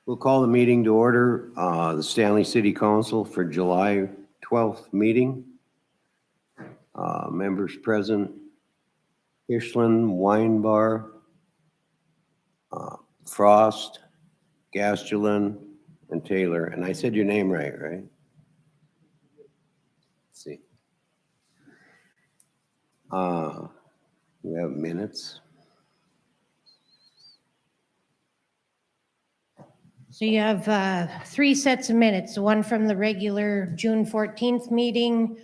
We'll call the meeting to order, the Stanley City Council for July 12th meeting. Members present, Ishland, Weinbar, Frost, Gastulan, and Taylor. And I said your name right? Let's see. We have minutes. So you have 3 sets of minutes, one from the regular June 14th meeting,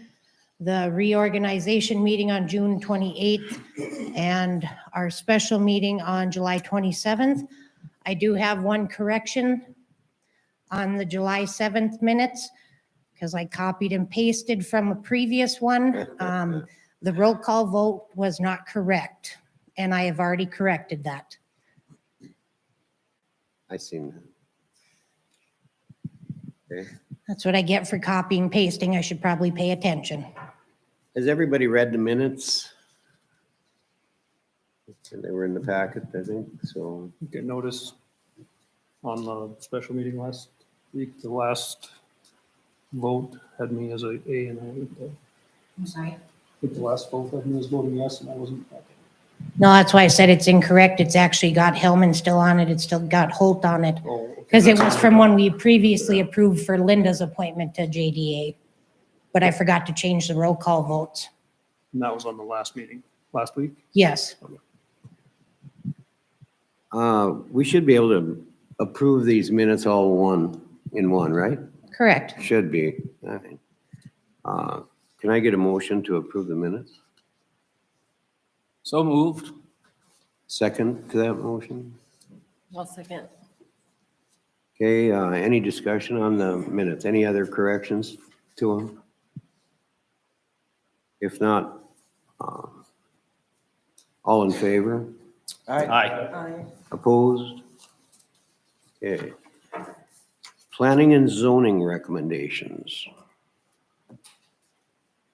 the reorganization meeting on June 28th, and our special meeting on July 27th. I do have one correction on the July 7th minutes because I copied and pasted from a previous one. The roll call vote was not correct, and I have already corrected that. I seen that. Okay. That's what I get for copying and pasting. I should probably pay attention. Has everybody read the minutes? They were in the packet, I think, so. You can notice on the special meeting last week, the last vote had me as a A and I'm sorry? I think the last vote had me as voting yes and I wasn't. No, that's why I said it's incorrect. It's actually got Hellman still on it. It's still got Holt on it. Because it was from when we previously approved for Linda's appointment to JDA. But I forgot to change the roll call votes. And that was on the last meeting, last week. Yes, We should be able to approve these minutes all in one, right? correct. Should be. All right. Can I get a motion to approve the minutes? So moved. Second to that motion? One second. Okay, any discussion on the minutes? Any other corrections to them? If not, all in favor? Aye. Opposed? Okay. Planning and zoning recommendations.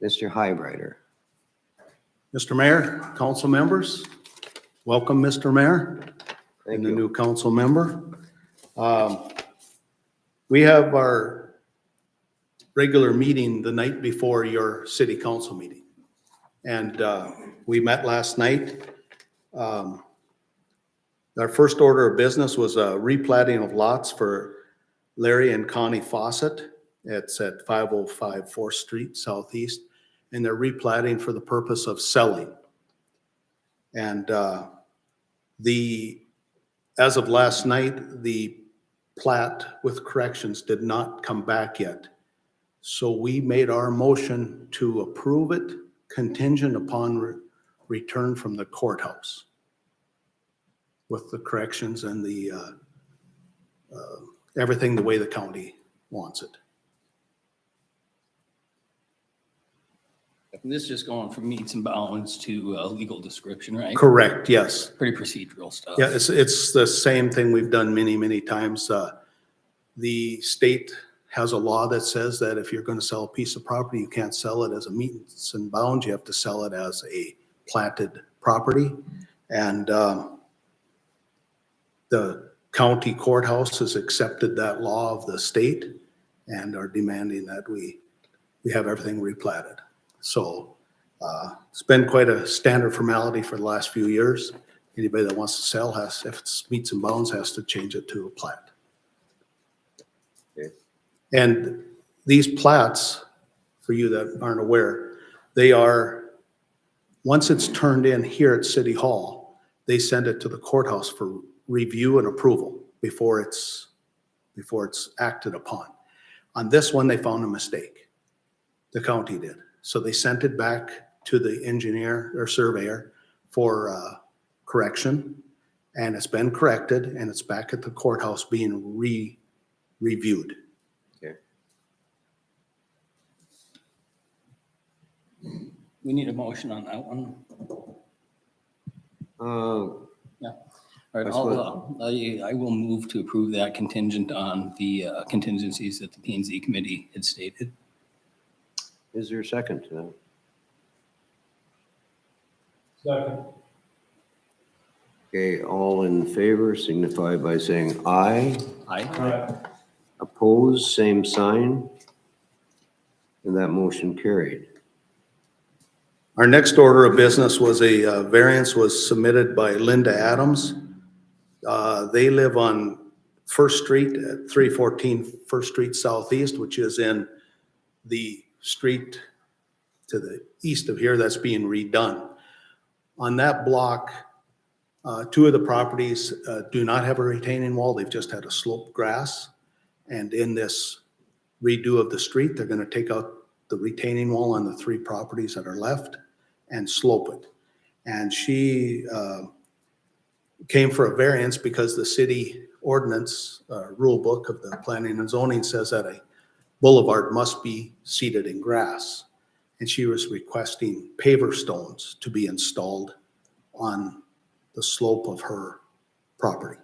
Mr. Highbrighter. Mr. Mayor, council members, welcome, Mr. Mayor, Thank and the you. new council member. We have our regular meeting the night before your city council meeting. And we met last night. Our first order of business was a replatting of lots for Larry and Connie Fawcett. It's at 505 4th Street Southeast. And they're replatting for the purpose of selling. And as of last night, the plat with corrections did not come back yet. So we made our motion to approve it contingent upon return from the courthouse with the corrections and the everything the way the county wants it. This is just going from meets and bounds to legal description, right? Correct, yes. Pretty procedural stuff. Yeah, it's the same thing we've done many, many times. The state has a law that says that if you're going to sell a piece of property, you can't sell it as a meets and bounds. You have to sell it as a platted property. And the county courthouse has accepted that law of the state and are demanding that we have everything replatted. So it's been quite a standard formality for the last few years. Anybody that wants to sell has, if it's meets and bounds, has to change it to a plat. Okay. And these plats, for you that aren't aware, they are, once it's turned in here at City Hall, they send it to the courthouse for review and approval before it's acted upon. On this one, they found a mistake. The county did. So they sent it back to the engineer or surveyor for correction, and it's been corrected, and it's back at the courthouse being reviewed. Okay. We need a motion on that one. All right, That's I will move to approve that contingent on the contingencies that the P and Z committee had stated. Is there a second to that? Second. Okay, all in favor signify by saying aye. Aye. Opposed, same sign. And that motion carried. Our next order of business was a variance was submitted by Linda Adams. They live on First Street at 314 First Street Southeast, which is in the street to the east of here that's being redone. On that block, two of the properties do not have a retaining wall. They've just had a sloped grass. And in this redo of the street, they're going to take out the retaining wall on the three properties that are left and slope it. And she came for a variance because the city ordinance rule book of the planning and zoning says that a boulevard must be seeded in grass. And she was requesting paver stones to be installed on the slope of her property.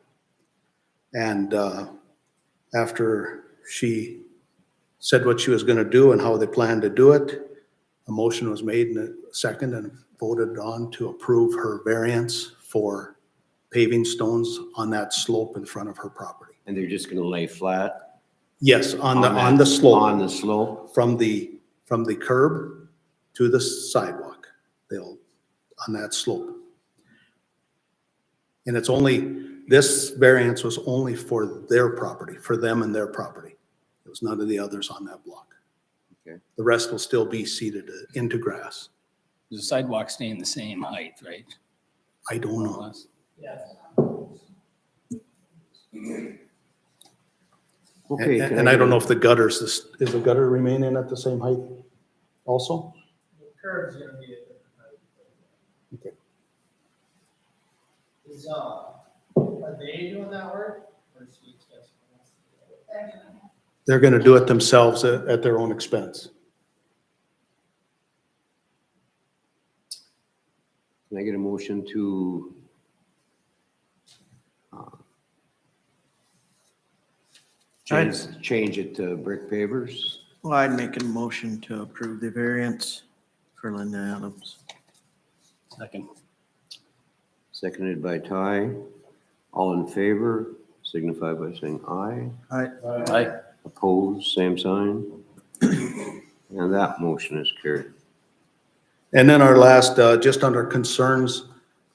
And after she said what she was going to do and how they planned to do it, a motion was made in a second and voted on to approve her variance for paving stones on that slope in front of her property. And they're just gonna lay flat? Yes, on the that- slope. On the slope? From the curb to the sidewalk, they'll, on that slope. And it's only, this variance was only for their property, for them and their property. It was none of the others on that block. Okay. The rest will still be seeded into grass. The sidewalk staying the same height, right? I don't More or know. less. Okay. And can and I get don't a- know if the gutters, is the gutter remaining at the same height also? Curb's gonna be a different height. Okay. Is, are they doing that work, or is she just? They're gonna do it themselves at their own expense. Can I get a motion to change it to brick pavers? Well, I'd make a motion to approve the variance for Linda Adams. Second. Seconded by Ty. All in favor signify by saying aye. Aye. Opposed, same sign. And that motion is carried. And then our last, just under concerns,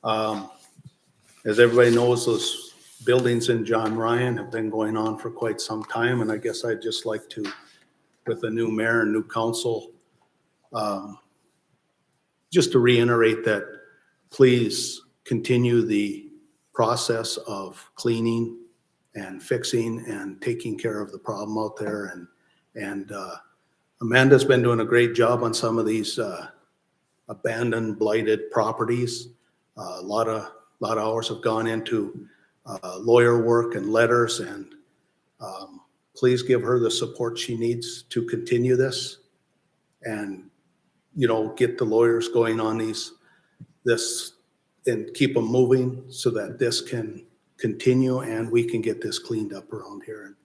as everybody knows, those buildings in John Ryan have been going on for quite some time, and I guess I'd just like to, with the new mayor and new council, just to reiterate that please continue the process of cleaning and fixing and taking care of the problem out there. And Amanda's been doing a great job on some of these abandoned, blighted properties. A lot of hours have gone into lawyer work and letters, and please give her the support she needs to continue this and, you know, get the lawyers going on this and keep them moving so that this can continue and we can get this cleaned up around here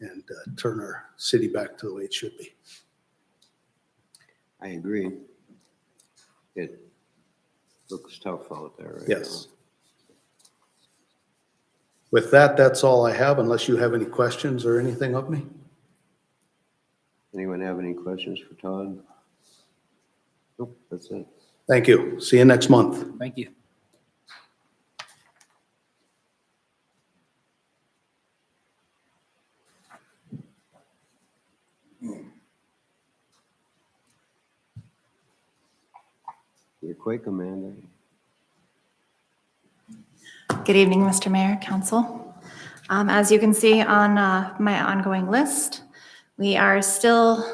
and turn our city back to the way it should be. I agree. It looks tough out there right Yes. With that, that's all I have, unless you have any questions or anything of me. now. Anyone have any questions for Todd? Nope, that's it. Thank you. See you next month. Thank you. You're quick, Amanda. Good evening, Mr. Mayor, Council. As you can see on my ongoing list, we are still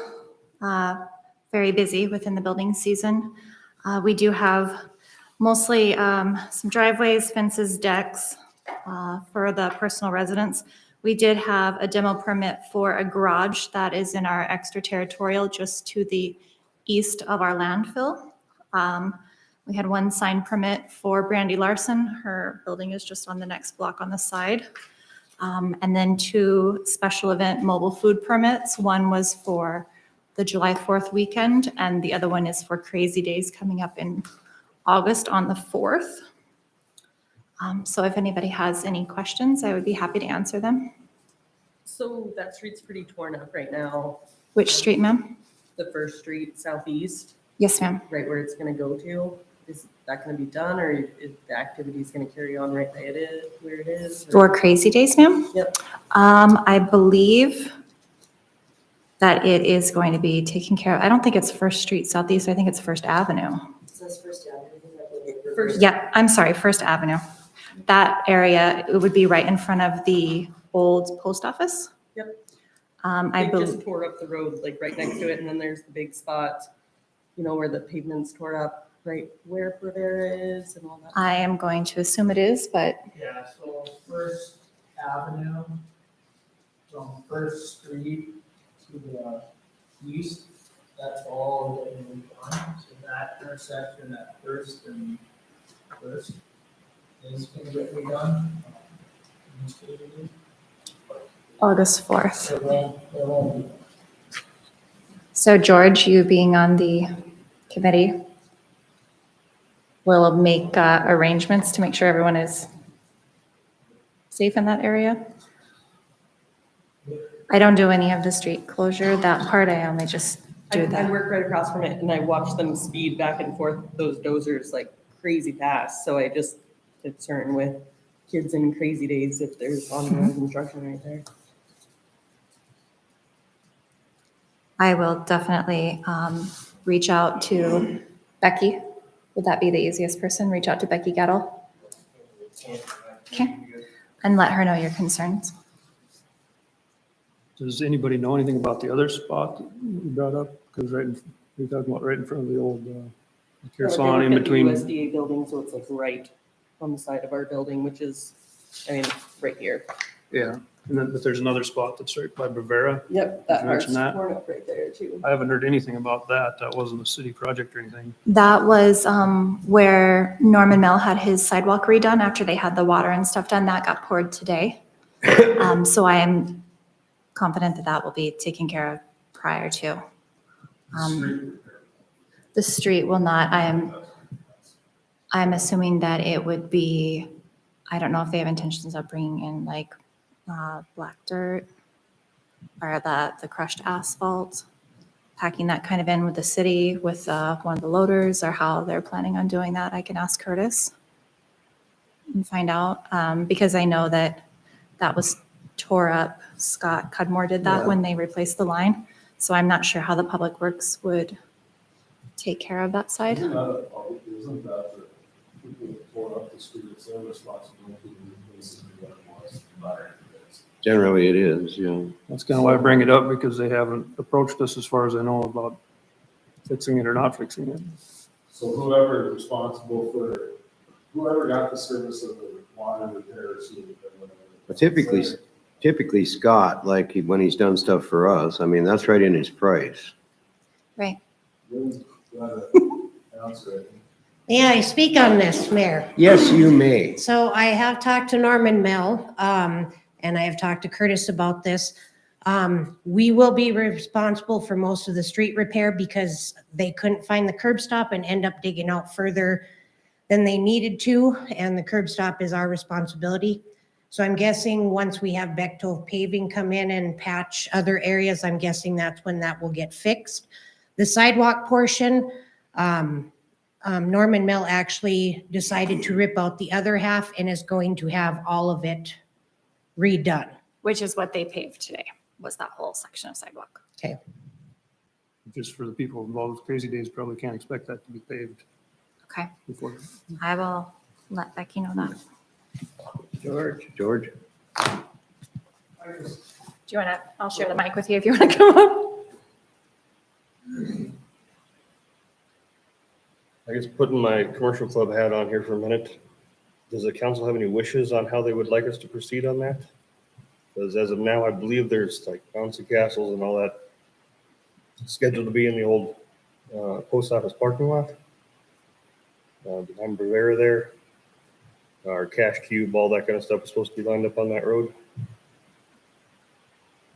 very busy within the building season. We do have mostly some driveways, fences, decks for the personal residents. We did have a demo permit for a garage that is in our extraterritorial just to the east of our landfill. We had one sign permit for Brandy Larson. Her building is just on the next block on the side. And then 2 special event mobile food permits. One was for the July 4th weekend, and the other one is for Crazy Days coming up in August on the 4th. So if anybody has any questions, I would be happy to answer them. So that street's pretty torn up right now. Which street, ma'am? The first street southeast, Yes, ma'am. right where it's gonna go to. Is that gonna be done, or is the activity's gonna carry on right where it is? or- For Crazy Days, ma'am? Yep. I believe that it is going to be taken care of. I don't think it's First Street Southeast. I think it's First Avenue. Says First Avenue. Yeah, I'm sorry, First Avenue. That area, it would be right in front of the old post office. Yep. I They believe, just tore up the road, like right next to it, and then there's the big spot, you know, where the pavement's tore up, right where Rivera is and all that. I am going to assume it is, but Yeah, so First Avenue, from First Street to the east, that's all that we done. So that intersection at First and First is gonna get redone. August 4th. It won't be. So George, you being on the committee, will make arrangements to make sure everyone is safe in that area? I don't do any of the street closure. That part, I only just do I that. work right across from it, and I watch them speed back and forth, those dozers, like crazy fast, so I just concerned with kids in Crazy Days if there's ongoing construction right there. I will definitely reach out to Becky. Would that be the easiest person? Reach out to Becky Gettle? Okay. And let her know your concerns. Does anybody know anything about the other spot that you brought up? Because you're talking about right in front of the old care salon in between. USDA building, so it's like right on the side of our building, which is, I mean, right here. Yeah, and then, but there's another spot that's right by Bavera. Yep, Did that you part's mention that? torn up right there too. I haven't heard anything about that. That wasn't a city project or anything. That was where Norman Mill had his sidewalk redone after they had the water and stuff done. That got poured today. So I am confident that that will be taken care of prior to. The street will not. I'm assuming that it would be, I don't know if they have intentions of bringing in like black dirt or the crushed asphalt, packing that kind of in with the city with one of the loaders, or how they're planning on doing that. I can ask Curtis and find out, because I know that was tore up. Scott Cudmore did that when they replaced the line. So I'm not sure how the Public Works would take care of that side. Isn't that the people that tore up the street, it's their responsibility to replace it what it was prior to this? Generally, it is, yeah. That's kind of why I bring it up, because they haven't approached us as far as I know about fixing it or not fixing it. So whoever is responsible for, whoever got the service of the water repairs. But typically Scott, like when he's done stuff for us, I mean, that's right in his price. Right. May I speak on this, Mayor? Yes, you may. So I have talked to Norman Mill, and I have talked to Curtis about this. We will be responsible for most of the street repair because they couldn't find the curb stop and end up digging out further than they needed to, and the curb stop is our responsibility. So I'm guessing once we have Bechtel paving come in and patch other areas, I'm guessing that's when that will get fixed. The sidewalk portion, Norman Mill actually decided to rip out the other half and is going to have all of it redone. Which is what they paved today, was that whole section of sidewalk. Okay. Just for the people involved with Crazy Days, probably can't expect that to be paved Okay. before. I will let Becky know that. George? Do you want to, I'll share the mic with you if you want to come up. I guess putting my commercial club hat on here for a minute, does the council have any wishes on how they would like us to proceed on that? Because as of now, I believe there's like bouncy castles and all that scheduled to be in the old post office parking lot. behind Rivera there. Our cash cube, all that kind of stuff is supposed to be lined up on that road.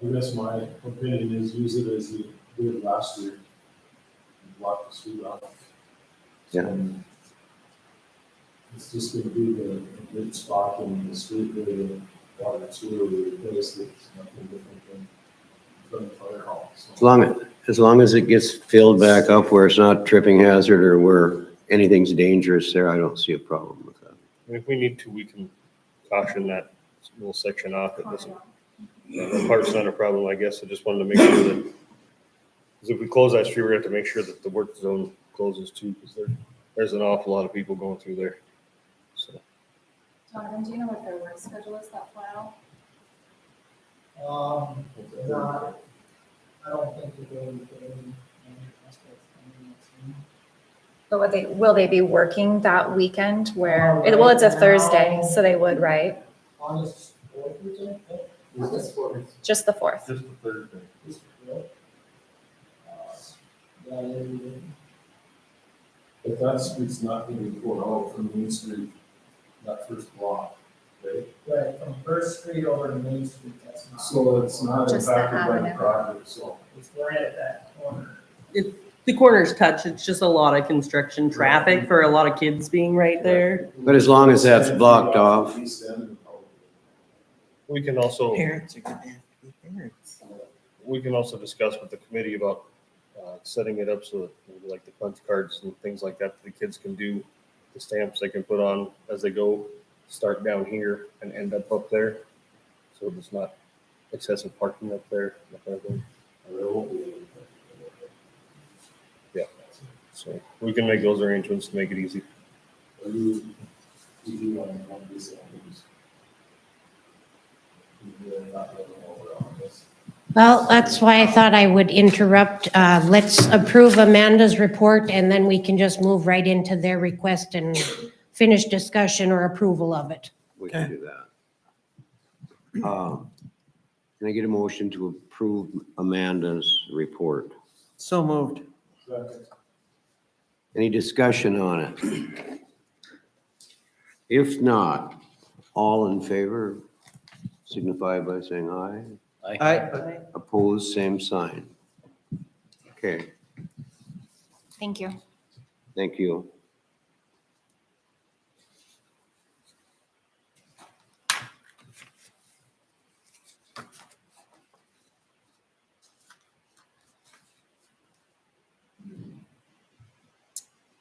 I guess my opinion is use it as you did last year. Block the street off. Yeah. And it's just gonna be the good spot in the street where the water sewer will replace it. It's nothing different than from the fire hall. So As long as it gets filled back up where it's not tripping hazard or where anything's dangerous there, I don't see a problem with that. And if we need to, we can caution that little section off. It doesn't, that part's not a problem, I guess. I just wanted to make sure that, because if we close that street, we're gonna have to make sure that the work zone closes too, because there's an awful lot of people going through there. So, Donovan, do you know what their work schedule is that plow? Not, I don't think that they would get any aspects coming next week. But will they be working that weekend where, well, it's a Thursday, so they would, right? August 4th, you think? August 4th. Just the 4th. Just the Thursday. This is good. Yeah, maybe. But that street's not gonna be poured out from Main Street, that first block, right? Right, from First Street over to Main Street, that's not. So it's not Just the impacted by the avenue. project, so. It's right at that corner. The corner's touch, it's just a lot of construction traffic for a lot of kids being right there. But as long as that's blocked off, East end of the road. we can also, Parents are gonna have to be parents. we can also discuss with the committee about setting it up so that maybe like the punch cards and things like that, the kids can do the stamps they can put on as they go, start down here and end up there. So there's not excessive parking up there, that kind of thing. There won't be any. Yeah. So we can make those arrangements to make it easy. Are you do want to do something? You're not letting over on this. Well, that's why I thought I would interrupt. Let's approve Amanda's report and then we can just move right into their request and finish discussion or approval of it. we can do that. Can I get a motion to approve Amanda's report? So moved. Second. Any discussion on it? If not, all in favor signify by saying aye. Aye. Opposed, same sign. Okay, Thank you. thank you.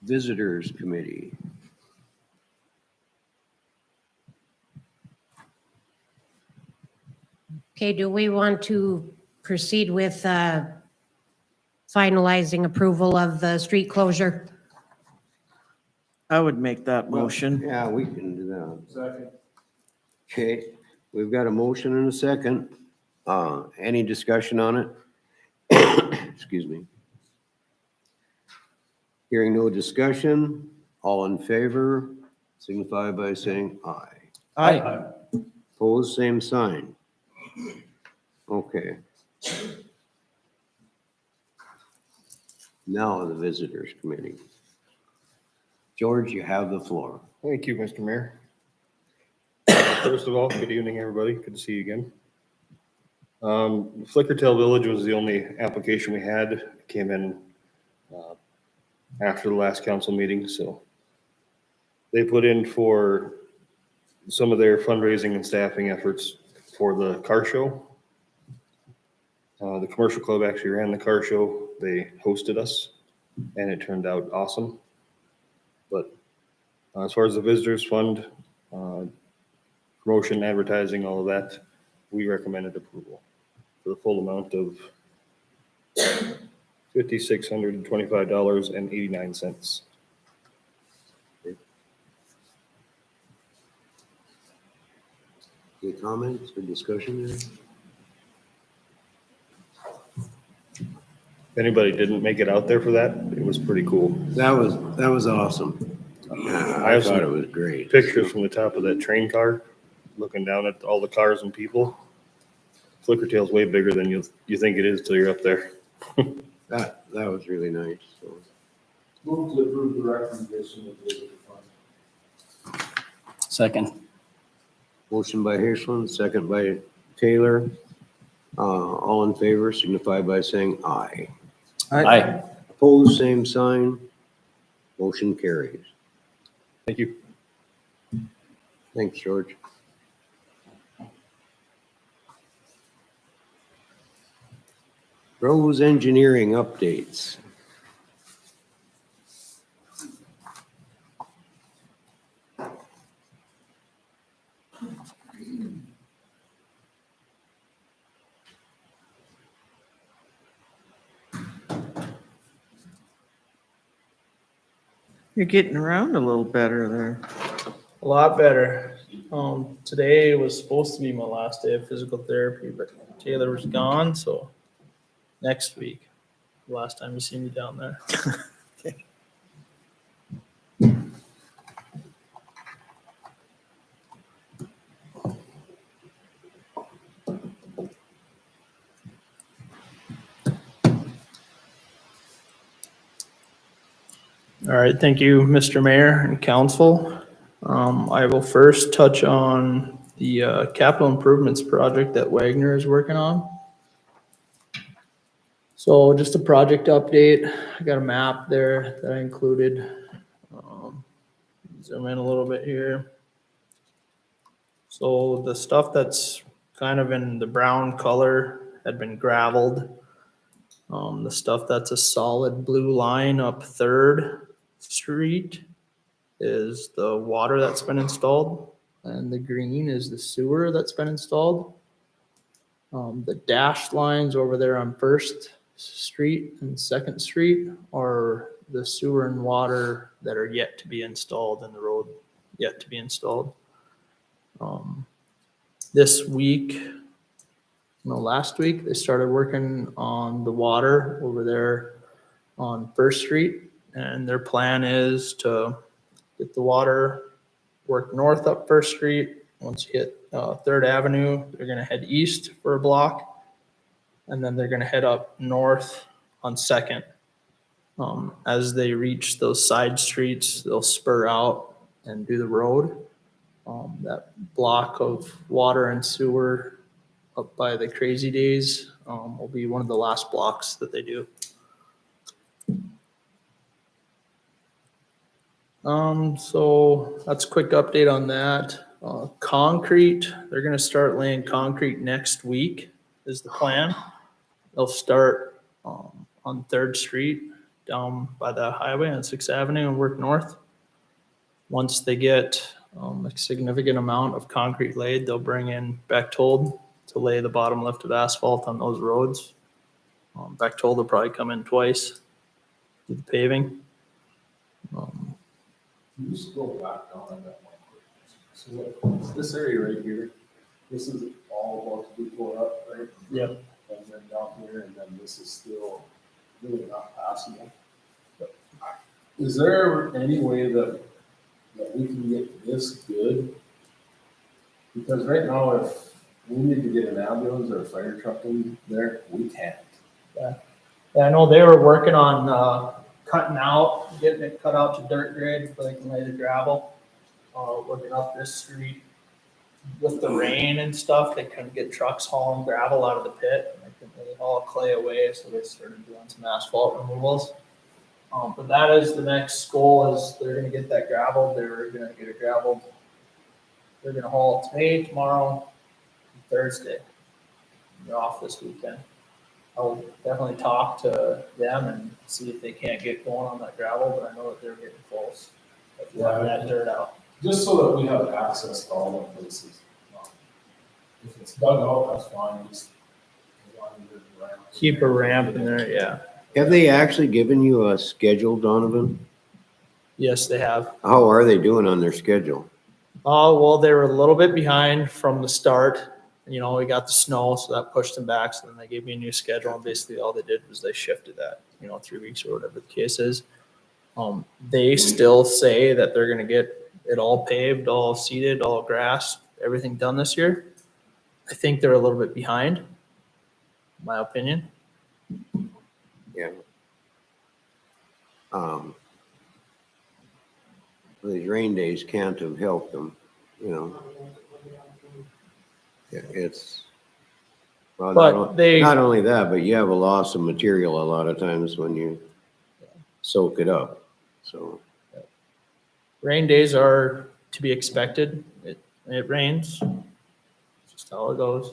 Visitors Committee. Okay, do we want to proceed with finalizing approval of the street closure? I would make that motion. Yeah, we can do that. Second. Okay, we've got a motion and a second. Any discussion on it? Excuse me. Hearing no discussion, all in favor signify by saying aye. Aye. Opposed, same sign. Okay. Now the Visitors Committee. George, you have the floor. Thank you, Mr. Mayor. First of all, good evening, everybody. Good to see you again. Flickertail Village was the only application we had. It came in after the last council meeting, so they put in for some of their fundraising and staffing efforts for the car show. The commercial club actually ran the car show. They hosted us and it turned out awesome. But as far as the visitors fund, promotion, advertising, all of that, we recommended approval for the full amount of $5,625.89. Any comments or discussion there? If anybody didn't make it out there for that, it was pretty cool. That was awesome. Yeah, I I have thought some it was great. pictures from the top of that train car, looking down at all the cars and people. Flickertail's way bigger than you think it is till you're up there. That was really nice. So, Move to approve the recommendation of the Second. Motion by Hirschland, second by Taylor. All in favor signify by saying aye. Aye. Opposed, same sign. Motion carries. Thank you. Thanks, George. Rose Engineering updates. You're getting around a little better there. A lot better. Today was supposed to be my last day of physical therapy, but Taylor was gone, so next week, last time you see me down there. All right, thank you, Mr. Mayor and council. I will first touch on the capital improvements project that Wagner is working on. So just a project update. I got a map there that I included. Zoom in a little bit here. So the stuff that's kind of in the brown color had been gravelled. The stuff that's a solid blue line up 3rd Street is the water that's been installed, and the green is the sewer that's been installed. The dashed lines over there on 1st Street and 2nd Street are the sewer and water that are yet to be installed and the road yet to be installed. This week, last week, they started working on the water over there on 1st Street, and their plan is to get the water, work north up 1st Street. Once you hit 3rd Avenue, they're gonna head east for a block, and then they're gonna head up north on 2nd. As they reach those side streets, they'll spur out and do the road. That block of water and sewer up by the Crazy Days will be one of the last blocks that they do. So that's a quick update on that. Concrete, they're gonna start laying concrete next week is the plan. They'll start on 3rd Street down by the highway on 6th Avenue and work north. Once they get a significant amount of concrete laid, they'll bring in Bechtold to lay the bottom lift of asphalt on those roads. Bechtold will probably come in twice, do the paving. Can you scroll back down on that one quick? So what, this area right here, this is all about to be tore up, right? Yep. And then down here, and then this is still really not passable. But is there any way that we can get this good? Because right now, if we need to get an ambulance or a fire truck in there, we can't. Yeah, I know they were working on cutting out, getting it cut out to dirt grade so they can lay the gravel. Working up this street with the rain and stuff, they couldn't get trucks hauling gravel out of the pit. They couldn't really haul clay away, so they started doing some asphalt removals. But that is the next goal, is they're gonna get that gravel. They're gonna get it gravelled. They're gonna haul it today, tomorrow, and Thursday. They're off this weekend. I'll definitely talk to them and see if they can't get going on that gravel, but I know that they're getting close. Letting that dirt out. Just so that we have access to all the places. If it's dug out, that's fine, just. as long as there's a ramp. Keep a ramp in there, yeah. Have they actually given you a schedule, Donovan? Yes, they have. How are they doing on their schedule? Oh, well, they were a little bit behind from the start. We got the snow, so that pushed them back. So then they gave me a new schedule, and basically all they did was they shifted that, 3 weeks or whatever the case is. They still say that they're gonna get it all paved, all seeded, all grass, everything done this year. I think they're a little bit behind, in my opinion. Yeah. These rain days can't have helped them. you know. It's, well, But they- not only that, but you have a loss of material a lot of times when you soak it up, so. Rain days are to be expected. It rains. Just how it goes.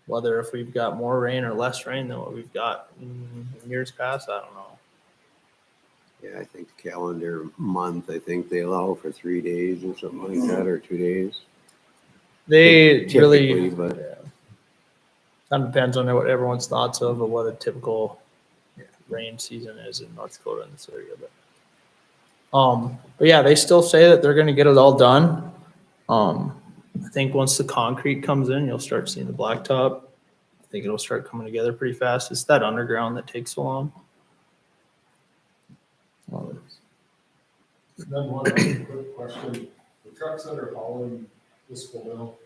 Whether if we've got more rain or less rain than what we've got in years past, I don't know. Yeah, I think the calendar month, I think they allow for 3 days or something like that, or 2 days. They Typically, really, but kind of depends on what everyone's thoughts of what a typical rain season is in North Dakota in this area. But yeah, they still say that they're going to get it all done. I think once the concrete comes in, you'll start seeing the blacktop. I think it'll start coming together pretty fast. It's that underground that takes so long. Then one other quick question, the trucks that are hauling this mill,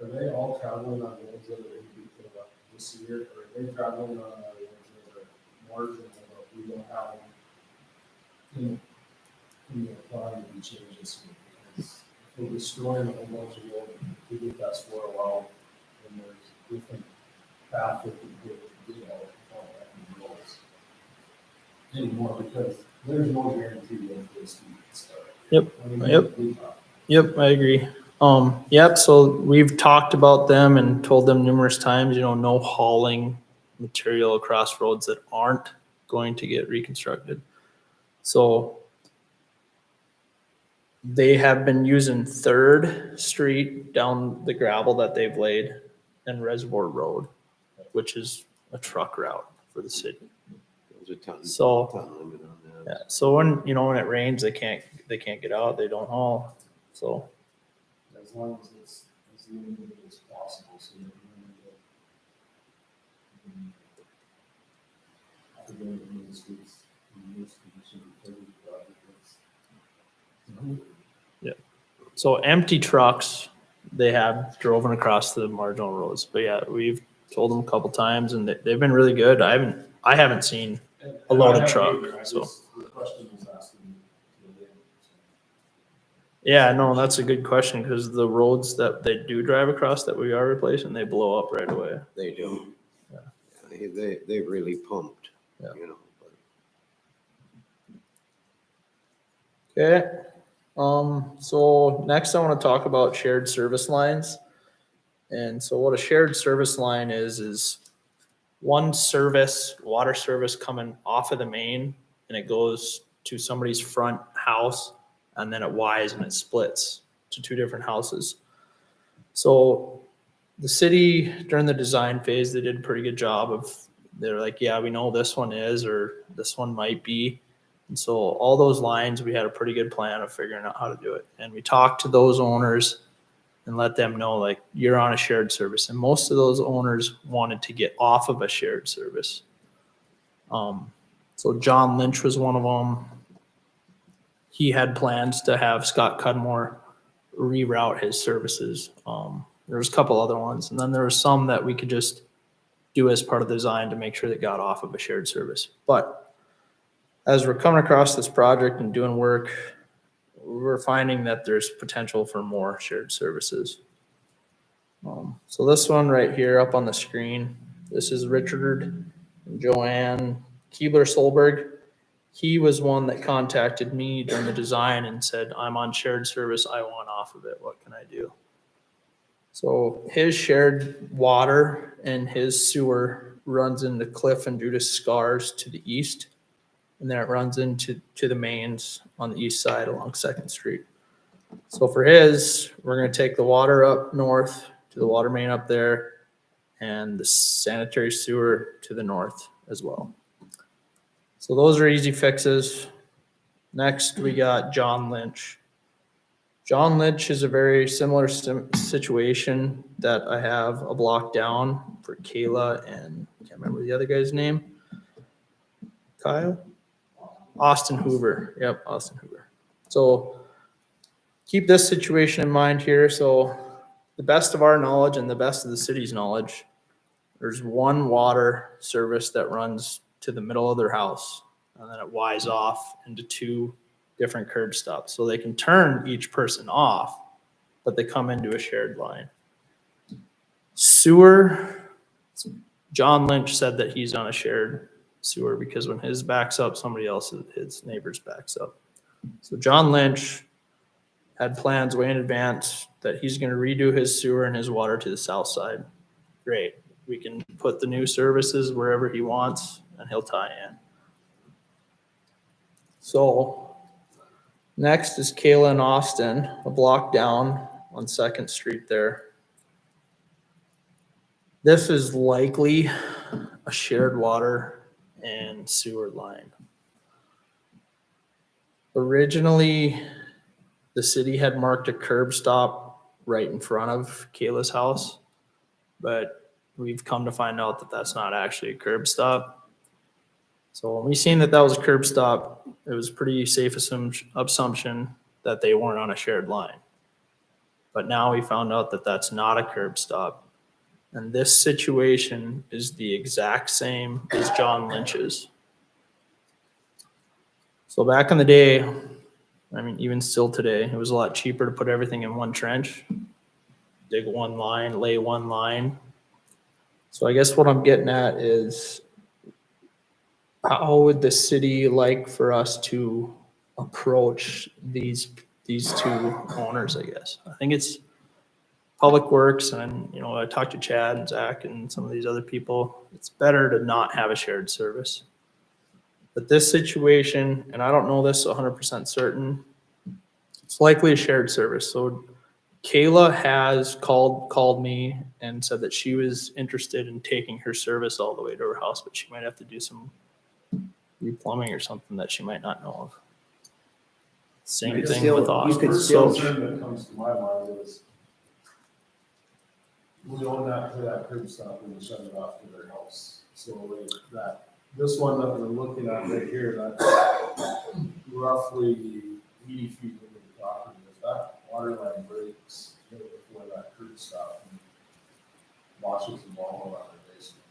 are they all traveling on roads that are going to be put up this year, or are they traveling on roads that are marginal, but we don't have them in the plan to be changed this year? Because if we're destroying a whole bunch of road, we get that swirl out, and there's different path that we get out of roads anymore, because there's no guarantee of this. Yep. Yep, I agree. Yep, so we've talked about them and told them numerous times, no hauling material across roads that aren't going to get reconstructed. So they have been using 3rd Street down the gravel that they've laid and Reservoir Road, which is a truck route for the city. there's a ton So, limit on that. yeah, so when it rains, they can't get out, they don't haul, so. As long as it's as limited as possible, so that we don't get. I forget what the streets, in this condition, because of the project, So empty trucks, they have driven across the marginal roads, but yeah, we've told them a couple times and they've been really good. I haven't seen a loaded truck, so. The question was asking me today, so. Yeah, no, that's a good question because the roads that they do drive across that we are replacing, they blow up right away. They do. Yeah. They really pumped, Yeah. but Okay. So next I want to talk about shared service lines. And so what a shared service line is one service, water service coming off of the main and it goes to somebody's front house and then it Ys and it splits to 2 different houses. So the city during the design phase, they did a pretty good job of, they're like, yeah, we know this one is, or this one might be. And so all those lines, we had a pretty good plan of figuring out how to do it. And we talked to those owners and let them know, like, you're on a shared service. And most of those owners wanted to get off of a shared service. So John Lynch was one of them. He had plans to have Scott Cudmore reroute his services. There was a couple other ones. And then there was some that we could just do as part of the design to make sure they got off of a shared service. But as we're coming across this project and doing work, we're finding that there's potential for more shared services. So this one right here up on the screen, this is Richard and Joanne Keebler-Solberg. He was one that contacted me during the design and said, I'm on shared service, I want off of it, what can I do? So his shared water and his sewer runs into Cliff and Judas Scars to the east. And then it runs into the mains on the east side along 2nd Street. So for his, we're going to take the water up north to the water main up there and the sanitary sewer to the north as well. So those are easy fixes. Next, we got John Lynch. John Lynch is a very similar situation that I have a block down for Kayla and I can't remember the other guy's name. Kyle? Austin Hoover. Yep, Austin Hoover. So keep this situation in mind here. So the best of our knowledge and the best of the city's knowledge, there's one water service that runs to the middle of their house and then it Ys off into 2 different curb stops. So they can turn each person off, but they come into a shared line. Sewer, John Lynch said that he's on a shared sewer because when his backs up, somebody else's, his neighbor's backs up. So John Lynch had plans way in advance that he's gonna redo his sewer and his water to the south side. Great, we can put the new services wherever he wants and he'll tie in. So next is Kayla and Austin, a block down on Second Street there. This is likely a shared water and sewer line. Originally, the city had marked a curb stop right in front of Kayla's house, but we've come to find out that that's not actually a curb stop. So when we seen that that was a curb stop, it was pretty safe assumption that they weren't on a shared line. But now we found out that that's not a curb stop. And this situation is the exact same as John Lynch's. So back in the day, I mean, even still today, it was a lot cheaper to put everything in one trench, dig one line, lay one line. So I guess what I'm getting at is, how would the city like for us to approach these two owners, I guess? I think it's Public Works, and, you know, I talked to Chad and Zach and some of these other people. It's better to not have a shared service. But this situation, and I don't know this 100% certain, it's likely a shared service. So Kayla has called me and said that she was interested in taking her service all the way to her house, but she might have to do some replumbing or something that she might not know of. Same thing with Austin. First concern that comes to my mind is we own that for that curb stop and we shut it off to their house. So that, this one that we're looking at right here, that's roughly 80 feet into the property. If that water line breaks right before that curb stop and washes them all around the basement,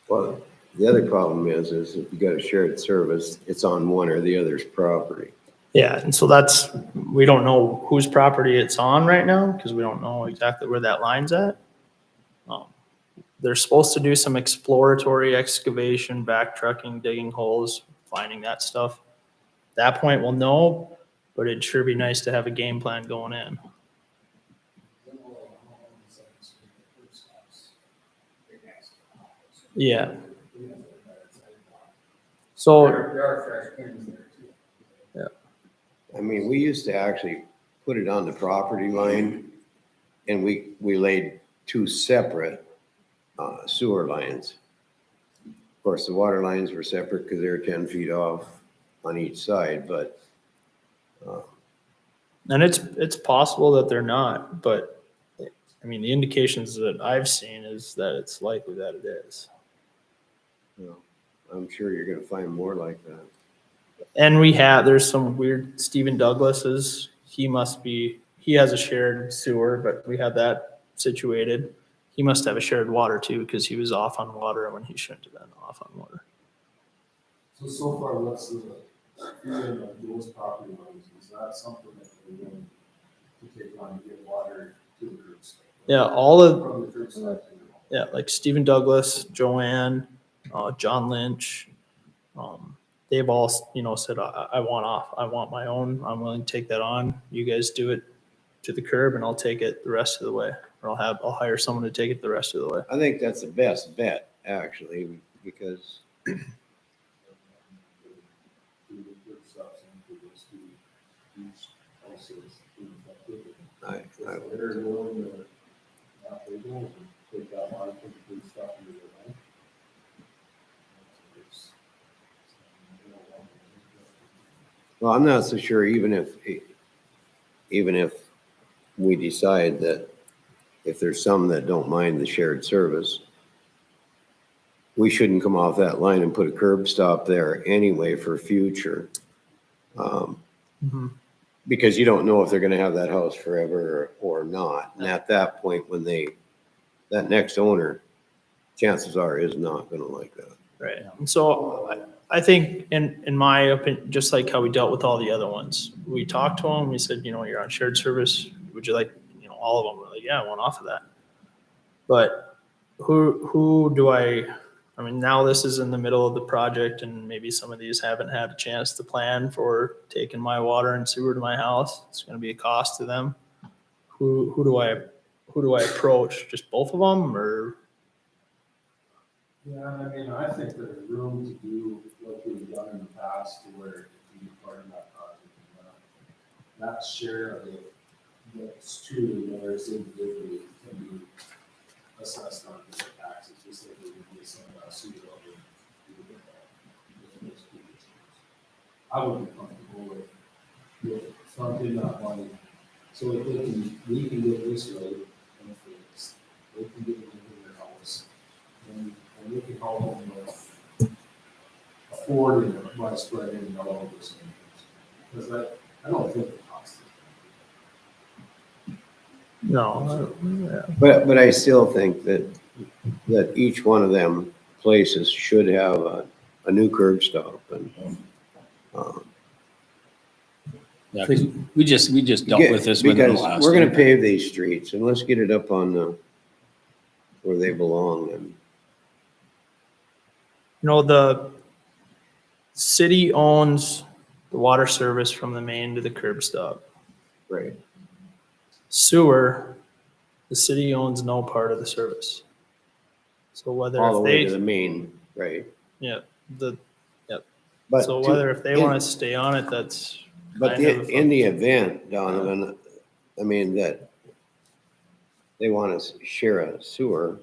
Well, the other problem is if you got a shared service, it's on one or the other's property. Yeah, and so that's, we don't know whose property it's on right now because we don't know exactly where that line's at. They're supposed to do some exploratory excavation, backtracking, digging holes, finding that stuff. At that point, we'll know, but it'd sure be nice to have a game plan going in. Yeah. So, there are fresh pins there too. I mean, we used to actually put it on the property line and we laid two separate sewer lines. Of course, the water lines were separate because they were 10 feet off on each side, but and it's possible that they're not, but I mean, the indications that I've seen is that it's likely that it is. you know, I'm sure you're gonna find more like that. And there's some weird, Stephen Douglas's, he has a shared sewer, but we had that situated. He must have a shared water too, because he was off on water when he shouldn't have been off on water. So far, what's the feeling of those property lines? Is that something that we're willing to take on to get water to the curb stop? Yeah, From the curb stop to the home. yeah, like Stephen Douglas, Joanne, John Lynch, they've all, you know, said, I want my own, I'm willing to take that on. You guys do it to the curb and I'll take it the rest of the way. Or I'll hire someone to take it the rest of the way. I think that's the best bet, actually, because I They're willing to not take it and take that water from the curb stop into their home. well, I'm not so sure, even if we decide that if there's some that don't mind the shared service, we shouldn't come off that line and put a curb stop there anyway for future. Because you don't know if they're gonna have that house forever or not. And at that point, when that next owner, chances are is not gonna like that. Right. And so I think in my opinion, just like how we dealt with all the other ones, we talked to them, we said, you're on shared service, would you like, all of them were like, yeah, I want off of that. But who do I mean, now this is in the middle of the project and maybe some of these haven't had a chance to plan for taking my water and sewer to my house. It's gonna be a cost to them. Who do I approach? Just both of them or? Yeah, I mean, I think there's room to do what we've done in the past to where it can be part of that project. And that share of it, that's true, whereas individually can be assessed on different taxes, just like we would do some of that sewer. I would be comfortable with fronting that money so that we can get this right and fixed. They can get it into their house. And we can help them with affording it by spreading all of this. Because I don't think it costs. No. Yeah. But I still think that each one of them places should have a new curb stop and, Yeah, 'cause we just dealt with this within the because last. we're gonna year. pave these streets and let's get it up on where they belong and The city owns the water service from the main to the curb stop. right. Sewer, the city owns no part of the service. So whether All the if way to they, the main, right? But so to- whether if they want to stay on it, that's. But kind of in the event, Donovan, I mean, that they want to share a sewer,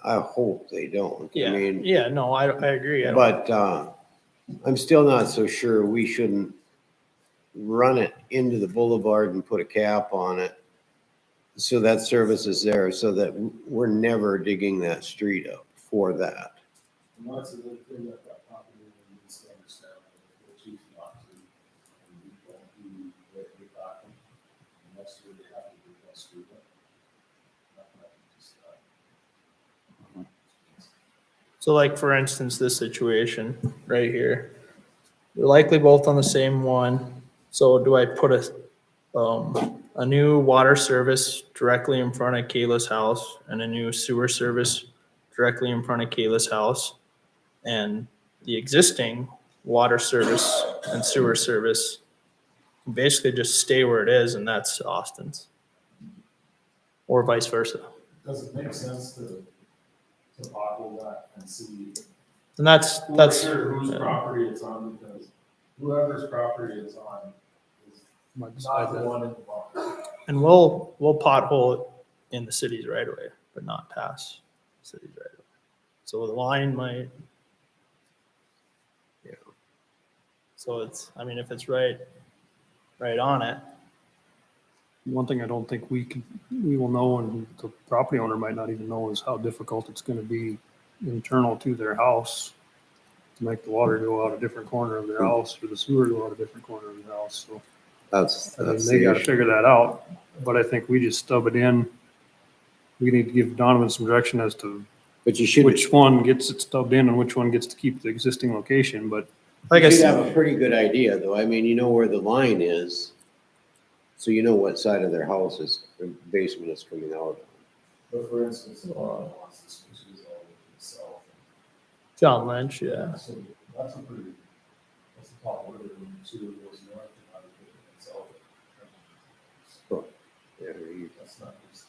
I hope they don't. I Yeah, mean, yeah, no, I agree. I don't- but I'm still not so sure we shouldn't run it into the boulevard and put a cap on it so that service is there, so that we're never digging that street up for that. And that's a good thing that property needs to understand, that they choose not to. And we don't do what we got them. Unless they have to do that street up. Not just, So like, for instance, this situation right here, they're likely both on the same one. So do I put a new water service directly in front of Kayla's house and a new sewer service directly in front of Kayla's house? And the existing water service and sewer service can basically just stay where it is, and that's Austin's. Or vice versa. Does it make sense to bottle that and see? And that's, Sure whose yeah. property it's on, because whoever's property it's on is Might decide not the that. one in the box. And we'll pothole it in the city's right away, but not pass the city's right away. So the line might. Yeah. So it's, I mean, if it's right on it, One thing I don't think we will know, and the property owner might not even know, is how difficult it's gonna be internal to their house to make the water go out a different corner of their house or the sewer go out a different corner of their house. So That's I mean, the they gotta issue. figure that out, but I think we just stub it in. We need to give Donovan some direction as to But you should, which one gets it stubbed in and which one gets to keep the existing location, but like I you should said, have a pretty good idea, though. I mean, you know where the line is, so you know what side of their house is, the basement is coming out. But for instance, the one that wants this, which is all itself. John Lynch, yeah. So that's a pretty, that's the top order when the sewer goes north and how to put it itself. Yeah, you- That's not just.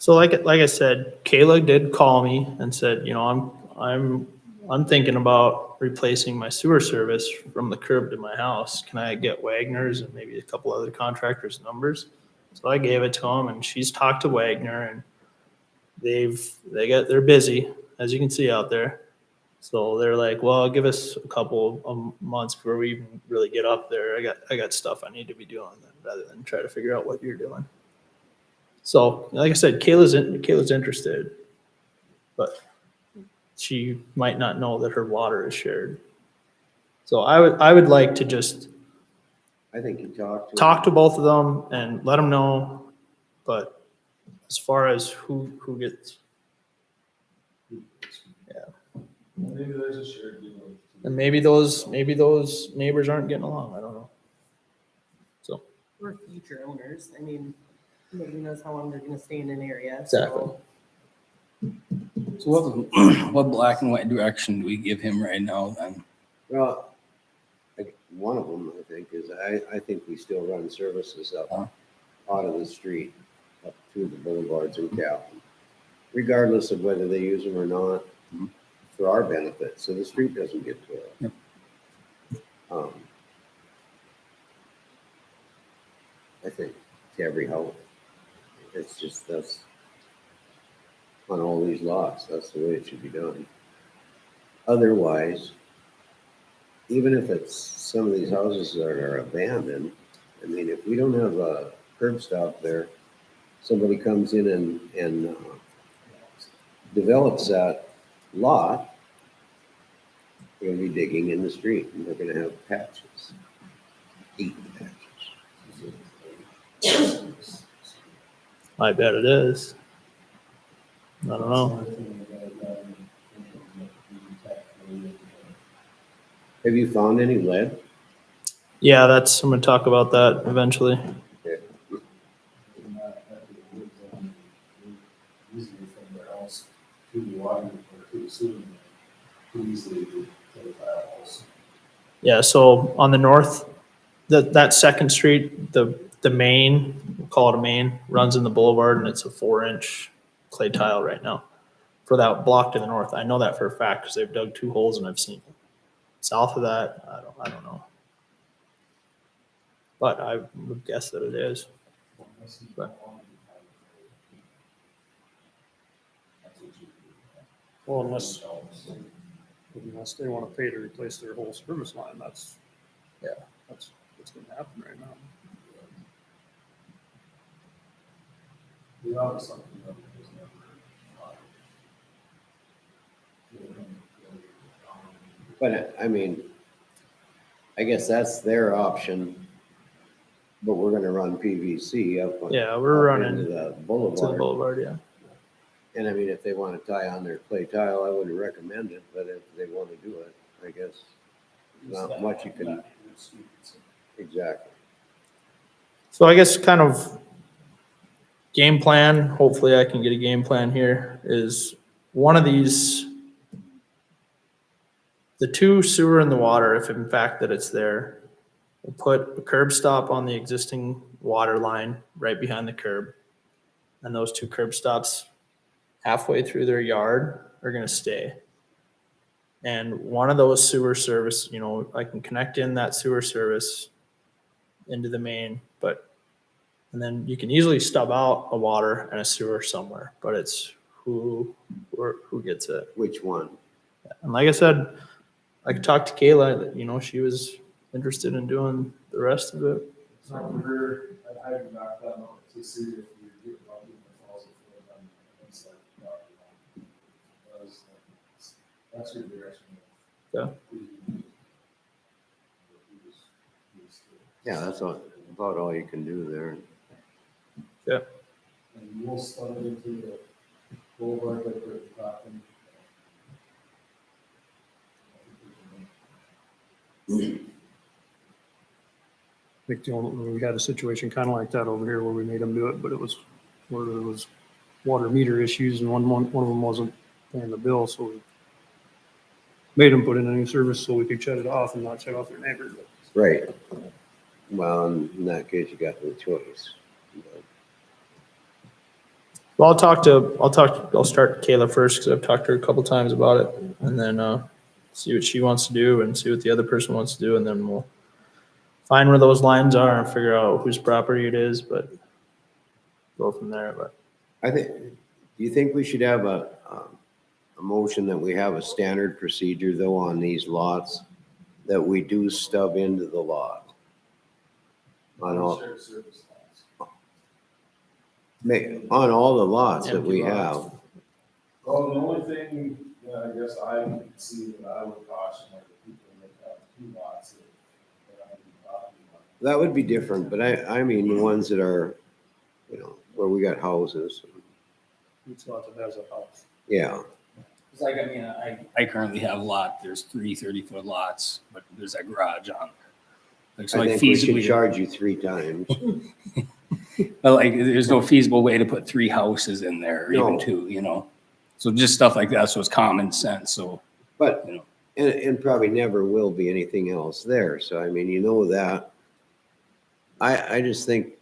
So like I said, Kayla did call me and said, I'm thinking about replacing my sewer service from the curb to my house. Can I get Wagner's and maybe a couple other contractors' numbers? So I gave it to them, and she's talked to Wagner, and they're busy, as you can see out there. So they're like, well, give us a couple of months before we even really get up there. I got stuff I need to be doing rather than try to figure out what you're doing. So, like I said, Kayla's interested, but she might not know that her water is shared. So I would like to just I think you talk to both of them and let them know. But as far as who gets, Maybe there's a shared deal. And maybe those neighbors aren't getting along. I don't know. So, We're future owners. I mean, nobody knows how long they're gonna stay in an area. Exactly. So what black and white direction do we give him right now then? Well, one of them, I think, is I think we still run services up out of the street, up to the boulevards in Calhoun, regardless of whether they use them or not, for our benefit, so the street doesn't get to it. Yep. I think to every house. It's just, that's on all these lots, that's the way it should be done. Otherwise, even if it's some of these houses that are abandoned, I mean, if we don't have a curb stop there, somebody comes in and develops that lot, they're gonna be digging in the street and they're gonna have patches, 8 patches. I bet it is. I don't know. Have you found any lead? Yeah, I'm gonna talk about that eventually. Easily from their house to the water or to the sewer, too easily to the house. Yeah, so on the north, that second street, the main, we'll call it a main, runs in the boulevard and it's a 4-inch clay tile right now for that block to the north. I know that for a fact because they've dug 2 holes and I've seen it. South of that, I don't know. But I would guess that it is. But Well, unless they want to pay to replace their whole service line, that's what's gonna happen right now. The other something that was never. But I mean, I guess that's their option, but we're gonna run PVC up on. yeah, we're up running into the to the boulevard. boulevard, yeah. And I mean, if they want to tie on their clay tile, I wouldn't recommend it, but if they want to do it, I guess not much you can. Exactly. So I guess kind of game plan, hopefully I can get a game plan here, is one of these, the 2 sewer and the water, if in fact that it's there, we'll put a curb stop on the existing water line right behind the curb. And those 2 curb stops halfway through their yard are gonna stay. And one of those sewer service, I can connect in that sewer service into the main, and then you can easily stub out a water and a sewer somewhere, but it's who gets it. Which one? And like I said, I could talk to Kayla, she was interested in doing the rest of it. It's not for her, I haven't knocked that out to see if we get lucky in the falls if we're done. That's like, that's your direction. Yeah. Yeah, that's about all you can do there. Yeah. And we'll start into the boulevard that we're talking. I think we had a situation kind of like that over here where we made them do it, but it was where there was water meter issues and one of them wasn't paying the bill, so we made them put in a new service so we could shut it off and not shut off their neighbor. Right. Well, in that case, you got no choice. Well, I'll start Kayla first because I've talked to her a couple times about it, and then see what she wants to do and see what the other person wants to do, and then we'll find where those lines are and figure out whose property it is, but go from there. But do you think we should have a motion that we have a standard procedure though on these lots that we do stub into the lot? On all the lots that we have. Well, the only thing, I guess I would see that I would caution like the people that have 2 lots that I would be talking about. That would be different, but I mean the ones that are, where we got houses. Each lot that has a house. Yeah, It's like, I mean, I currently have a lot, there's 3 30-foot lots, but there's a garage on there. Like, so I like think we should feasibly, charge you 3 times. but like, there's no feasible way to put 3 houses in there, or even No. 2, you know? So just stuff like that, so it's common sense, so, But, you know. and probably never will be anything else there. So I mean, you know that. I just think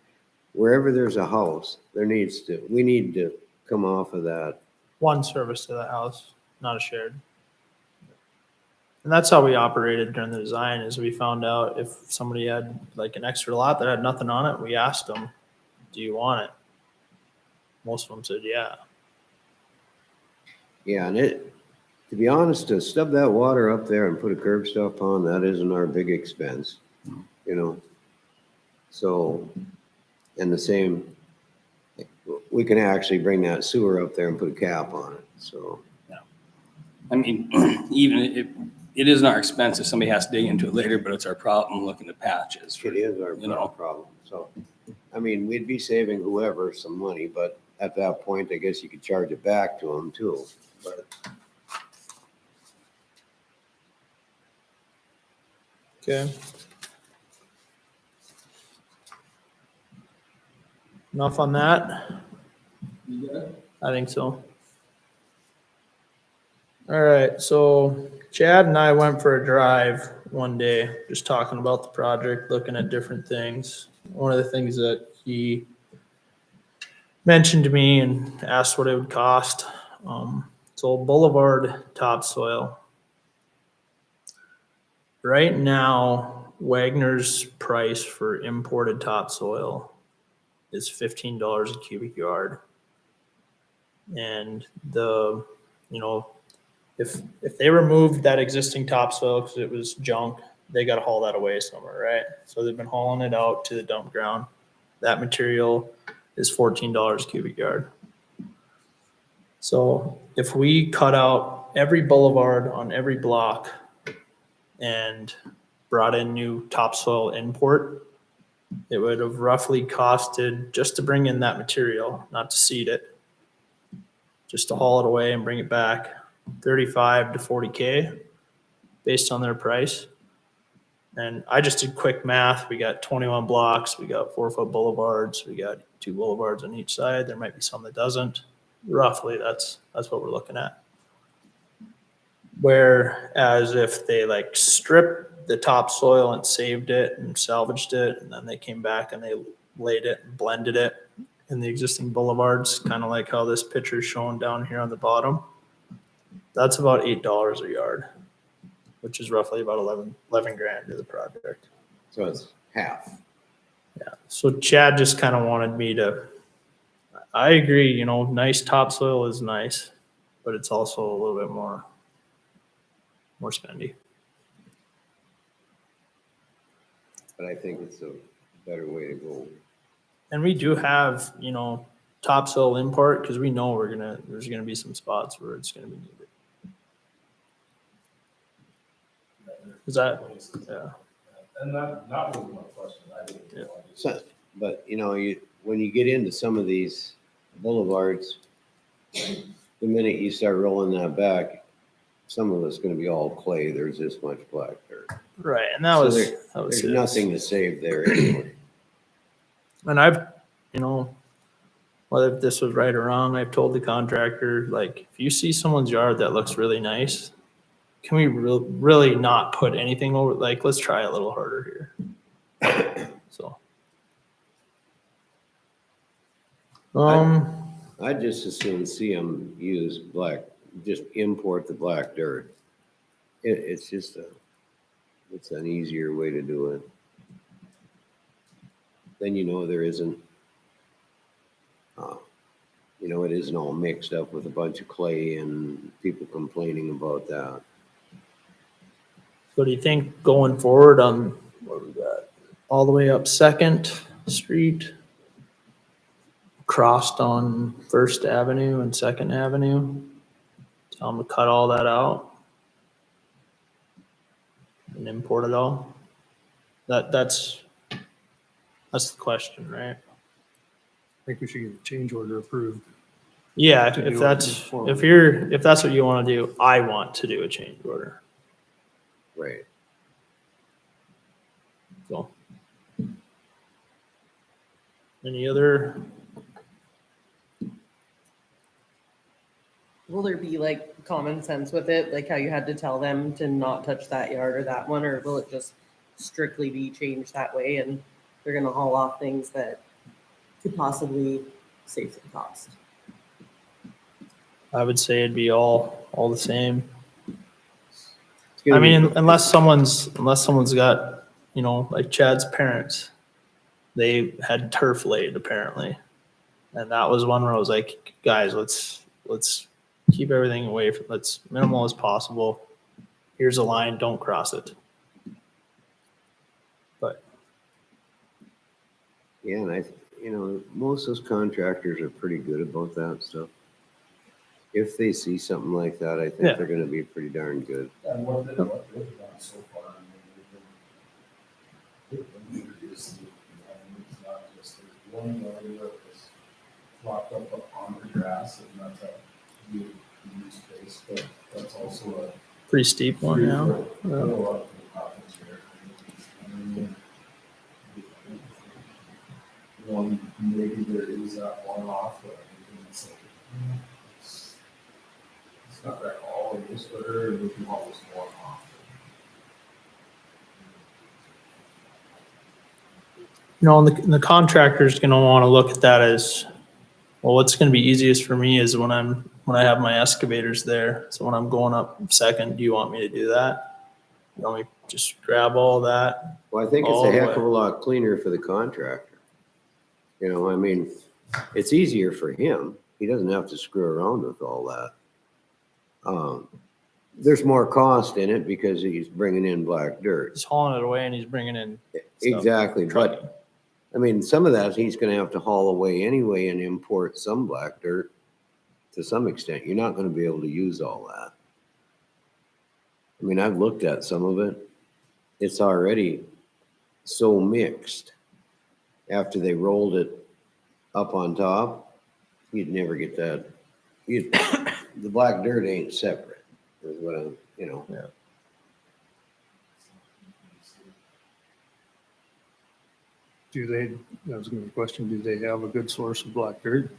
wherever there's a house, we need to come off of that. One service to the house, not a shared. And that's how we operated during the design is we found out if somebody had like an extra lot that had nothing on it, we asked them, do you want it? Most of them said, yeah. Yeah, and to be honest, to stub that water up there and put a curb stop on, that isn't our big expense, you know? So, and the same, we can actually bring that sewer up there and put a cap on it, so. I mean, even if, it isn't our expense if somebody has to dig into it later, but it's our problem looking at patches. It is our You know. problem, so. I mean, we'd be saving whoever some money, but at that point, I guess you could charge it back to them too, but. Okay. Enough on that? You good? I think so. All right, so Chad and I went for a drive one day, just talking about the project, looking at different things. One of the things that he mentioned to me and asked what it would cost. So Boulevard topsoil. Right now, Wagner's price for imported topsoil is $15 a cubic yard. And if they removed that existing topsoil because it was junk, they got to haul that away somewhere, right? So they've been hauling it out to the dump ground. That material is $14 a cubic yard. So if we cut out every boulevard on every block and brought in new topsoil import, it would have roughly costed, just to bring in that material, not to seed it, just to haul it away and bring it back, 35 to 40K based on their price. And I just did quick math. We got 21 blocks. We got 4-foot boulevards. We got 2 boulevards on each side. There might be some that doesn't. Roughly, that's what we're looking at. Whereas if they like stripped the topsoil and saved it and salvaged it, and then they came back and they laid it and blended it in the existing boulevards, kind of like how this picture is shown down here on the bottom, that's about $8 a yard, which is roughly about 11 grand to the project. So it's half. Yeah. So Chad just kind of wanted me to, I agree, nice topsoil is nice, but it's also a little bit more spendy. But I think it's a better way to go. And we do have, topsoil import because we know there's gonna be some spots where it's gonna be needed. Is that, yeah. And that was my question. I didn't know. So, but when you get into some of these boulevards, the minute you start rolling that back, some of it's gonna be all clay. There's this much black dirt. Right, and that So was there's it. nothing to save there anyway. And I've, whether this was right or wrong, I've told the contractor, like, if you see someone's yard that looks really nice, can we really not put anything over? Like, let's try a little harder here. So. I'd just as soon see them use just import the black dirt. It's it's an easier way to do it. Then there isn't, it isn't all mixed up with a bunch of clay and people complaining about that. So do you think going forward on, what we got, all the way up Second Street, crossed on First Avenue and Second Avenue, tell them to cut all that out and import it all? That's the question, right? I think we should get a change order approved. Yeah, To if do it that's, before if that's what you want to do, I want to do a change order. Right. So. Any other, Will there be like common sense with it, like how you had to tell them to not touch that yard or that one, or will it just strictly be changed that way and they're gonna haul off things that could possibly save some cost? I would say it'd be all the same. It's gonna I mean, be- unless someone's got, you know, like Chad's parents, they had turf laid apparently. And that was one where I was like, guys, let's keep everything away from, let's minimal as possible. Here's a line, don't cross it. But Yeah, and most of those contractors are pretty good about that stuff. If they see something like that, I think Yeah. they're gonna be pretty darn good. And what they've done so far, I mean, they've been introduced, and it's not just, there's one area that was locked up on the grass, and that's a new space, but that's also a. pretty steep one now. Yeah. One, maybe there is that one off, but I think it's like, it's not that all it is, but there would be always one off. You know, and the contractor's gonna wanna look at that as, well, what's gonna be easiest for me is when I have my excavators there. So when I'm going up second, do you want me to do that? You want me to just grab all that? Well, I think it's All a the heck way. of a lot cleaner for the contractor. I mean, it's easier for him. He doesn't have to screw around with all that. There's more cost in it because he's bringing in black dirt. He's hauling it away and he's bringing in stuff. Exactly, but Trucking. I mean, some of that he's gonna have to haul away anyway and import some black dirt to some extent. You're not gonna be able to use all that. I mean, I've looked at some of it. It's already so mixed. After they rolled it up on top, you'd never get that. The black dirt ain't separate, is what I'm. Yeah. That was gonna be a question, do they have a good source of black dirt?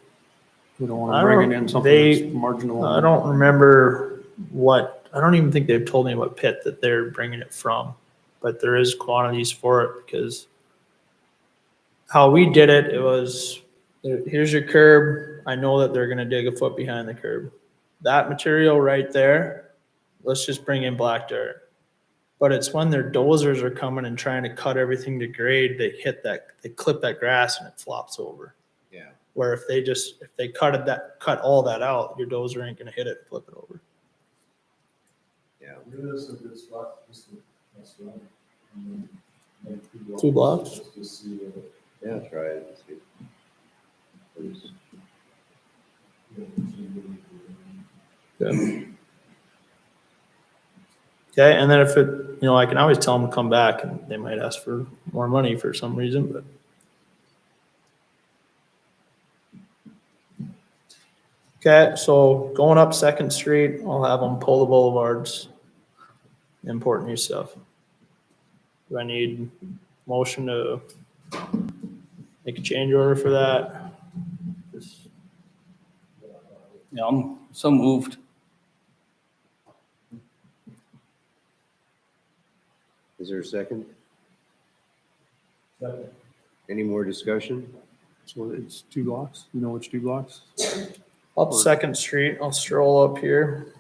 They don't I wanna bring it don't- in something they- that's marginal. I don't remember I don't even think they've told me what pit that they're bringing it from, but there is quantities for it because how we did it, it was, here's your curb. I know that they're gonna dig a foot behind the curb. That material right there, let's just bring in black dirt. But it's when their dozers are coming and trying to cut everything to grade, they clip that grass and it flops over. Yeah. Where if they cut all that out, your dozer ain't gonna hit it and flip it over. Yeah. It is a good spot, just to mess around. And then make 2 blocks? Just to see what it. Yeah, try it. and see. Okay, and then if it, I can always tell them to come back and they might ask for more money for some reason, but. Okay, so going up Second Street, I'll have them pull the boulevards, import new stuff. Do I need motion to make a change order for that? Yeah, I'm so moved. Is there a second? Second. Any more discussion? So it's 2 blocks, you know which 2 blocks? Up Second Street, I'll stroll up here.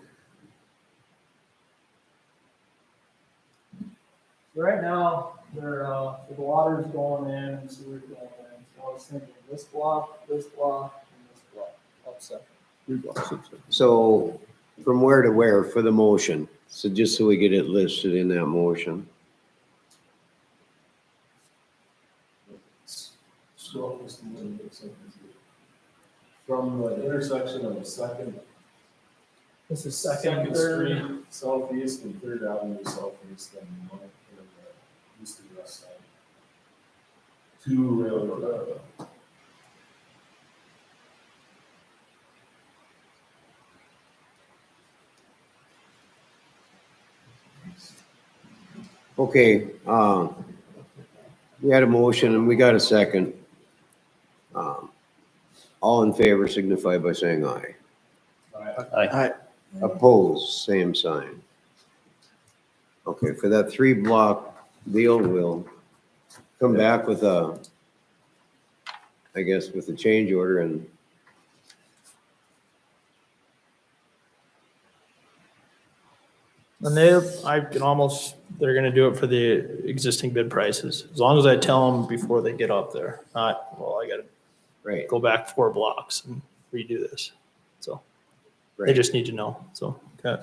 So right now, the water's going in, sewer's going in. So I was thinking this block, and this block, up Second. 3 blocks. So from where to where for the motion? So just so we get it listed in that motion. Scroll just a little bit, so from the intersection of Second. This is Second, Third. Street Southeast and Third Avenue Southeast and one in the east and west side. To Railroad Avenue. Okay, we had a motion and we got a second. All in favor signify by saying aye. Aye. Opposed, same sign. Okay, for that 3-block deal, we'll come back with a, I guess, with a change order and And they're gonna do it for the existing bid prices, as long as I tell them before they get up there. Not, well, I gotta right, go back 4 blocks and redo this. So they right. just need to know, so, okay.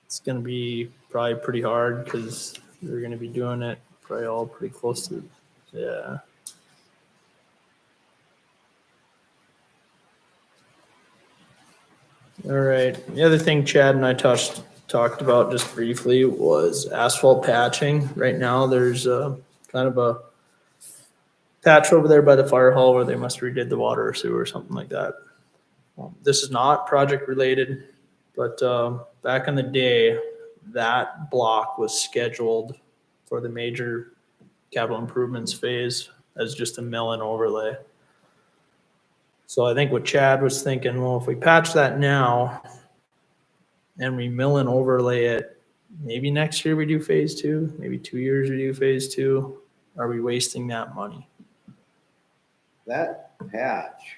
It's gonna be probably pretty hard, because they're gonna be doing it probably all pretty close to, yeah. All right, the other thing Chad and I talked about just briefly was asphalt patching. Right now, there's kind of a patch over there by the fire hall where they must have redid the water or sewer or something like that. This is not project related, but back in the day, that block was scheduled for the major capital improvements phase as just a mill and overlay. So I think what Chad was thinking, well, if we patch that now and we mill and overlay it, maybe next year we do phase 2, maybe 2 years we do phase 2. Are we wasting that money? That patch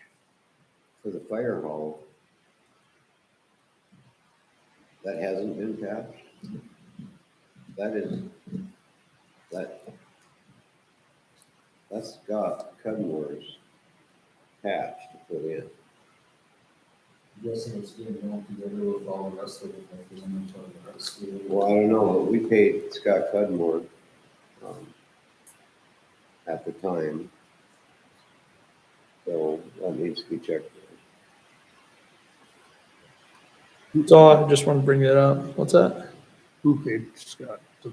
for the fire hall, that hasn't been patched? That's got Cudmore's patch to put in. I'm guessing it's getting lumped together with all the rest of it, like the inventory, the rest of it. Well, I don't know, but we paid Scott Cudmore at the time. So that needs to be checked. So I just want to bring that up. What's that? Who paid Scott? The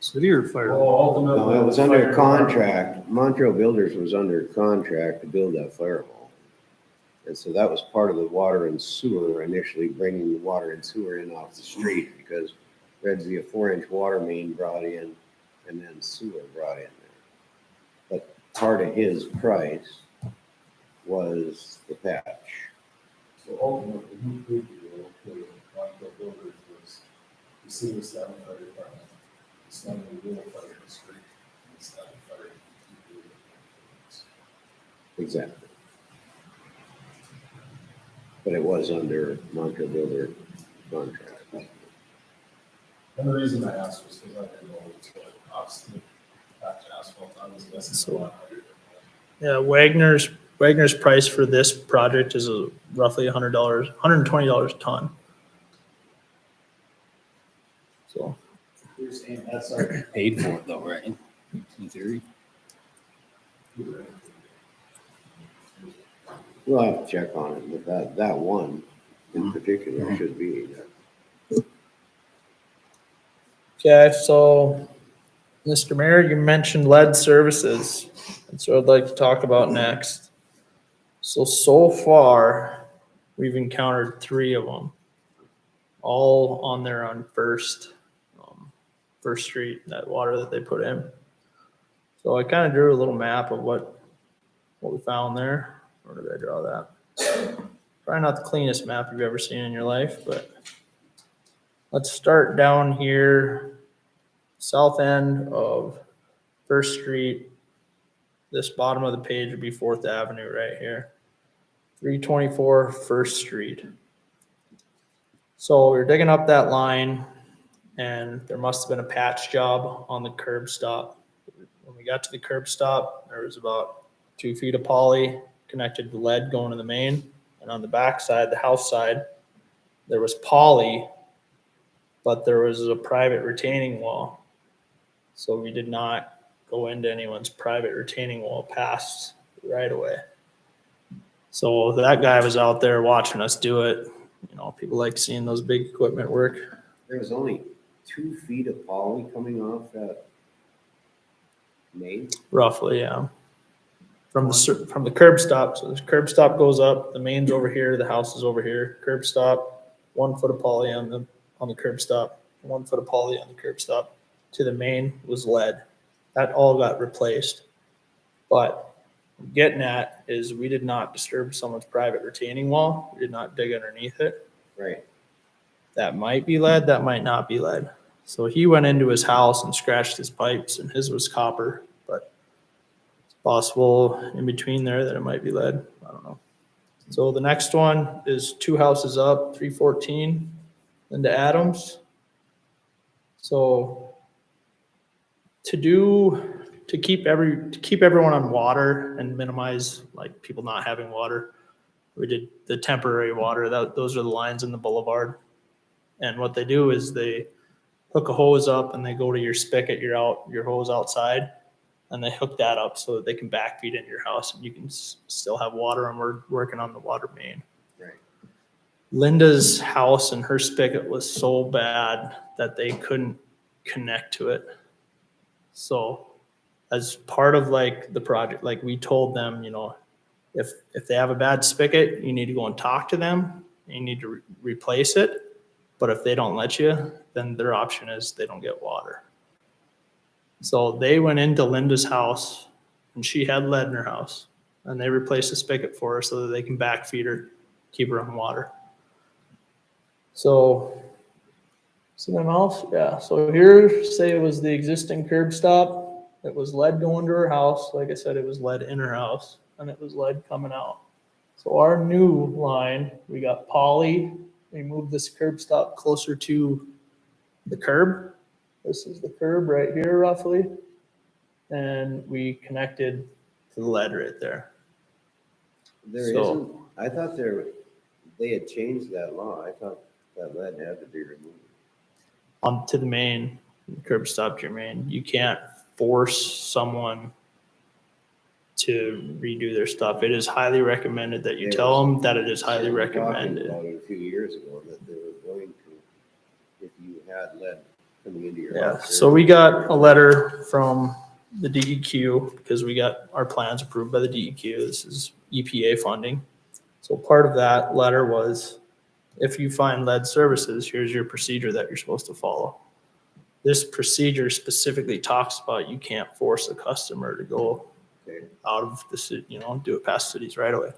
city or fire? Well, ultimately. No, it was under contract. Montreal Builders was under contract to build that fire hall. And so that was part of the water and sewer, initially bringing the water and sewer in off the street, because there had to be a 4-inch water main brought in and then sewer brought in there. But part of his price was the patch. So ultimately, who paid the bill for the Montreal Builders was the city of Stanley Fire Department. It's not a real fire district. It's not a fire. Exactly. But it was under Montreal Builder contract. And the reason I asked was because I didn't know what it cost to patch asphalt. I was guessing a lot higher than that. Yeah, Wagner's price for this project is roughly $100, $120 a ton. So, You're saying that's our. Paid for it though, right? In theory. We'll have to check on it, but that one in particular should be. okay, so Mr. Mayor, you mentioned lead services. That's what I'd like to talk about next. So far, we've encountered 3 of them, all on there on First Street, that water that they put in. So I kind of drew a little map of what we found there. Or did I draw that? Probably not the cleanest map you've ever seen in your life, but let's start down here, south end of First Street. This bottom of the page would be 4th Avenue right here. 324 First Street. So we were digging up that line, and there must have been a patch job on the curb stop. When we got to the curb stop, there was about 2 feet of poly connected to lead going to the main. And on the back side, the house side, there was poly, but there was a private retaining wall. So we did not go into anyone's private retaining wall past right away. So that guy was out there watching us do it. You know, people like seeing those big equipment work. There was only 2 feet of poly coming off that main. Roughly, yeah. from the curb stop. So the curb stop goes up, the main's over here, the house is over here, curb stop, 1 foot of poly on the curb stop, 1 foot of poly on the curb stop to the main was lead. That all got replaced. But what I'm getting at is we did not disturb someone's private retaining wall. We did not dig underneath it. Right. That might be lead, that might not be lead. So he went into his house and scratched his pipes, and his was copper, but it's possible in between there that it might be lead. I don't know. So the next one is 2 houses up, 314 into Adams. So to keep everyone on water and minimize like people not having water, we did the temporary water. Those are the lines in the boulevard. And what they do is they hook a hose up and they go to your spigot, your hose outside, and they hook that up so that they can backfeed into your house and you can still have water, and we're working on the water main. Right. Linda's house and her spigot was so bad that they couldn't connect to it. So as part of like the project, like we told them, if they have a bad spigot, you need to go and talk to them. You need to replace it. But if they don't let you, then their option is they don't get water. So they went into Linda's house and she had lead in her house, and they replaced the spigot for her so that they can backfeed her, keep her on water. So see my mouse? Yeah. So here, say it was the existing curb stop. It was lead going to her house. Like I said, it was lead in her house, and it was lead coming out. So our new line, we got poly. We moved this curb stop closer to the curb. This is the curb right here roughly. And we connected to the lead right there. There isn't, I thought they had changed that law. I thought that lead had to be removed. To the main, curb stop to your main. You can't force someone to redo their stuff. It is highly recommended that you tell them that it is highly recommended. About it a few years ago that they were going to, if you had lead coming into your Yeah, house. so we got a letter from the DEQ because we got our plans approved by the DEQ. This is EPA funding. So part of that letter was, if you find lead services, here's your procedure that you're supposed to follow. This procedure specifically talks about you can't force a customer to go out of the city, do it past cities right away.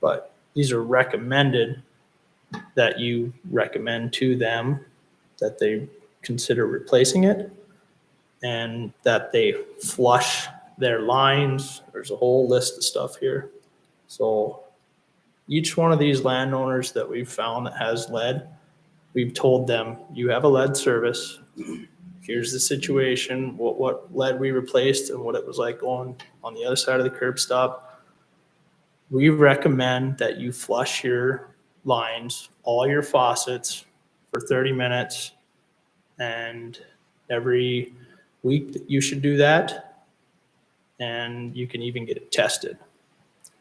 But these are recommended that you recommend to them that they consider replacing it and that they flush their lines. There's a whole list of stuff here. So each one of these landowners that we've found that has lead, we've told them, you have a lead service. Here's the situation, what lead we replaced and what it was like going on the other side of the curb stop. We recommend that you flush your lines, all your faucets for 30 minutes. And every week that you should do that. And you can even get it tested.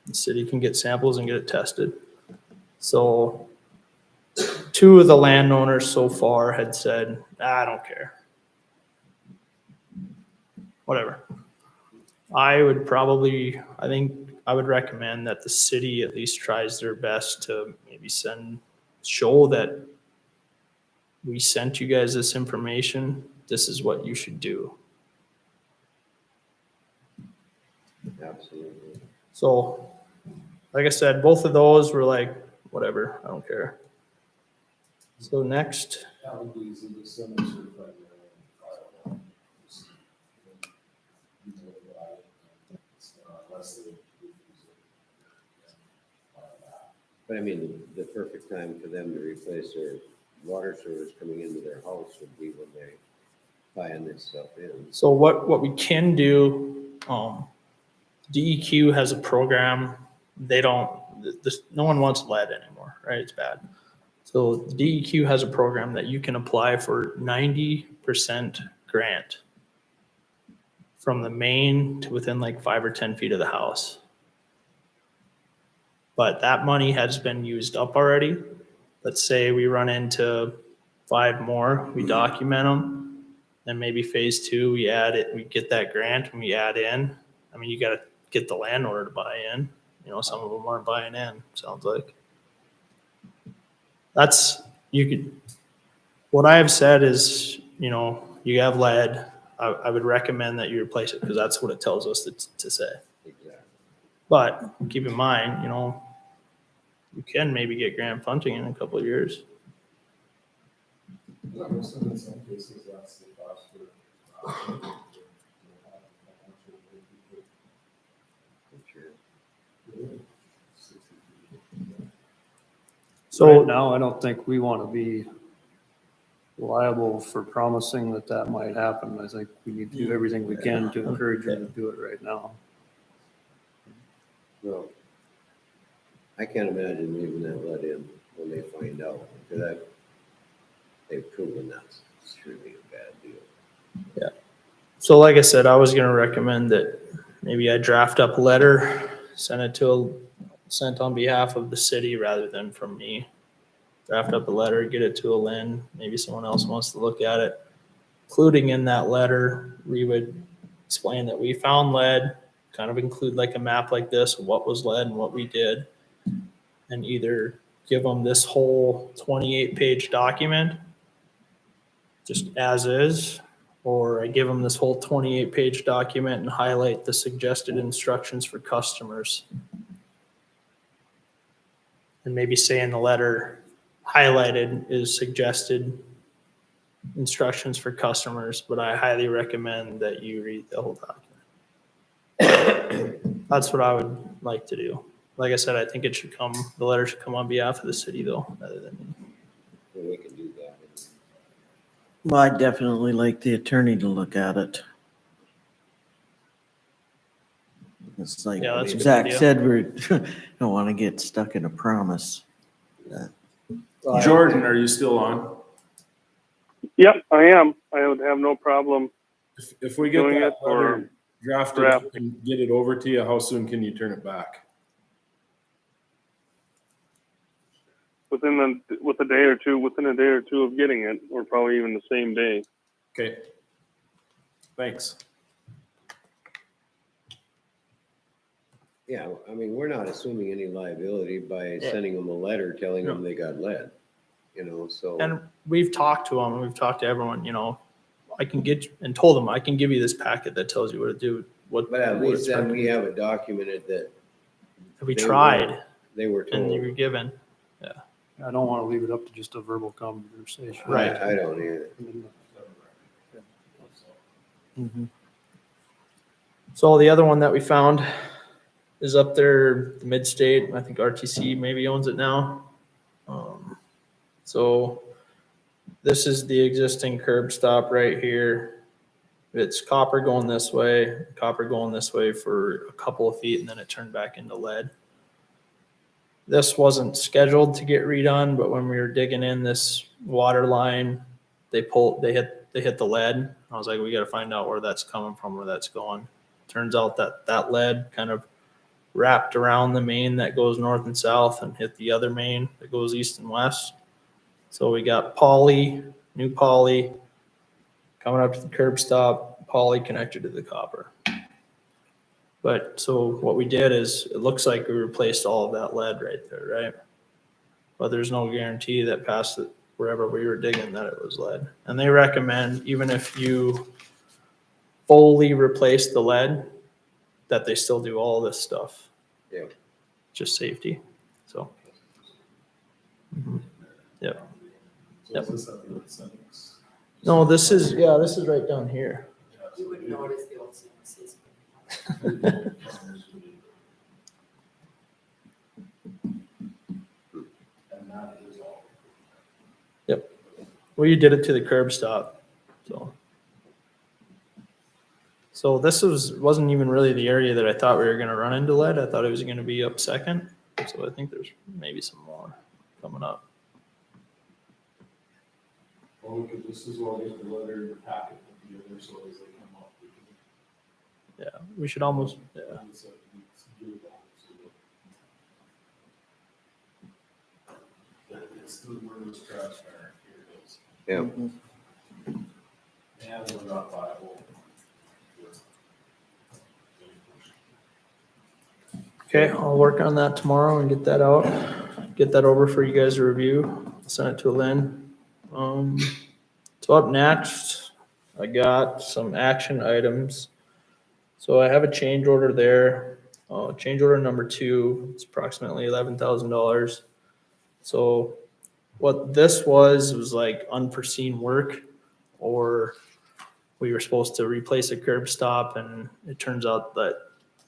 The city can get samples and get it tested. So 2 of the landowners so far had said, I don't care. Whatever. I think I would recommend that the city at least tries their best to maybe show that we sent you guys this information. This is what you should do. Absolutely. So, like I said, both of those were like, whatever, I don't care. So next, Counties in the cemetery, But I mean, the perfect time for them to replace their water service coming into their house would be when they tie in this stuff in. so what we can do, DEQ has a program. No one wants lead anymore, right? It's bad. So DEQ has a program that you can apply for 90% grant from the main to within like 5 or 10 feet of the house. But that money has been used up already. Let's say we run into 5 more, we document them, then maybe phase 2, we add it, we get that grant and we add in. I mean, you got to get the landlord to buy in. You know, some of them aren't buying in, sounds like. What I have said is, you know, you have lead, I would recommend that you replace it, because that's what it tells us to say. Exactly. But keep in mind, you know, you can maybe get grant funding in a couple of years. Yeah, most of in some cases, that's the cost for. So So, now I don't think we want to be liable for promising that that might happen. I think we need to do everything we can to encourage them to do it right now. Well, I can't imagine leaving that lead in when they find out, because they've proven that's surely a bad deal. so like I said, I was gonna recommend that maybe I draft up a letter, sent on behalf of the city rather than from me. Draft up a letter, get it to a Lynn, maybe someone else wants to look at it. Including in that letter, we would explain that we found lead, kind of include like a map like this, of what was lead and what we did. And either give them this whole 28-page document, just as is, or I give them this whole 28-page document and highlight the suggested instructions for customers. And maybe say in the letter, highlighted is suggested instructions for customers, but I highly recommend that you read the whole document. That's what I would like to do. Like I said, I think the letter should come on behalf of the city though, rather than me. And we can do that. Well, I'd definitely like the attorney to look at it. It's like Yeah, that's a good Zach idea. said, we don't want to get stuck in a promise. Jordan, are you still on? Yep, I am. I would have no problem. If we get Doing that it or letter drafted draft. and get it over to you, how soon can you turn it back? Within a day or two of getting it, or probably even the same day. Okay. Thanks. Yeah, I mean, we're not assuming any liability by sending them a letter telling them they got lead, you know, so. And we've talked to them, we've talked to everyone, you know, told them, I can give you this packet that tells you what to do. But at what least it's then meant to we be. have it documented that We they tried they were and you told. were given. I don't want to leave it up to just a verbal conversation. Right. I don't either. So the other one that we found is up there, the Mid-State. I think RTC maybe owns it now. So this is the existing curb stop right here. It's copper going this way for a couple of feet, and then it turned back into lead. This wasn't scheduled to get redone, but when we were digging in this water line, they hit the lead. I was like, we got to find out where that's coming from, where that's going. Turns out that lead kind of wrapped around the main that goes north and south and hit the other main that goes east and west. So we got new poly coming up to the curb stop, poly connected to the copper. But so what we did is, it looks like we replaced all of that lead right there, right? But there's no guarantee that past it, wherever we were digging, that it was lead. And they recommend, even if you fully replace the lead, that they still do all this stuff. Yeah. Just safety, so. Yep. So is this at the old settings? No, this is right down here. You would notice the old CMCs. And that is all. Well, you did it to the curb stop, so. So this wasn't even really the area that I thought we were gonna run into lead. I thought it was gonna be up second. So I think there's maybe some more coming up. Well, we could just as well get the letter in the packet with the other, so as they come up, we can. Yeah, we should almost, yeah. It's the wordless trash fire, here it is. Yeah. And we're not liable. Okay, I'll work on that tomorrow and get that out, get that over for you guys to review, send it to Lynn. So up next, I got some action items. So I have a change order there, change order number 2, it's approximately $11,000. So what this was like unforeseen work, or we were supposed to replace a curb stop, and it turns out that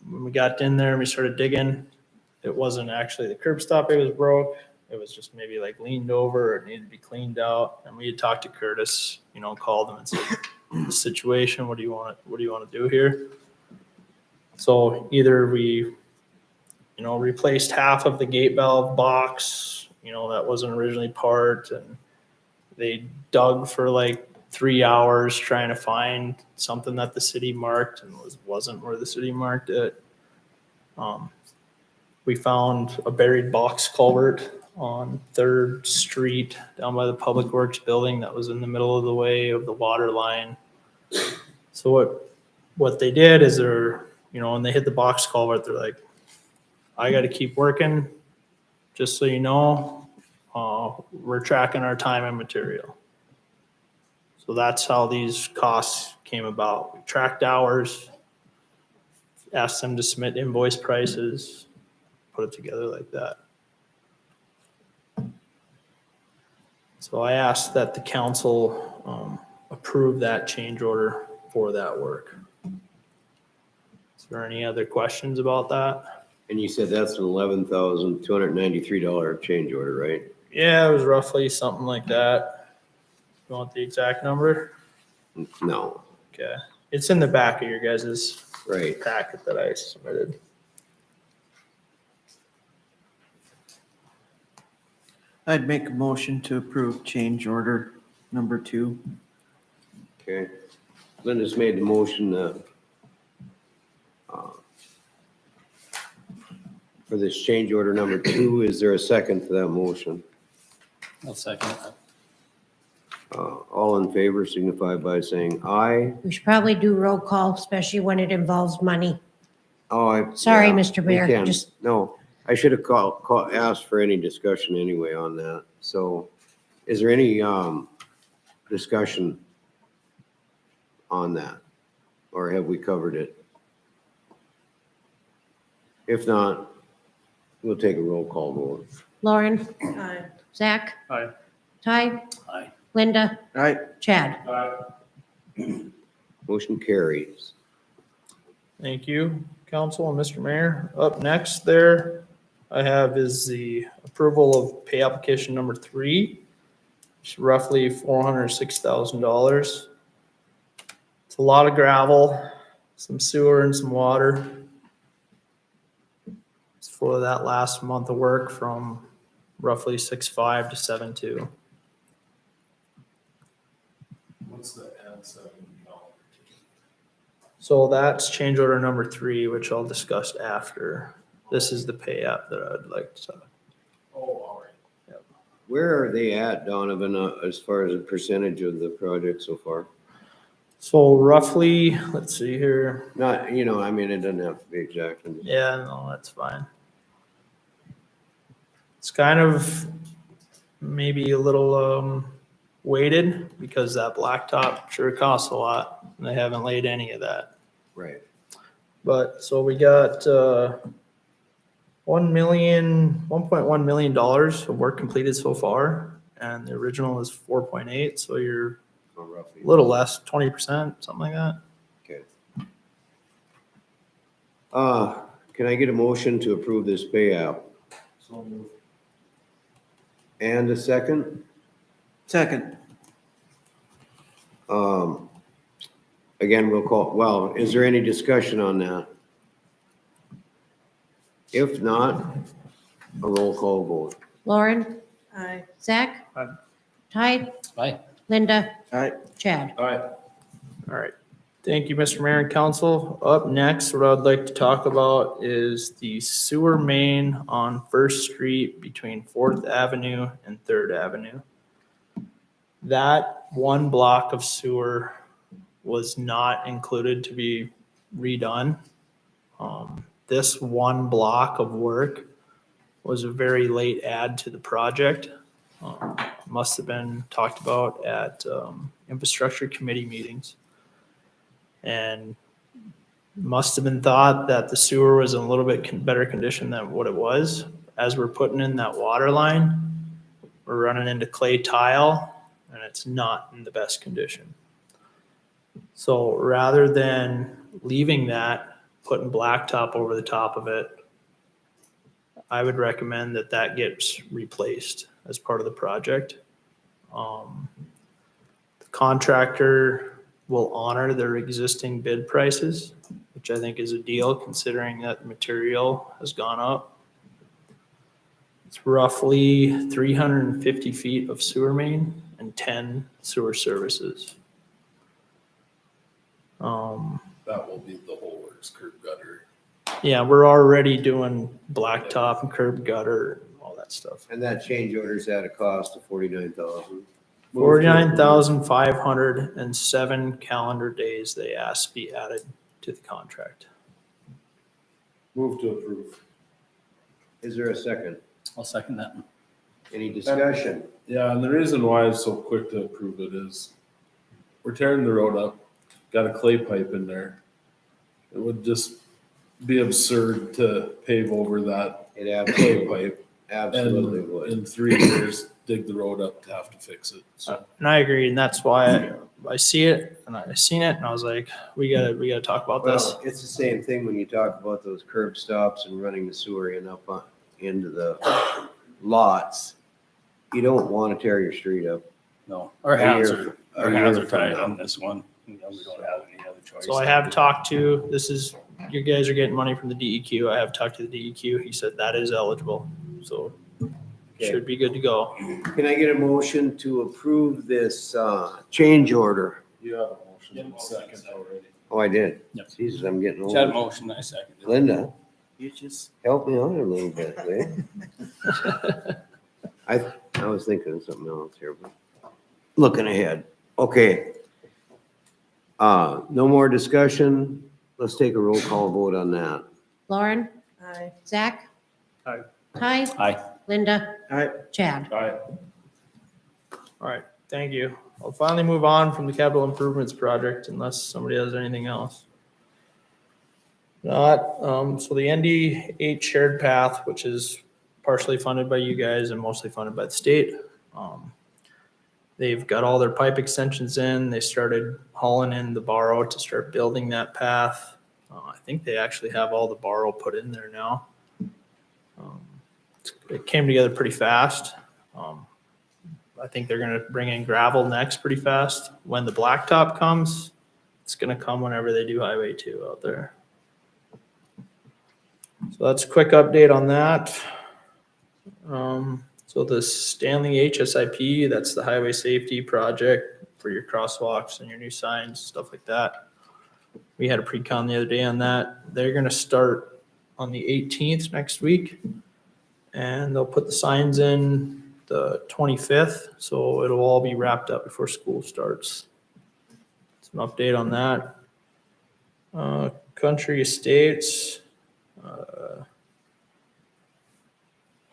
when we got in there and we started digging, it wasn't actually the curb stop it was broke. It was just maybe like leaned over, or it needed to be cleaned out. And we had talked to Curtis, called him and said, the situation, what do you want to do here? So either we, replaced half of the gate valve box, that wasn't originally part, and they dug for like 3 hours trying to find something that the city marked and wasn't where the city marked it. We found a buried box culvert on 3rd Street down by the Public Works building that was in the middle of the way of the water line. So what they did is when they hit the box culvert, they're like, I got to keep working. Just so you know, we're tracking our time and material. So that's how these costs came about. We tracked hours, asked them to submit invoice prices, put it together like that. So I asked that the council approve that change order for that work. Is there any other questions about that? And you said that's an $11,293 change order, right? Yeah, it was roughly something like that. You want the exact number? No, Okay. It's in the back of your guys' right. packet that I submitted. I'd make a motion to approve change order number 2. Okay. Linda's made the motion for this change order number 2. Is there a second to that motion? I'll second that. All in favor signify by saying aye. We should probably do roll call, especially when it involves money. Oh, Sorry, yeah, Mr. we Mayor, can. just- No, I should have asked for any discussion anyway on that. So is there any discussion on that? Or have we covered it? If not, we'll take a roll call vote. Lauren? Aye. Zach? Aye. Ty? Aye. Linda? All right, Chad? Motion carries. Thank you, council and Mr. Mayor. Up next there, I have is the approval of pay application number 3. It's roughly $406,000. It's a lot of gravel, some sewer and some water. It's for that last month of work from roughly 6/5 to 7/2. What's the ad seven dollar? So that's change order number 3, which I'll discuss after. This is the pay app that I'd like to. Oh, all right. Where are they at, Donovan, as far as the percentage of the project so far? So roughly, let's see here. Not, it doesn't have to be exact. Yeah, no, that's fine. It's kind of maybe a little weighted because that blacktop sure costs a lot. And they haven't laid any of that. Right. But so we got $1.1 million of work completed so far, and the original is 4.8. So you're So roughly. a little less, 20%, something like that. Okay. Can I get a motion to approve this payout? So moved. And a second? second. Again, we'll call, well, is there any discussion on that? If not, a roll call vote. Lauren? Aye. Zach? Aye. Ty? Aye. Linda? All right, Chad? All right. All right. Thank you, Mr. Mayor and Council. Up next, what I'd like to talk about is the sewer main on First Street between 4th Avenue and 3rd Avenue. That one block of sewer was not included to be redone. this one block of work was a very late add to the project. Must have been talked about at infrastructure committee meetings. And must have been thought that the sewer was in a little bit better condition than what it was. As we're putting in that water line, we're running into clay tile and it's not in the best condition. So rather than leaving that, putting blacktop over the top of it, I would recommend that that gets replaced as part of the project. The contractor will honor their existing bid prices, which I think is a deal considering that material has gone up. It's roughly 350 feet of sewer main and 10 sewer services. That will be the whole works, curb gutter. Yeah, we're already doing blacktop and curb gutter and all that stuff. And that change order's at a cost of $49,000. 49,507 calendar days they asked be added to the contract. Move to approve. Is there a second? I'll second that. Any discussion? Yeah, and the reason why I'm so quick to approve it is we're tearing the road up, got a clay pipe in there. It would just be absurd to pave over that It clay absolutely, pipe absolutely and would. in 3 years dig the road up to have to fix it. So And I agree, and that's why I see it and I seen it and I was like, we gotta talk about this. Well, it's the same thing when you talk about those curb stops and running the sewer in up on, into the lots. You don't want to tear your street up. No, our A hands year- are, our a hands year are from tied now. on this one. You know, we don't have any other choice. So I have talked to, this is, you guys are getting money from the DEQ. I have talked to the DEQ. He said that is eligible. So Okay. should be good to go. Can I get a motion to approve this change order? you have a motion in second already. Oh, I did. Yep. Jesus, I'm getting Chad old. motion, I second it. Linda, You just, help me out a little bit, eh? I was thinking of something else here, but looking ahead. Okay. No more discussion. Let's take a roll call vote on that. Lauren, Aye. Zach? Aye. Ty? Aye. Linda? Aye. Chad? All right. All right, thank you. I'll finally move on from the capital improvements project unless somebody has anything else. Not, so the ND8 shared path, which is partially funded by you guys and mostly funded by the state. They've got all their pipe extensions in. They started hauling in the borrow to start building that path. I think they actually have all the borrow put in there now. It came together pretty fast. I think they're gonna bring in gravel next pretty fast. When the blacktop comes, it's gonna come whenever they do Highway 2 out there. So that's a quick update on that. So the Stanley HSIP, that's the highway safety project for your crosswalks and your new signs, stuff like that. We had a pre-con the other day on that. They're gonna start on the 18th next week. And they'll put the signs in the 25th, so it'll all be wrapped up before school starts. Some update on that. Country Estates.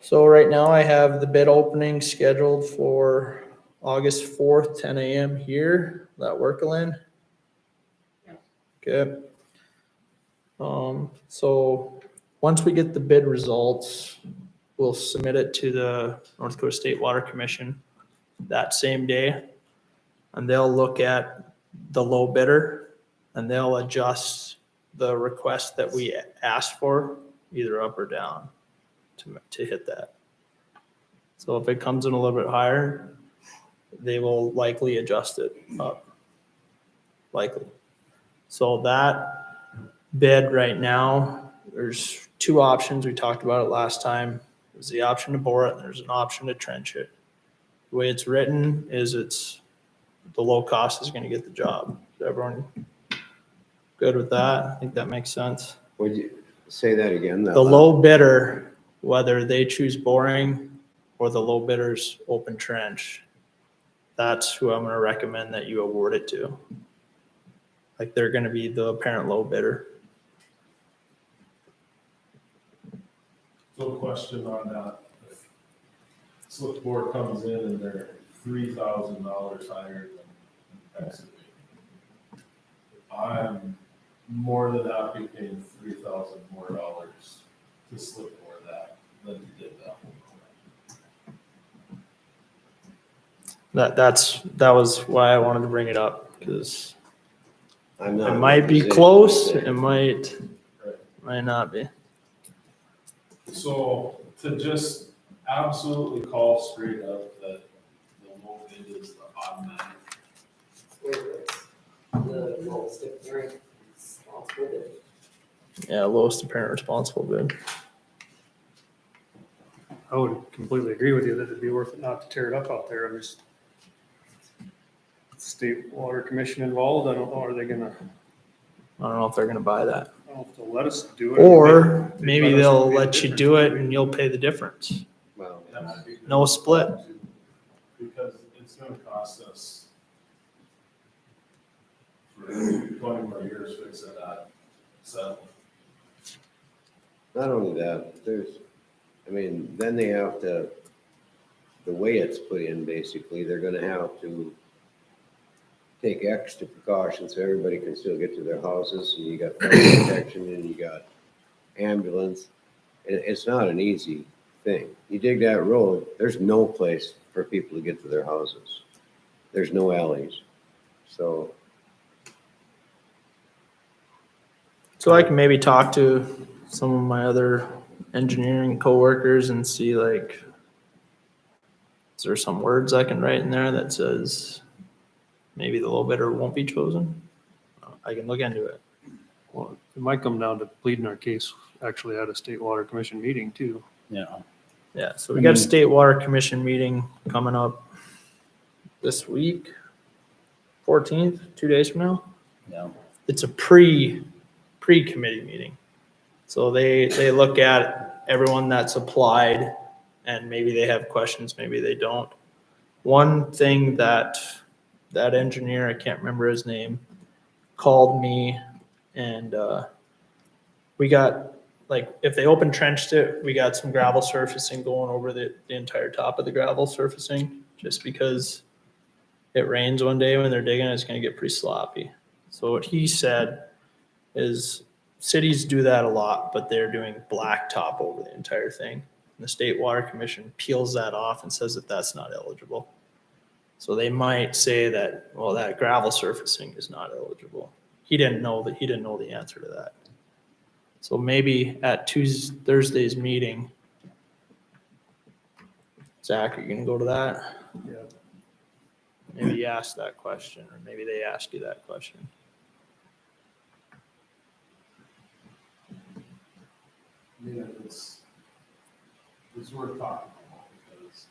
So right now I have the bid opening scheduled for August 4th, 10 a.m. here. That work, Lynn? Okay. So once we get the bid results, we'll submit it to the North Dakota State Water Commission that same day. And they'll look at the low bidder and they'll adjust the request that we asked for, either up or down to hit that. So if it comes in a little bit higher, they will likely adjust it up, likely. So that bid right now, there's two options. We talked about it last time. There's the option to bore it and there's an option to trench it. The way it's written is it's the low cost is gonna get the job. Is everyone good with that? I think that makes sense. Would you say that again? The low bidder, whether they choose boring or the low bidder's open trench, that's who I'm gonna recommend that you award it to. Like they're gonna be the apparent low bidder. So question on that, if slip board comes in and they're $3,000 higher than excavating, I'm more than happy paying $3,000 more to slip board that than to dig that one. That was why I wanted to bring it up, because I'm not. it in a might be position to close, say. it might not be. So to just absolutely call straight up that the low bid is the automatic. The lowest apparent responsible bid. Yeah, lowest apparent responsible bid. I would completely agree with you that it'd be worth it not to tear it up out there. I'm just State Water Commission involved. I don't know, are they gonna, I don't know if they're gonna buy that. I don't know if they'll let us do it. Or They maybe let us they'll pay the let you difference. do it and you'll pay the difference. Well, No split. Because it's gonna cost us for 20 more years fixing that settlement. not only that, then they have to, the way it's put in, basically, they're gonna have to take extra precautions so everybody can still get to their houses, and you got fire protection, and you got ambulance. It's not an easy thing. You dig that road, there's no place for people to get to their houses. There's no alleys. So, So I can maybe talk to some of my other engineering coworkers and see like, is there some words I can write in there that says maybe the low bidder won't be chosen? I can look into it. Well, it might come down to pleading our case actually at a State Water Commission meeting too. Yeah. Yeah, so we got a State Water Commission meeting coming up this week, 14th, 2 days from now. Yeah. It's a pre-committee meeting. So they look at everyone that's applied and maybe they have questions, maybe they don't. One thing that engineer, I can't remember his name, called me and we got, like, if they open trenched it, we got some gravel surfacing going over the entire top of the gravel surfacing, just because it rains one day when they're digging, it's gonna get pretty sloppy. So what he said is cities do that a lot, but they're doing blacktop over the entire thing. And the State Water Commission peels that off and says that that's not eligible. So they might say that, well, that gravel surfacing is not eligible. He didn't know the answer to that. So maybe at Thursday's meeting, Zach, are you gonna go to that? Yeah. Maybe you ask that question, or maybe they ask you that question. Yeah, it's worth talking about because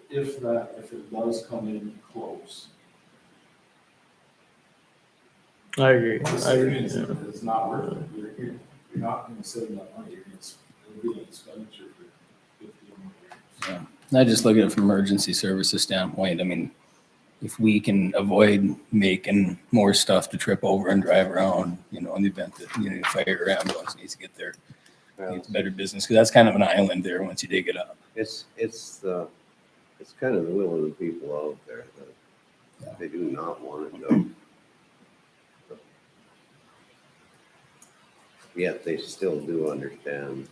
if it does come in close, I agree. it's not worth it. You're not gonna save that money, it'll be an expenditure for 15 more years. I just look at it from emergency services standpoint. I mean, if we can avoid making more stuff to trip over and drive around, in the event that, fire or ambulance needs to get there, it's better business, because that's kind of an island there once you dig it up. it's kind of the will of the people out there that they do not want to go. Yet they still do understand,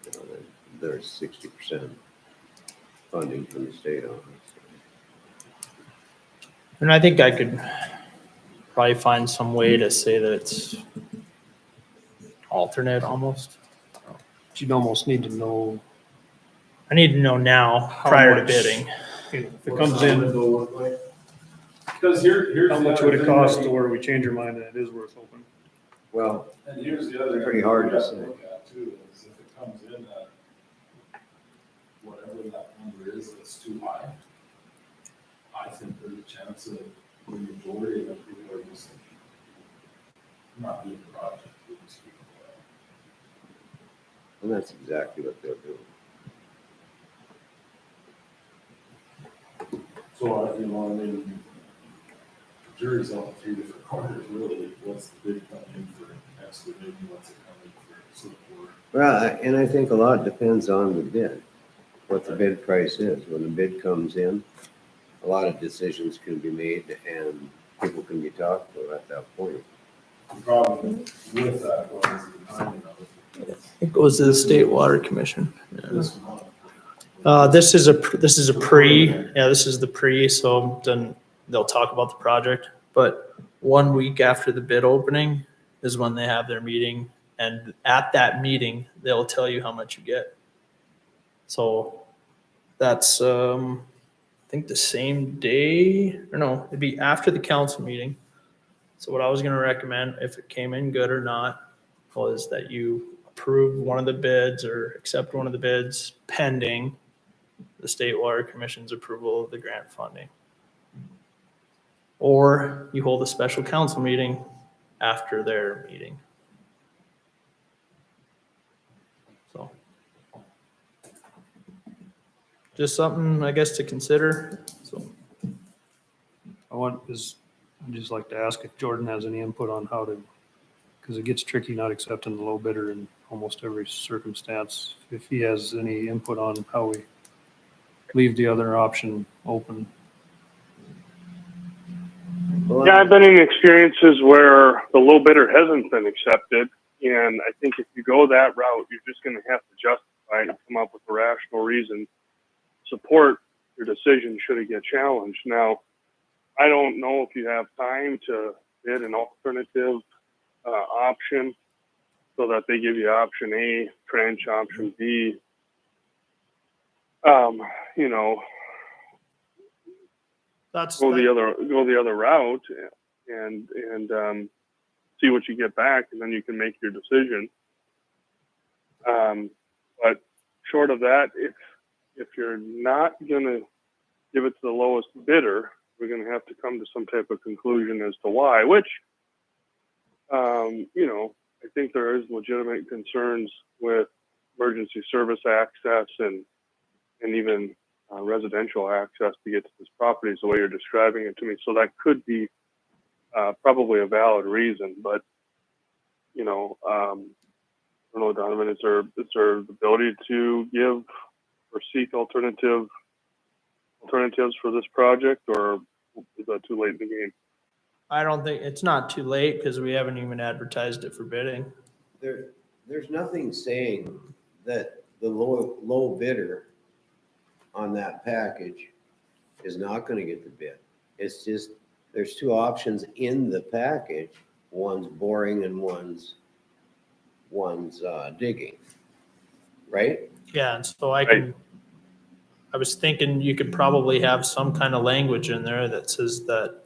that there's 60% funding from the state on it. And I think I could probably find some way to say that it's alternate almost. But you'd almost need to know, I need to know now How prior to much? bidding. if it comes in, Because here's how the much other would it thing cost that to you- where we change our mind and it is worth open? Well, And here's the other. Pretty hard to thing say. we have look at too, is if it comes in at whatever that number is, that's too high. I think there's a chance that the majority of people are just not doing the project. They're just keeping it and that's exactly what they'll do. away. So, I mean, jury's on 3 different corners, really. What's the bid coming in for excavating, what's it coming for support. Well, and I think a lot depends on the bid, what the bid price is. When the bid comes in, a lot of decisions can be made and people can be talked to at that point. The problem with that was the timing of it. It goes to the State Water Commission. Yeah. This month. This is a pre, yeah, this is the pre, so then they'll talk about the project. But 1 week after the bid opening is when they have their meeting. And at that meeting, they'll tell you how much you get. So that's, I think the same day, or no, it'd be after the council meeting. So what I was gonna recommend, if it came in good or not, was that you approve one of the bids or accept one of the bids pending the State Water Commission's approval of the grant funding. Or you hold a special council meeting after their meeting. So. Just something, I guess, to consider, so. I'd just like to ask if Jordan has any input on how to, because it gets tricky not accepting the low bidder in almost every circumstance. If he has any input on how we leave the other option open. Yeah, I've been in experiences where the low bidder hasn't been accepted. And I think if you go that route, you're just going to have to justify it and come up with a rational reason, support your decision should it get challenged. Now, I don't know if you have time to bid an alternative option so that they give you option A, trench, option B. You know, go the other route and see what you get back, and then you can make your decision. But short of that, if you're not gonna give it to the lowest bidder, we're gonna have to come to some type of conclusion as to why. Which, you know, I think there is legitimate concerns with emergency service access and even residential access to get to this property is the way you're describing it to me. So that could be probably a valid reason, but you know, I don't know, Donovan, is there the ability to give or seek alternatives for this project, or is that too late in the game? I don't think, it's not too late because we haven't even advertised it for bidding. There's nothing saying that the low bidder on that package is not gonna get the bid. It's just, there's two options in the package. One's boring and one's digging, right? Yeah, and so I was thinking you could probably have some kind of language in there that says that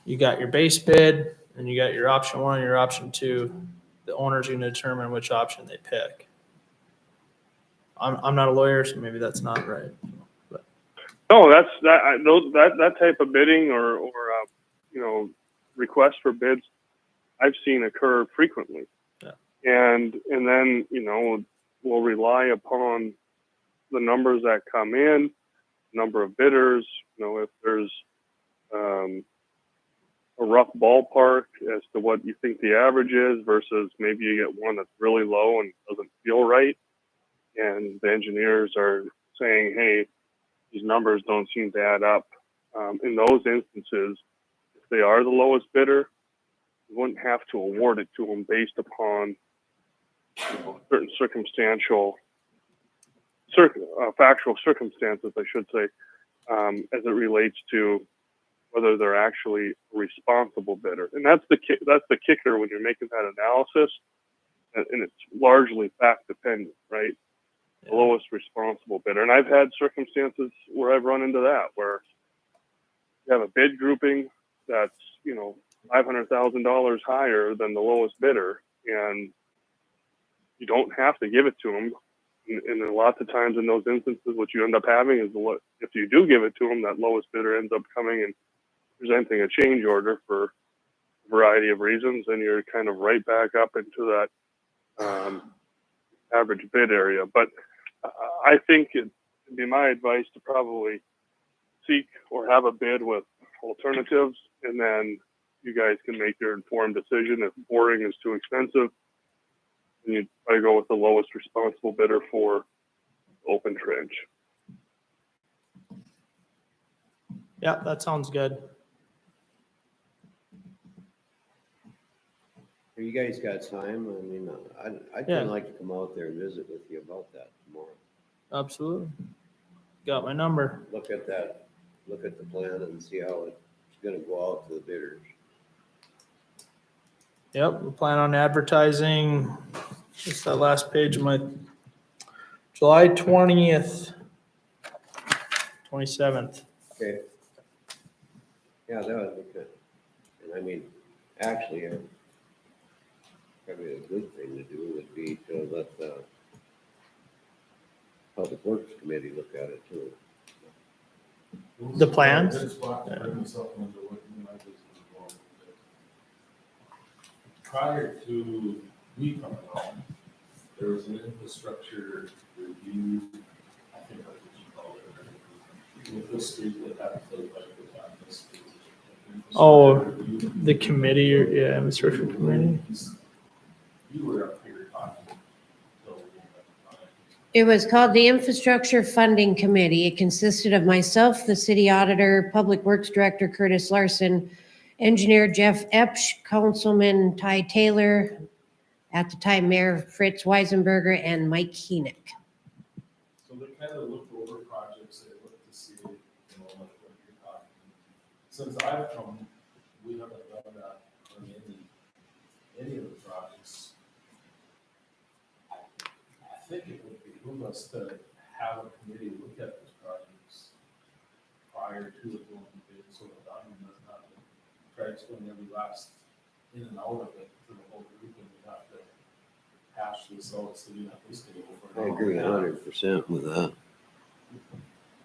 you got your base bid and you got your option 1 and your option 2. The owner's gonna determine which option they pick. I'm not a lawyer, so maybe that's not right. But No, that type of bidding or you know, request for bids I've seen occur frequently. Yeah. And then, you know, we'll rely upon the numbers that come in, number of bidders, you know, if there's a rough ballpark as to what you think the average is versus maybe you get one that's really low and doesn't feel right. And the engineers are saying, hey, these numbers don't seem to add up. In those instances, if they are the lowest bidder, you wouldn't have to award it to them based upon, you know, certain factual circumstances, I should say, as it relates to whether they're actually a responsible bidder. And that's the kicker when you're making that analysis, and it's largely fact dependent, right? The lowest responsible bidder. And I've had circumstances where I've run into that, where you have a bid grouping that's, you know, $500,000 higher than the lowest bidder, and you don't have to give it to them. And a lot of times in those instances, what you end up having is if you do give it to them, that lowest bidder ends up coming and presenting a change order for a variety of reasons, and you're kind of right back up into that average bid area. But I think it'd be my advice to probably seek or have a bid with alternatives, and then you guys can make your informed decision. If boring is too expensive, and you try to go with the lowest responsible bidder for open trench. Yeah, that sounds good. You guys got time? I mean, I'd Yeah. kind of like to come out there and visit with you about that tomorrow. Absolutely. Got my number. Look at that, look at the plan and see how it's gonna go out to the bidders. Yep, we plan on advertising, just that last page of my July 20th, 27th. Okay. Yeah, that would be good. And I mean, actually, probably a good thing to do would be to let the Public Works Committee look at it too. The plans? Good spot to bring something into what my business is going with. Prior to me coming on, there was an infrastructure review, I think that's what you call it, with the street that had to look like the time this. Oh, the committee, yeah, infrastructure committee. You were up here talking. So, It was called the Infrastructure Funding Committee. It consisted of myself, the city auditor, Public Works Director Curtis Larson, engineer Jeff Epsch, Councilman Ty Taylor, at the time Mayor Fritz Weisenberger, and Mike Keenek. So they kind of looked over projects, they looked to see, you know, like what you're talking. Since I've come, we haven't done that on any of the projects. I think it would behoove us to have a committee look at these projects prior to it going to bid, so that Diamond doesn't have to try to explain every last in and out of it to the whole group, and we have to hash this out, so we have this to go for. I agree 100% with that.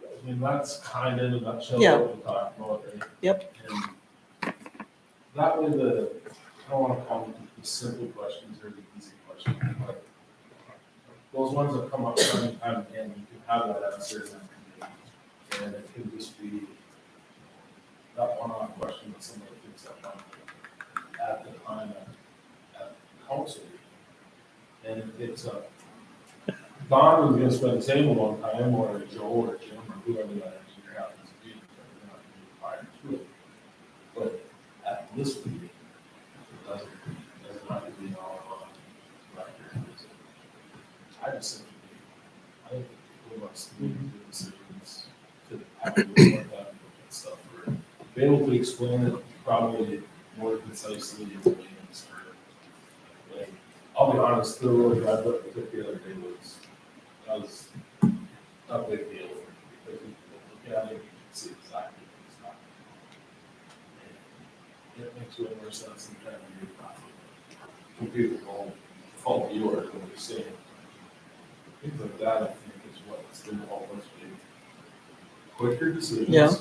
I mean, that's kind of in a nutshell Yeah. what we're talking about, right? Yep. And that way I don't want to call them the simple questions or the easy questions, but those ones that come up time and time again, you can have that answer in that committee. And it can just be that one-off question that somebody thinks up on at the time at council. And it picks up. Don was gonna spend the same amount of time, or Joe or Jim or whoever that engineer happens to be, they're not gonna be prior to it. But at this meeting, it doesn't have to be all on record. I just think, I think people must make good decisions to have to do like that and stuff, or be able to explain it probably more concisely in the meetings. Like, I'll be honest, the road drive that we took the other day was a big deal, because you look at it, you can see exactly what it's not. It makes way more sense than trying to do computer will fault you or what you're saying. Things like that, I think, is what's going to help us make quicker decisions. Yeah.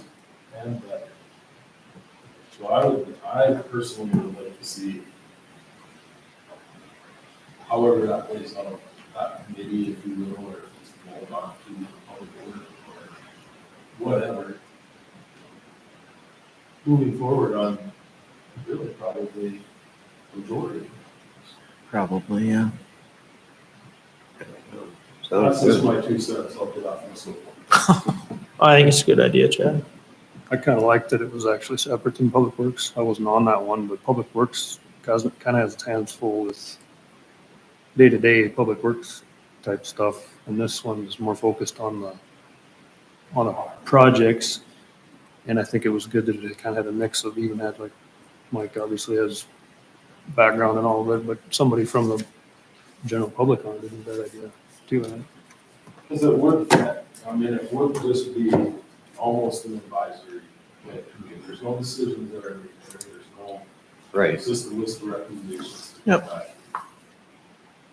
And better. So I personally would like to see, however that plays out, that committee, if you will, or if it's rolled on to the public order or whatever. Moving forward on really probably majority. Probably, yeah. That's Sounds just good. my 2 cents. I'll get off my soapbox. I think it's a good idea, Chad. I kind of liked that it was actually separate than Public Works. I wasn't on that one, but Public Works kind of has its hands full with day-to-day Public Works type stuff. And this one is more focused on the projects. And I think it was good that it kind of had a mix of even had, like, Mike obviously has background and all of it, but somebody from the general public on it isn't a bad idea too. Right? Because it would, I mean, it would just be almost an advisory. Committee. There's no decisions that are made there. There's no. Right. It's just a list of recommendations. Yep.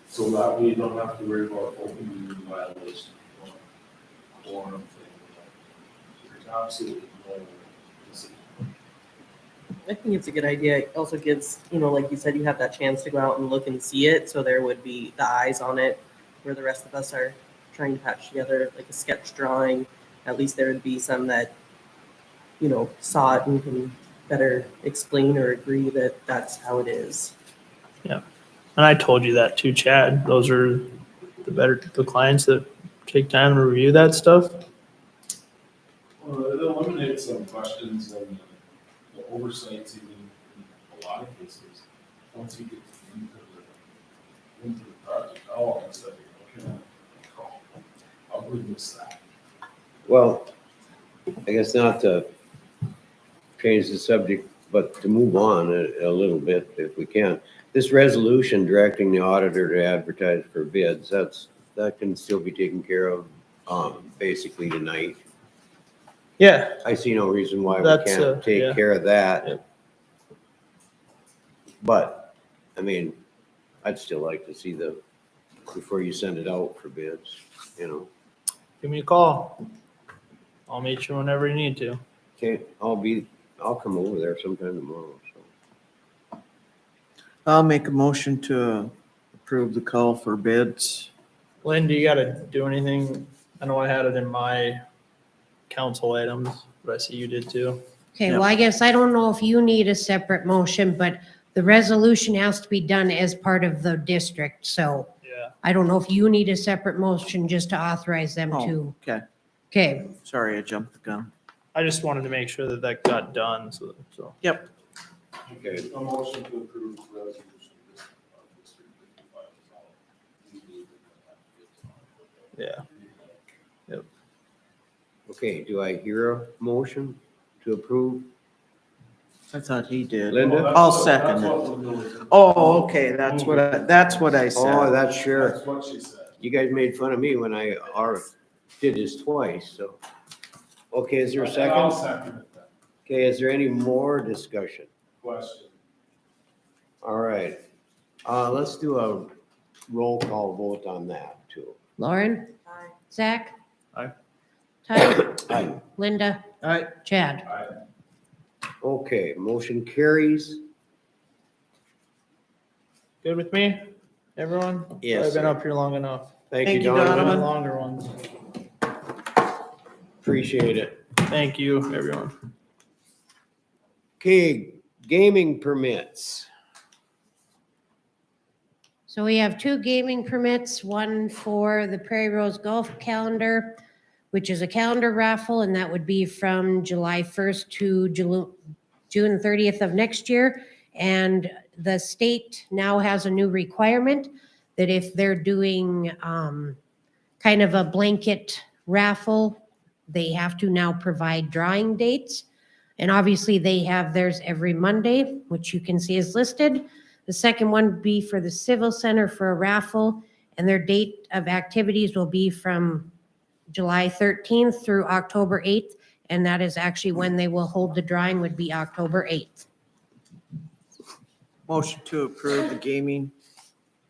So that way you don't have to worry about open meeting violation or quorum thing. There's absolutely no decision. I think it's a good idea. It also gives, like you said, you have that chance to go out and look and see it. So there would be the eyes on it where the rest of us are trying to patch together like a sketch drawing. At least there would be some that, saw it and can better explain or agree that that's how it is. And I told you that too, Chad. Those are the clients that take time to review that stuff. Well, it eliminates some questions and the oversights even in a lot of cases. Once you get into the project, oh, I said, okay, I'll bring this that. Well, I guess not to change the subject, but to move on a little bit if we can. This resolution directing the auditor to advertise for bids, that can still be taken care of, basically tonight. Yeah, I see no reason why we That's, can't yeah. take care of that. Yep. But, I mean, I'd still like to see before you send it out for bids, you know. give me a call. I'll meet you whenever you need to. Okay, I'll come over there sometime tomorrow, so. I'll make a motion to approve the call for bids. Lynn, do you gotta do anything? I know I had it in my council items, but I see you did too. Okay, well, I guess I don't know if you need a separate motion, but the resolution has to be done as part of the district, so Yeah. I don't know if you need a separate motion just to authorize them Oh, to. okay. Okay, Sorry, I jumped the gun. I just wanted to make sure that that got done, so. Yep. Okay. A motion to approve the resolution. District 55 is all. We need to have Yeah. Okay, do I hear a motion to approve? I thought he did. Linda? I'll second it. Oh, okay, that's what I Oh, said. that's sure. That's what she said. You guys made fun of me when I did this twice, so. Okay, is there a I'll second? second it then. Okay, is there any more discussion? Question. All right, let's do a roll call vote on that too. Lauren? Zach? Aye. Ty? Aye. Linda? All right. Chad? Okay, motion carries. Good with me, everyone? Yes, I've been sir. up here long enough. Thank you, Thank you, One of Donovan. the longer ones. Appreciate it. Thank you, everyone. Okay, gaming permits. So we have 2 gaming permits, one for the Prairie Rose Golf Calendar, which is a calendar raffle, and that would be from July 1st to June 30th of next year. And the state now has a new requirement that if they're doing kind of a blanket raffle, they have to now provide drawing dates. And obviously they have theirs every Monday, which you can see is listed. The second one would be for the Civil Center for a raffle, and their date of activities will be from July 13th through October 8th, and that is actually when they will hold the drawing, would be October 8th. Motion to approve the gaming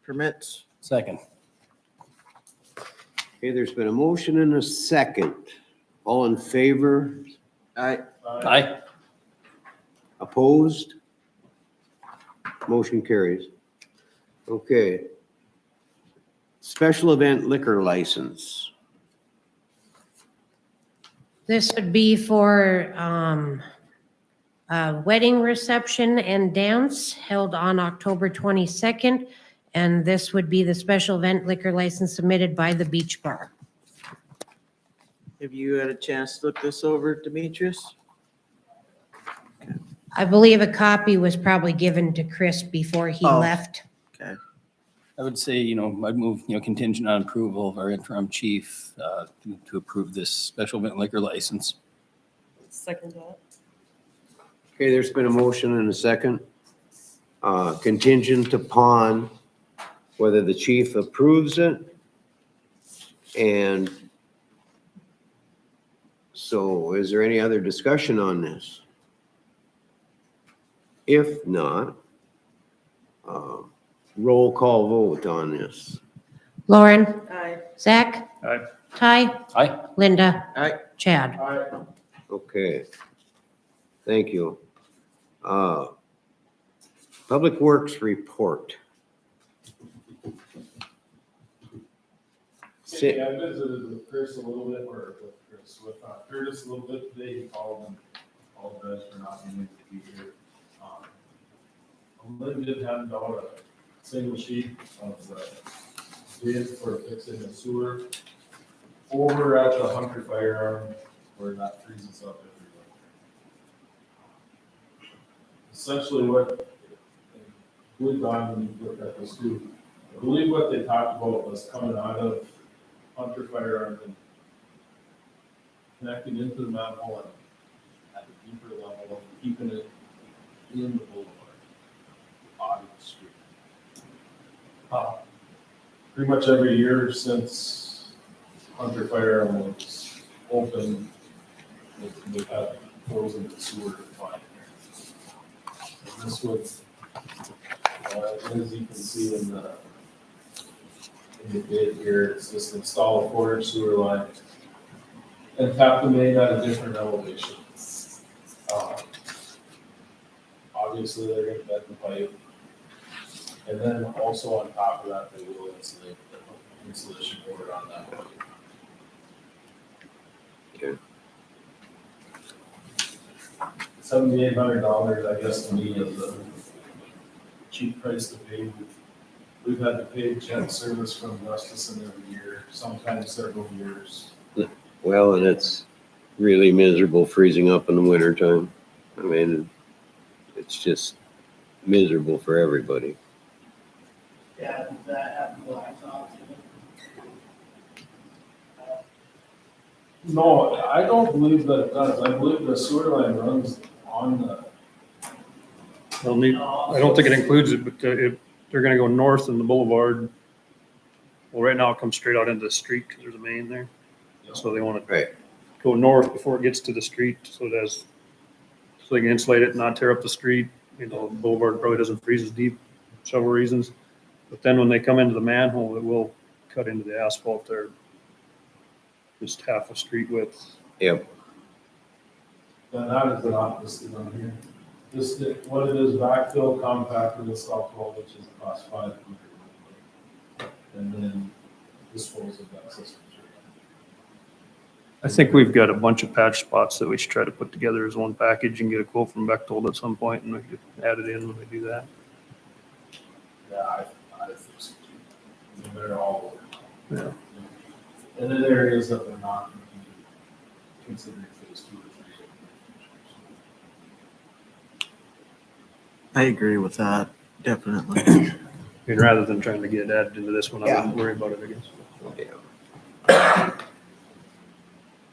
permits. Second. Okay, there's been a motion and a second. All in favor? Aye. Aye. Opposed? Motion carries. Okay. Special event liquor license. This would be for a wedding reception and dance held on October 22nd. And this would be the special event liquor license submitted by the Beach Bar. Have you had a chance to look this over, Demetrius? I believe a copy was probably given to Chris before he Oh. left. Okay. I would say, I'd move, contingent on approval of our interim chief to approve this special event liquor license. Second that. Okay, there's been a motion and a second. Contingent upon whether the chief approves it. And so is there any other discussion on this? If not, roll call vote on this. Lauren? Aye. Zach? Aye. Ty? Aye. Linda? Aye. Chad? Okay. Thank you. Public Works report. Okay, I visited with Chris a little bit, or with Curtis a little bit today. He called and apologized for not being able to be here. Lynn did hand out single sheet of bid for fixing the sewer over at the Hunter Firearm where that freezes up every winter. Essentially what, good Don, when you look at this too, I believe what they talked about was coming out of Hunter Firearm and connecting into the manhole and at a deeper level and keeping it in the boulevard, on the street. Pretty much every year since Hunter Firearm was open, they've had frozen sewer line there. And this was, as you can see in the bid here, it's just install a 4-inch sewer line and tap the main at a different elevation. Obviously, they're going to bed the pipe. And then also on top of that, they will insulate the insulation board on that pipe. Okay. $7,800, I guess, to me is a cheap price to pay. We've had to pay jet service from Gustafson every year, sometimes several years. Well, and it's really miserable freezing up in the wintertime. I mean, it's just miserable for everybody. Yeah, that happened last time. No, I don't believe that it does. I believe the sewer line runs on the. I don't think it includes it, but they're gonna go north in the boulevard. Well, right now it comes straight out into the street because there's a main there. So they want to Right. go north before it gets to the street, so they can insulate it and not tear up the street. You know, the boulevard probably doesn't freeze as deep, for several reasons. But then when they come into the manhole, it will cut into the asphalt there. Just half a street width. Yep. And that is the opposite on here. This, what it is, backfill, compacted, install 12 inches across 5 feet. And then dispose of that system. I think we've got a bunch of patch spots that we should try to put together as one package and get a quote from Bechtold at some point, and we could add it in when we do that. Yeah, I think so too. I mean, they're all over. Yeah. And then areas that they're not considering phase 2 or 3. I agree with that, definitely. I mean, rather than trying to get it added into this one, I wouldn't worry about it, I guess. Yeah.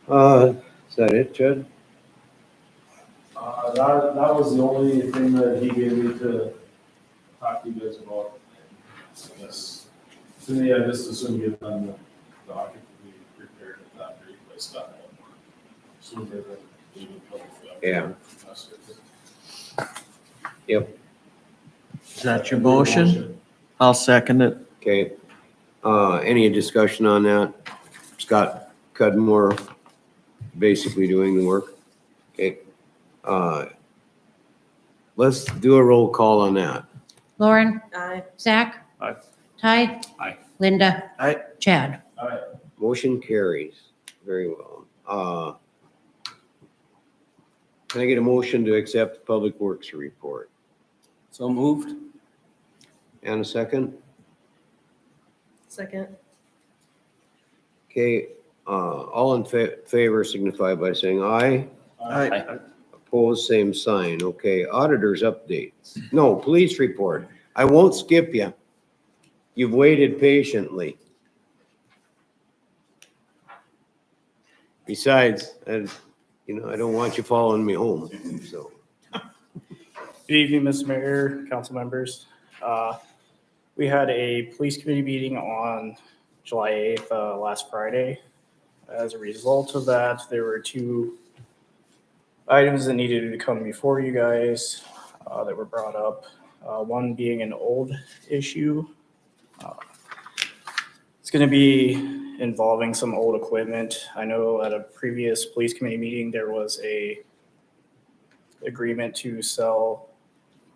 Is that it, Judd? That was the only thing that he gave me to talk to you guys about. I guess, to me, I just assumed given on the docket to be prepared at that rate, I stopped that more. Sooner than we would probably. Yeah. Yep. Is that your motion? I'll second it. Okay. Any discussion on that? Scott Cudmore basically doing the work. Okay. Let's do a roll call on that. Lauren, Aye. Zach. Aye. Ty. Aye. Linda. Aye. Chad. All right. Motion carries. Very well. Can I get a motion to accept the Public Works report? So moved. And a second? Second. Okay, all in favor signify by saying aye. Aye. Opposed, same sign. Okay, auditors update. No, police report. I won't skip you. You've waited patiently. Besides, I don't want you following me home, so. Good evening, Mr. Mayor, council members. We had a police committee meeting on July 8th, last Friday. As a result of that, there were 2 items that needed to come before you guys that were brought up. One being an old issue. It's going to be involving some old equipment. I know at a previous police committee meeting, there was a agreement to sell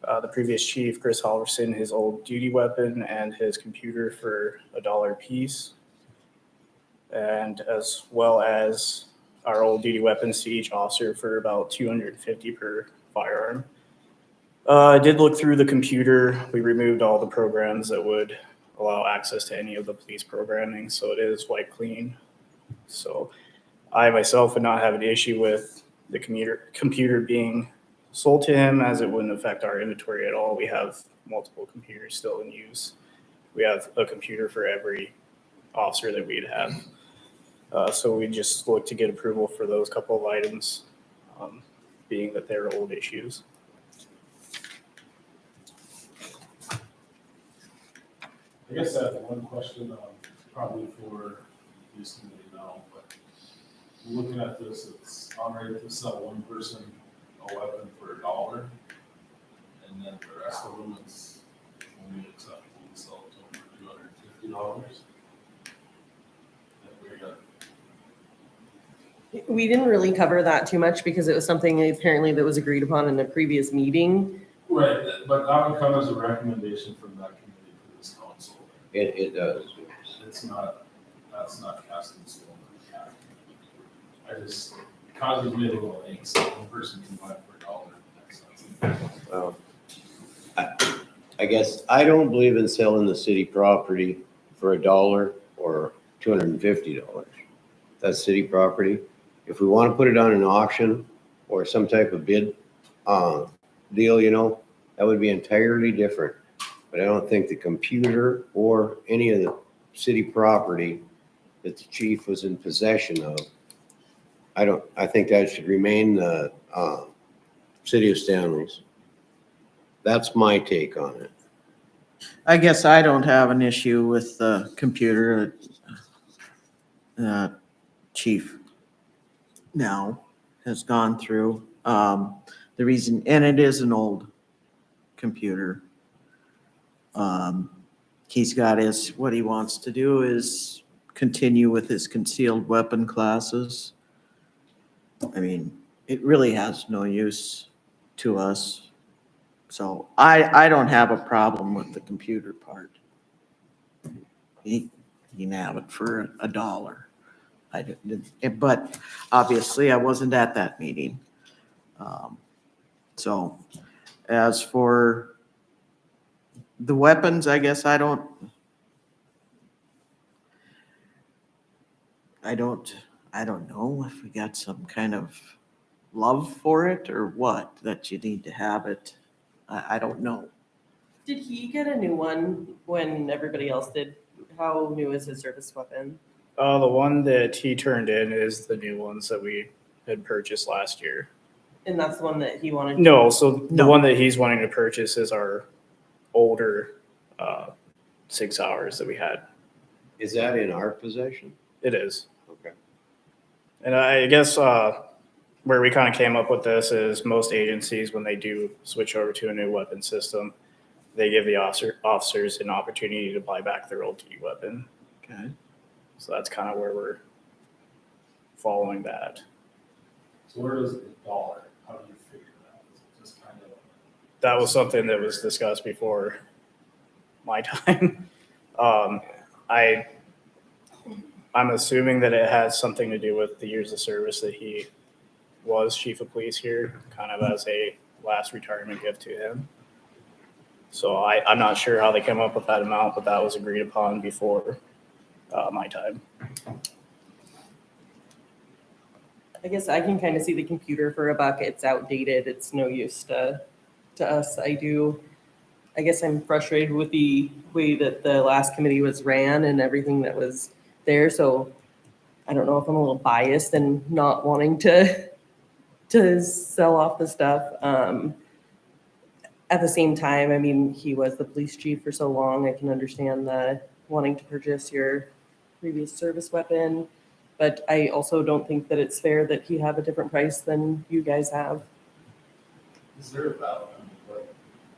the previous chief, Chris Halverson, his old duty weapon and his computer for $1 a piece. And as well as our old duty weapons to each officer for about $250 per firearm. I did look through the computer. We removed all the programs that would allow access to any of the police programming, so it is wipe clean. So I myself would not have an issue with the computer being sold to him, as it wouldn't affect our inventory at all. We have multiple computers still in use. We have a computer for every officer that we'd have. So we just look to get approval for those couple of items, being that they're old issues. I guess I have one question, probably for Houston now, but looking at this, it's all right to sell one person a weapon for $1, and then the rest of them, it's only acceptable to sell to them for $250. We didn't really cover that too much because it was something apparently that was agreed upon in the previous meeting. Right, but that would come as a recommendation from that committee to this council. It does. It's not, that's not cast in stone. I just, it causes me a little angst. One person can buy it for $1. Well, I guess I don't believe in selling the city property for $1 or $250. That's city property. If we want to put it on an auction or some type of bid deal, you know, that would be entirely different. But I don't think the computer or any of the city property that the chief was in possession of, I think that should remain the city of Stanley's. That's my take on it. I guess I don't have an issue with the computer. Chief now has gone through. The reason, and it is an old computer. He's got what he wants to do is continue with his concealed weapon classes. I mean, it really has no use to us. So I don't have a problem with the computer part. He can have it for $1. But obviously I wasn't at that meeting. So as for the weapons, I guess I don't know if we got some kind of love for it or what, that you need to have it. I don't know. Did he get a new one when everybody else did? How new is his service weapon? The one that he turned in is the new ones that we had purchased last year. And that's the one that he wanted? No, so the No. one that he's wanting to purchase is our older 6 hours that we had. Is that in our possession? It is. Okay. And I guess where we kind of came up with this is most agencies, when they do switch over to a new weapon system, they give the officers an opportunity to buy back their old duty weapon. Okay. So that's kind of where we're following that. So where does the $1, how do you figure that? Is it just kind of? That was something that was discussed before my time. I'm assuming that it has something to do with the years of service that he was chief of police here, kind of as a last retirement gift to him. So I'm not sure how they came up with that amount, but that was agreed upon before my time. I guess I can kind of see the computer for $1. It's outdated. It's no use to us. I guess I'm frustrated with the way that the last committee was ran and everything that was there. So I don't know if I'm a little biased and not wanting to sell off the stuff. At the same time, I mean, he was the police chief for so long. I can understand the wanting to purchase your previous service weapon. But I also don't think that it's fair that he have a different price than you guys have. Is there a value, what,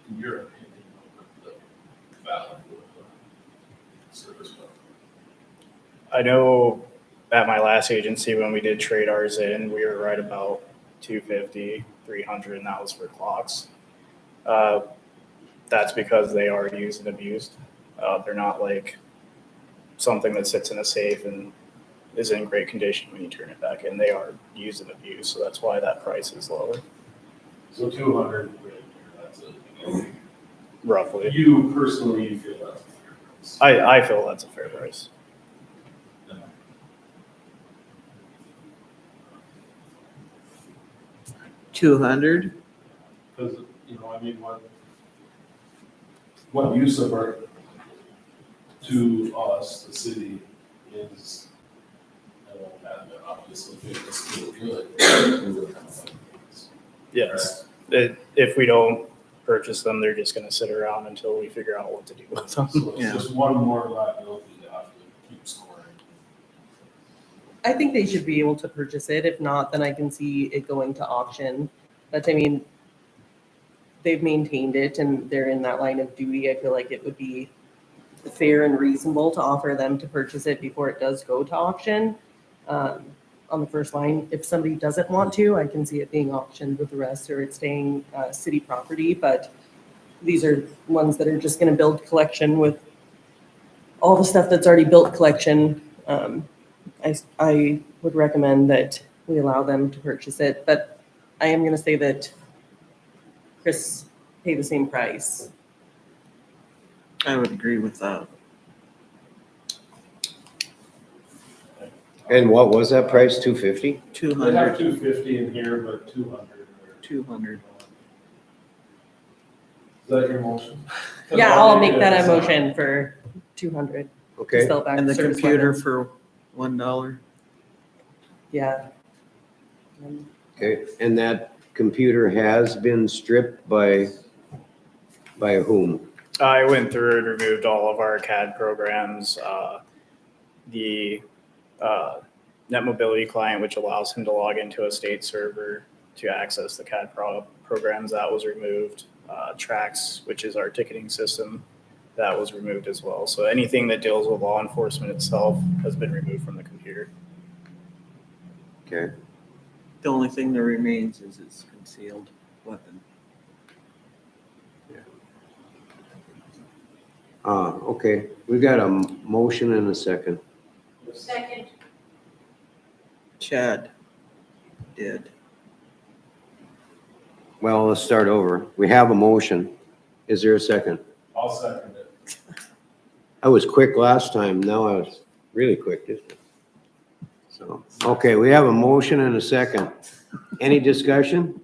in your opinion, what the value of the service weapon? I know at my last agency, when we did trade ours in, we were right about 250, 300, and that was for clocks. That's because they are used and abused. They're not like something that sits in a safe and is in great condition when you turn it back in. They are used and abused, so that's why that price is lower. So 200 would, that's it. roughly. You personally, you feel that's a fair price. I feel that's a fair price. 200? Because, I mean, what use of our, to us, the city, is, I don't have it, obviously, if it's still good. we would have to- Yes. If we don't purchase them, they're just gonna sit around until we figure out what to do with them. So it's Yeah. just one more liability to have to keep scoring. I think they should be able to purchase it. If not, then I can see it going to auction. But I mean, they've maintained it and they're in that line of duty. I feel like it would be fair and reasonable to offer them to purchase it before it does go to auction. On the first line, if somebody doesn't want to, I can see it being auctioned with the rest or it staying city property. But these are ones that are just going to build collection with all the stuff that's already built collection. I would recommend that we allow them to purchase it, but I am going to say that Chris pay the same price. I would agree with that. And what was that price, 250? They have 200, 250 in here, but 200. 200. Is that your motion? Yeah, I'll make that a motion for 200. to Okay, sell back And the service computer weapons. for $1? Yeah. okay. And that computer has been stripped by whom? I went through and removed all of our CAD programs, the Net Mobility client, which allows him to log into a state server to access the CAD programs, that was removed. Trax, which is our ticketing system, that was removed as well. So anything that deals with law enforcement itself has been removed from the computer. Okay, The only thing that remains is its concealed weapon. okay. We got a motion and a second. Second. Chad did. Well, let's start over. We have a motion. Is there a second? I'll second it. I was quick last time. Now I was really quick this time. So, okay, we have a motion and a second. Any discussion?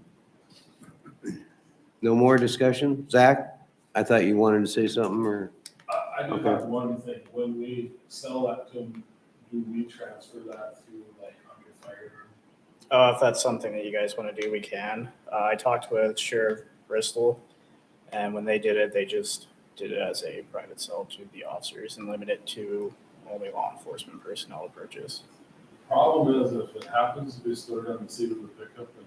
No more discussion? Zach, I thought you wanted to say something or? I do Okay. have one thing. When we sell that to them, do we transfer that through like under firearm? If that's something that you guys want to do, we can. I talked with Sheriff Bristol, and when they did it, they just did it as a private sale to the officers and limit it to only law enforcement personnel to purchase. Problem is, if it happens to be stored on the seat of the pickup and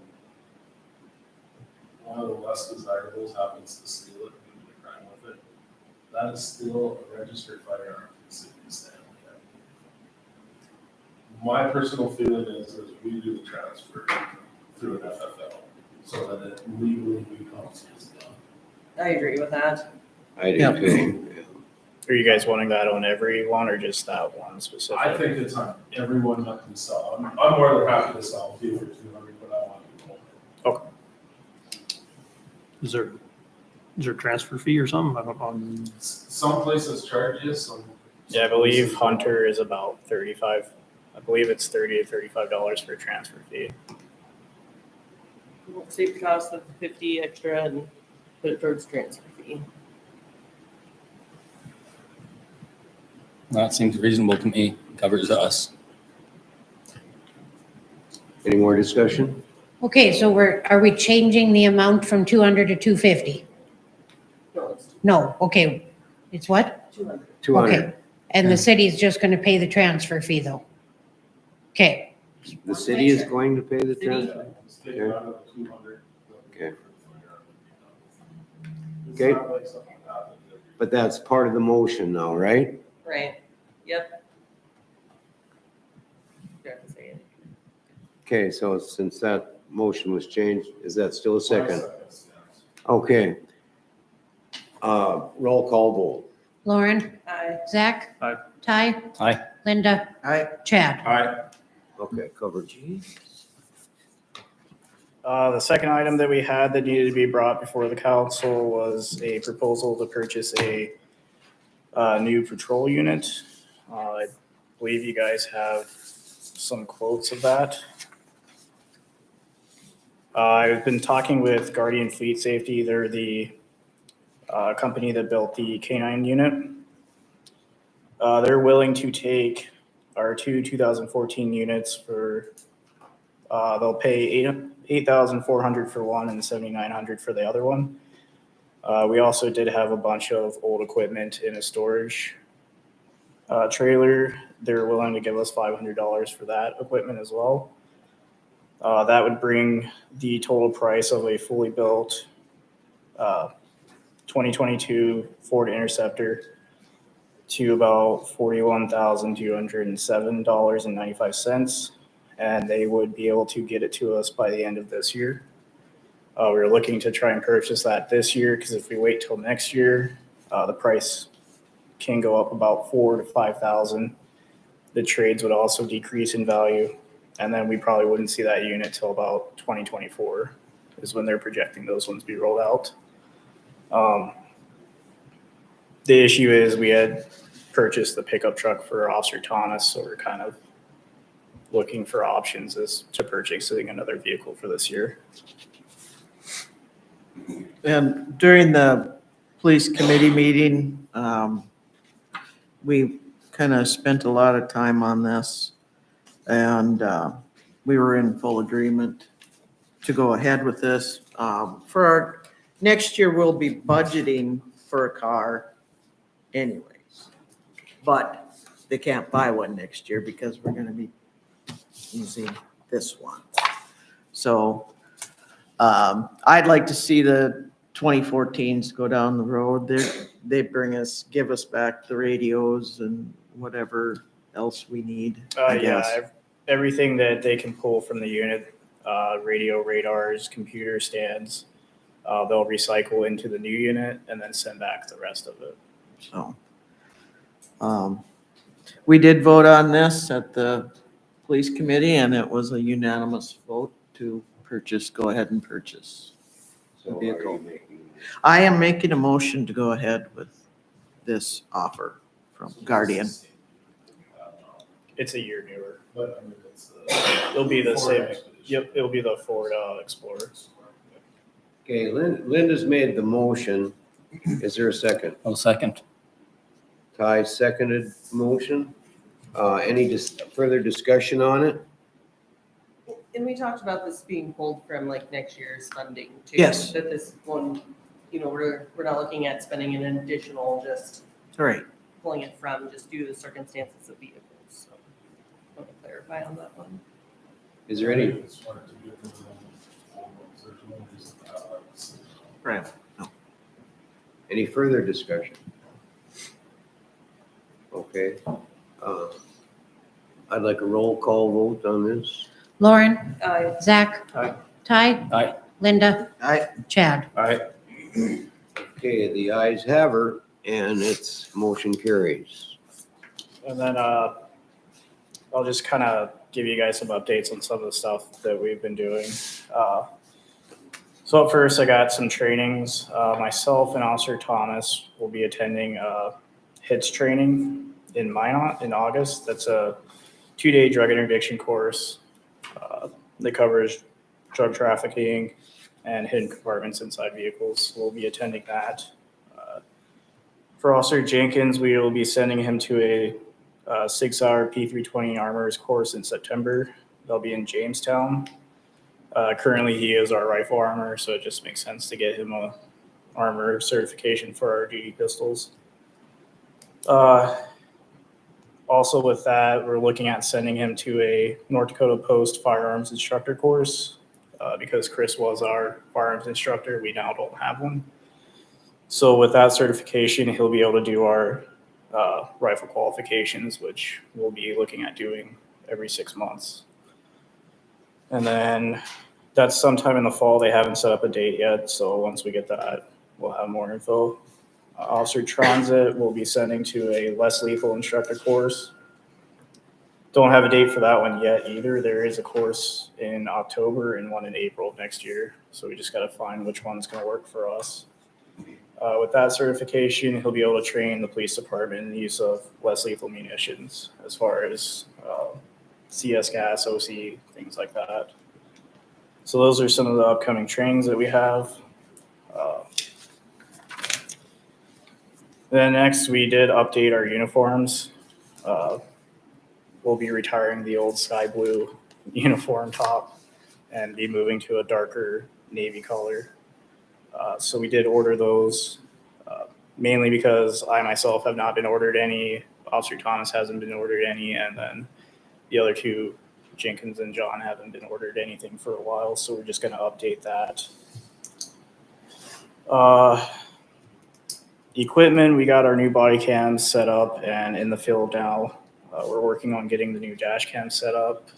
one of the less desirables happens to steal it and do the crime with it, that is still a registered firearm in the city of Stanley. My personal feeling is we do the transfer through an FFL so that it legally becomes his gun. I agree with that. I do Yeah. too. Are you guys wanting that on every one or just that one specific? I think it's on everyone that can sell. I'm more than happy to sell a few for 200, but I want to know. Is there a transfer fee or something? I don't know. Some places charge you, some. Yeah, I believe Hunter is about 35. I believe it's $30 to $35 for a transfer fee. Save the cost of 50 extra and put it towards transfer fee. That seems reasonable to me, covers us. Any more discussion? Okay, so are we changing the amount from 200 to 250? No, it's No, okay. It's what? 200. 200. Okay. And the city's just going to pay the transfer fee though? Okay, The city is going to pay the transfer? Let's take it out of the 200. Okay. It's Okay. not like something happens every- But that's part of the motion now, right? Right, yep. You have to say it. Okay, so since that motion was changed, is that still a second? Yes. Okay. Roll call vote. Lauren, Aye. Zach? Aye. Ty? Aye. Linda? Aye. Chad? Okay, covered. The second item that we had that needed to be brought before the council was a proposal to purchase a new patrol unit. I believe you guys have some quotes of that. I've been talking with Guardian Fleet Safety. They're the company that built the K9 unit. They're willing to take our two 2014 units for, they'll pay $8,400 for one and $7,900 for the other one. We also did have a bunch of old equipment in a storage trailer. They're willing to give us $500 for that equipment as well. That would bring the total price of a fully built 2022 Ford Interceptor to about $41,207.95, and they would be able to get it to us by the end of this year. We're looking to try and purchase that this year because if we wait till next year, the price can go up about $4,000 to $5,000. The trades would also decrease in value, and then we probably wouldn't see that unit till about 2024 is when they're projecting those ones be rolled out. The issue is we had purchased the pickup truck for Officer Thomas, so we're kind of looking for options as to purchasing another vehicle for this year. And during the police committee meeting, we kind of spent a lot of time on this, and we were in full agreement to go ahead with this. For our next year, we'll be budgeting for a car anyways, but they can't buy one next year because we're going to be using this one. So I'd like to see the 2014s go down the road. They give us back the radios and whatever else we need, I guess. Yeah, everything that they can pull from the unit, radio, radars, computer stands, they'll recycle into the new unit and then send back the rest of it. So we did vote on this at the police committee, and it was a unanimous vote to go ahead and purchase the vehicle. I am making a motion to go ahead with this offer from Guardian. It's a year newer. But I mean, it's It'll be the Ford same. Expedition. Yep, it'll be the Ford Explorer. Okay, Linda's made the motion. Is there a second? I'll second. Ty seconded motion. Any further discussion on it? And we talked about this being pulled from like next year's funding too. Yes. That this one, we're not looking at spending an additional, just All right. pulling it from just due to the circumstances of vehicles. So I want to clarify on that one. Is there any, It's hard to get rid of them. There's no reason to have that decision. Right. any further discussion? Okay. I'd like a roll call vote on this. Lauren, Aye. Zach, Aye. Ty, Aye. Linda, I, Chad. Okay, the ayes have her, and its motion carries. And then I'll just kind of give you guys some updates on some of the stuff that we've been doing. So at first, I got some trainings. Myself and Officer Thomas will be attending HITS training in Minot in August. That's a 2-day drug interdiction course that covers drug trafficking and hidden compartments inside vehicles. We'll be attending that. For Officer Jenkins, we will be sending him to a 6-hour P320 armorers course in September. They'll be in Jamestown. Currently, he is our rifle armor, so it just makes sense to get him a armor certification for our duty pistols. Also with that, we're looking at sending him to a North Dakota Post firearms instructor course. Because Chris was our firearms instructor, we now don't have one. So with that certification, he'll be able to do our rifle qualifications, which we'll be looking at doing every 6 months. And then that's sometime in the fall. They haven't set up a date yet, so once we get that, we'll have more info. Officer Transit will be sending to a less lethal instructor course. Don't have a date for that one yet either. There is a course in October and one in April of next year. So we just got to find which one's going to work for us. With that certification, he'll be able to train the police department in the use of less lethal munitions as far as CS gas, OC, things like that. So those are some of the upcoming trainings that we have. Then next, we did update our uniforms. We'll be retiring the old sky blue uniform top and be moving to a darker navy color. So we did order those mainly because I myself have not been ordered any. Officer Thomas hasn't been ordered any, and then the other two, Jenkins and John, haven't been ordered anything for a while. So we're just going to update that. Equipment, we got our new body cams set up and in the field now. We're working on getting the new dash cam set up.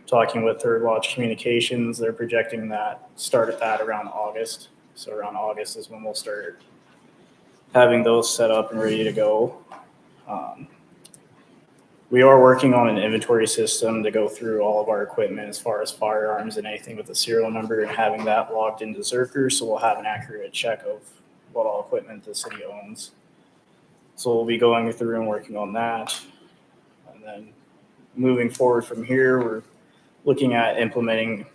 Talking with Third Watch Communications, they're projecting that start at that around August. So around August is when we'll start having those set up and ready to go. We are working on an inventory system to go through all of our equipment as far as firearms and anything with the serial number and having that logged into Zerker, so we'll have an accurate check of what all equipment the city owns. So we'll be going through and working on that. And then moving forward from here, we're looking at implementing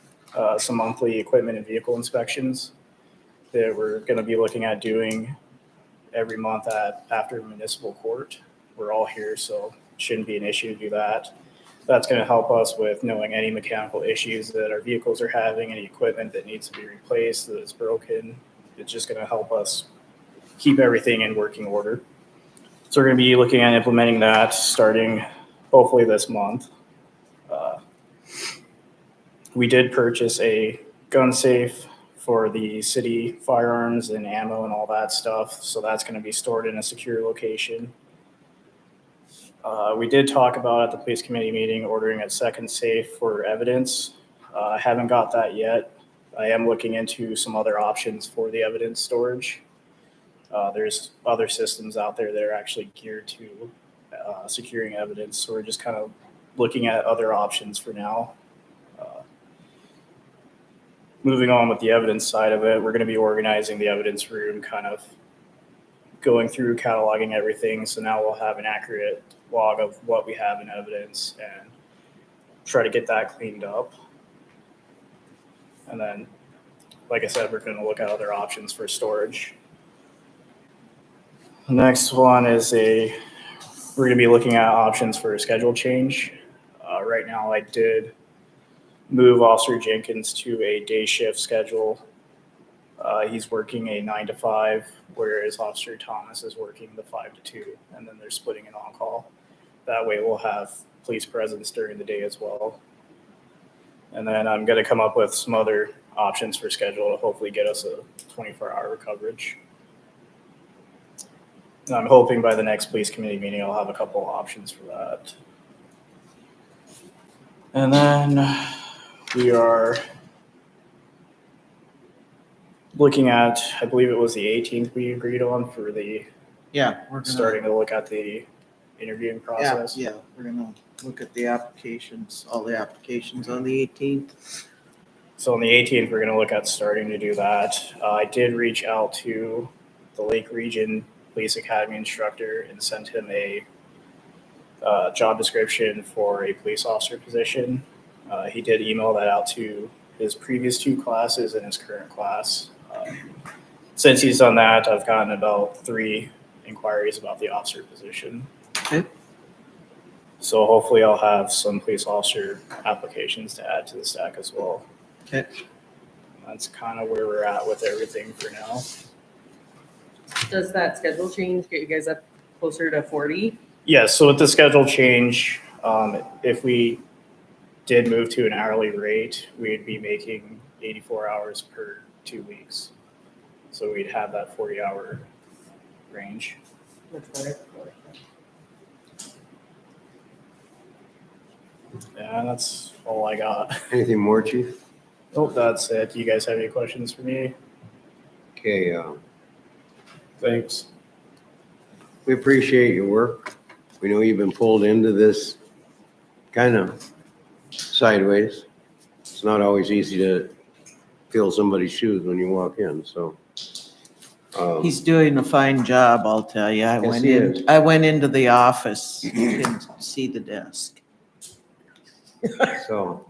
some monthly equipment and vehicle inspections that we're going to be looking at doing every month after municipal court. We're all here, so it shouldn't be an issue to do that. That's going to help us with knowing any mechanical issues that our vehicles are having, any equipment that needs to be replaced, that is broken. It's just going to help us keep everything in working order. So we're going to be looking at implementing that starting hopefully this month. We did purchase a gun safe for the city firearms and ammo and all that stuff. So that's going to be stored in a secure location. We did talk about at the police committee meeting ordering a second safe for evidence. I haven't got that yet. I am looking into some other options for the evidence storage. There's other systems out there that are actually geared to securing evidence. So we're just kind of looking at other options for now. Moving on with the evidence side of it, we're going to be organizing the evidence room, kind of going through, cataloging everything. So now we'll have an accurate log of what we have in evidence and try to get that cleaned up. And then, like I said, we're going to look at other options for storage. The next one is we're going to be looking at options for a schedule change. Right now, I did move Officer Jenkins to a day shift schedule. He's working a 9 to 5, whereas Officer Thomas is working the 5 to 2, and then they're splitting it on call. That way we'll have police presence during the day as well. And then I'm going to come up with some other options for schedule to hopefully get us a 24-hour coverage. And I'm hoping by the next police committee meeting, I'll have a couple of options for that. And then we are looking at, I believe it was the 18th we agreed on for the Yeah, we're gonna. starting to look at the interviewing process. Yeah, we're gonna look at the applications, all the applications on the 18th. So on the 18th, we're going to look at starting to do that. I did reach out to the Lake Region Police Academy instructor and sent him a job description for a police officer position. He did email that out to his previous 2 classes and his current class. Since he's done that, I've gotten about 3 inquiries about the officer position. Okay. So hopefully I'll have some police officer applications to add to the stack as well. Okay. That's kind of where we're at with everything for now. Does that schedule change get you guys up closer to 40? Yeah, so with the schedule change, if we did move to an hourly rate, we'd be making 84 hours per 2 weeks. So we'd have that 40-hour range. Much better. Yeah, that's all I got. Anything more, chief? Oh, that's it. Do you guys have any questions for me? Okay, Thanks. we appreciate your work. We know you've been pulled into this kind of sideways. It's not always easy to fill somebody's shoes when you walk in, so. He's doing a fine job, I'll tell you. Yes, he is. I went into the office, you can see the desk. So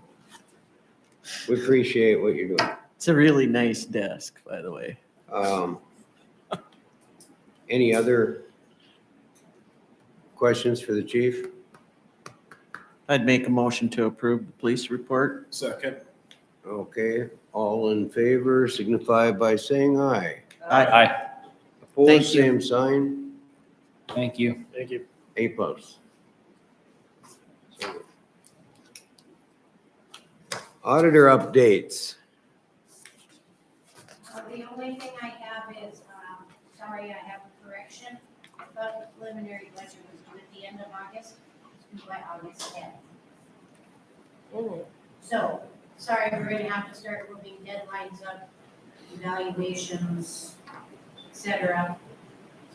we appreciate what you're doing. It's a really nice desk, by the way. Any other questions for the chief? I'd make a motion to approve the police report. Second. Okay, all in favor signify by saying aye. Aye. Opposed, Thank you. same sign. Thank you. Thank you. A plus. Auditor updates. The only thing I have is, sorry, I have a correction. I thought the preliminary budget was due at the end of August. It's due by August 10th. So, sorry, we're gonna have to start moving deadlines up, evaluations, et cetera.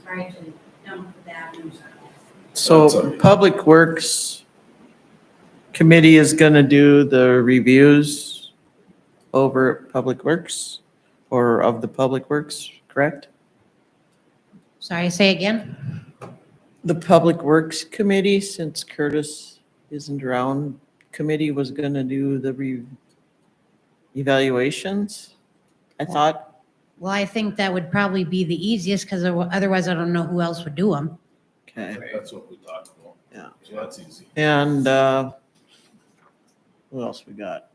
Sorry to dump the bad news on you. So Public Works Committee is gonna do the reviews over at Public Works or of the Public Works, correct? Sorry, say again? The Public Works Committee, since Curtis isn't around, committee was gonna do the evaluations, I thought. Well, I think that would probably be the easiest because otherwise I don't know who else would do them. Okay, That's what we talked about. Yeah. So that's easy. and, what else we got?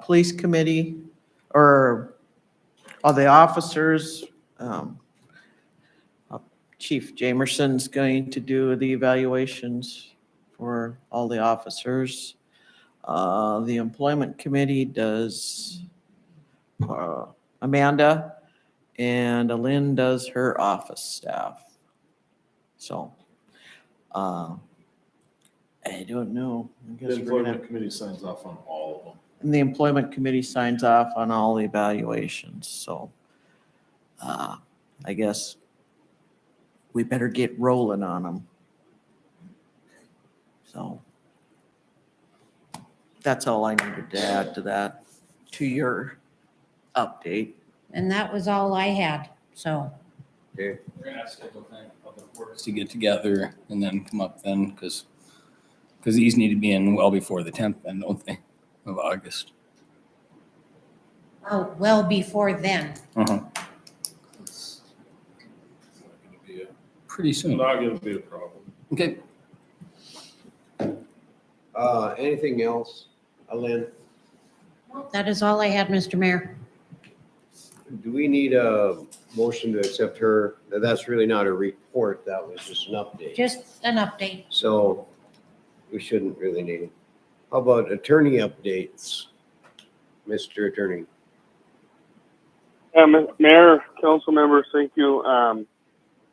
Police Committee, or all the officers, Chief Jamerson's going to do the evaluations for all the officers. The Employment Committee does Amanda, and Lynn does her office staff. So, I don't know. I The guess we're gonna, employment committee signs off on all of them. and the Employment Committee signs off on all the evaluations, so, I guess we better get rolling on them. So, that's all I needed to add to that, to your update. And that was all I had, so. Okay, We're gonna have to schedule time for Public Works to get together and then come up then, because these need to be in well before the 10th then, don't they, of August? Oh, well before then. It's not gonna be Pretty soon. not gonna be a problem. Okay. anything else, Lynn? That is all I had, Mr. Mayor. Do we need a motion to accept her? That's really not a report, that was just an update. Just an update. So we shouldn't really need it. How about attorney updates? Mr. Attorney. Mayor, council members, thank you. I'll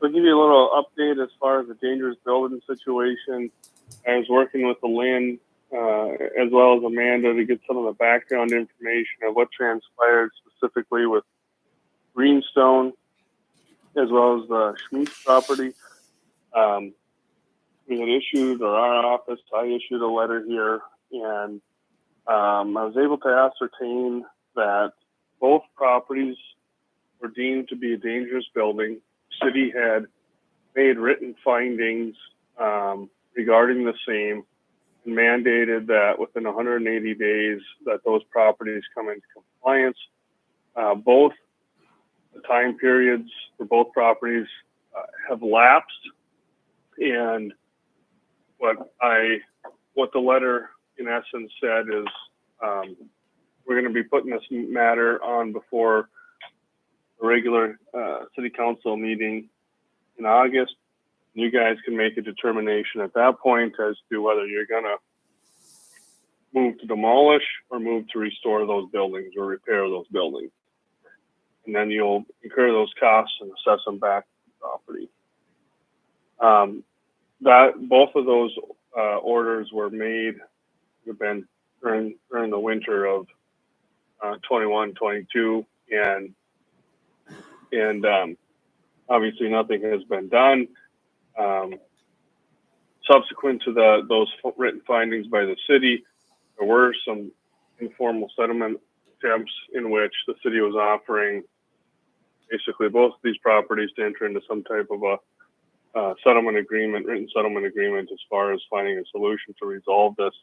give you a little update as far as the dangerous building situation. I was working with Lynn as well as Amanda to get some of the background information of what transpired specifically with Greenstone as well as the Schmitz property. We had issued, or our office, I issued a letter here, and I was able to ascertain that both properties were deemed to be a dangerous building. City had made written findings regarding the same and mandated that within 180 days that those properties come into compliance. Both the time periods for both properties have lapsed, and what the letter in essence said is we're going to be putting this matter on before a regular city council meeting in August. You guys can make a determination at that point as to whether you're going to move to demolish or move to restore those buildings or repair those buildings. And then you'll incur those costs and assess them back to the property. That both of those orders were made, have been during the winter of 21, 22, and obviously nothing has been done. subsequent to those written findings by the city, there were some informal settlement attempts in which the city was offering basically both of these properties to enter into some type of a settlement agreement, written settlement agreement, as far as finding a solution to resolve this.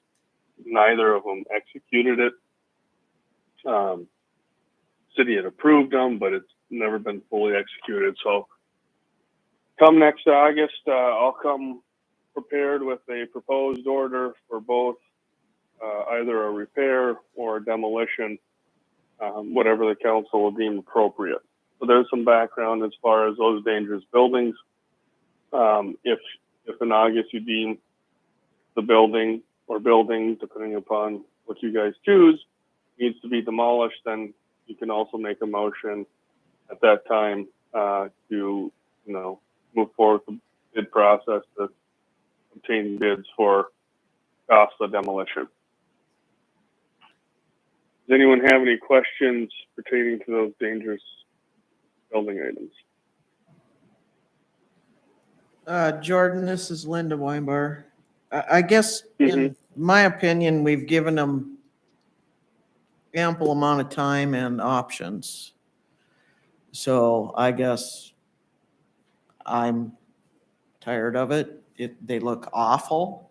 Neither of them executed it. City had approved them, but it's never been fully executed. So come next August, I'll come prepared with a proposed order for both either a repair or a demolition, whatever the council will deem appropriate. So there's some background as far as those dangerous buildings. If in August you deem the building or buildings, depending upon what you guys choose, needs to be demolished, then you can also make a motion at that time to, move forward with the bid process to obtain bids for cost of demolition. Does anyone have any questions pertaining to those dangerous building items? Jordan, this is Linda Weinbar. I guess, in my opinion, we've given them ample amount of time and options. So I guess I'm tired of it. They look awful.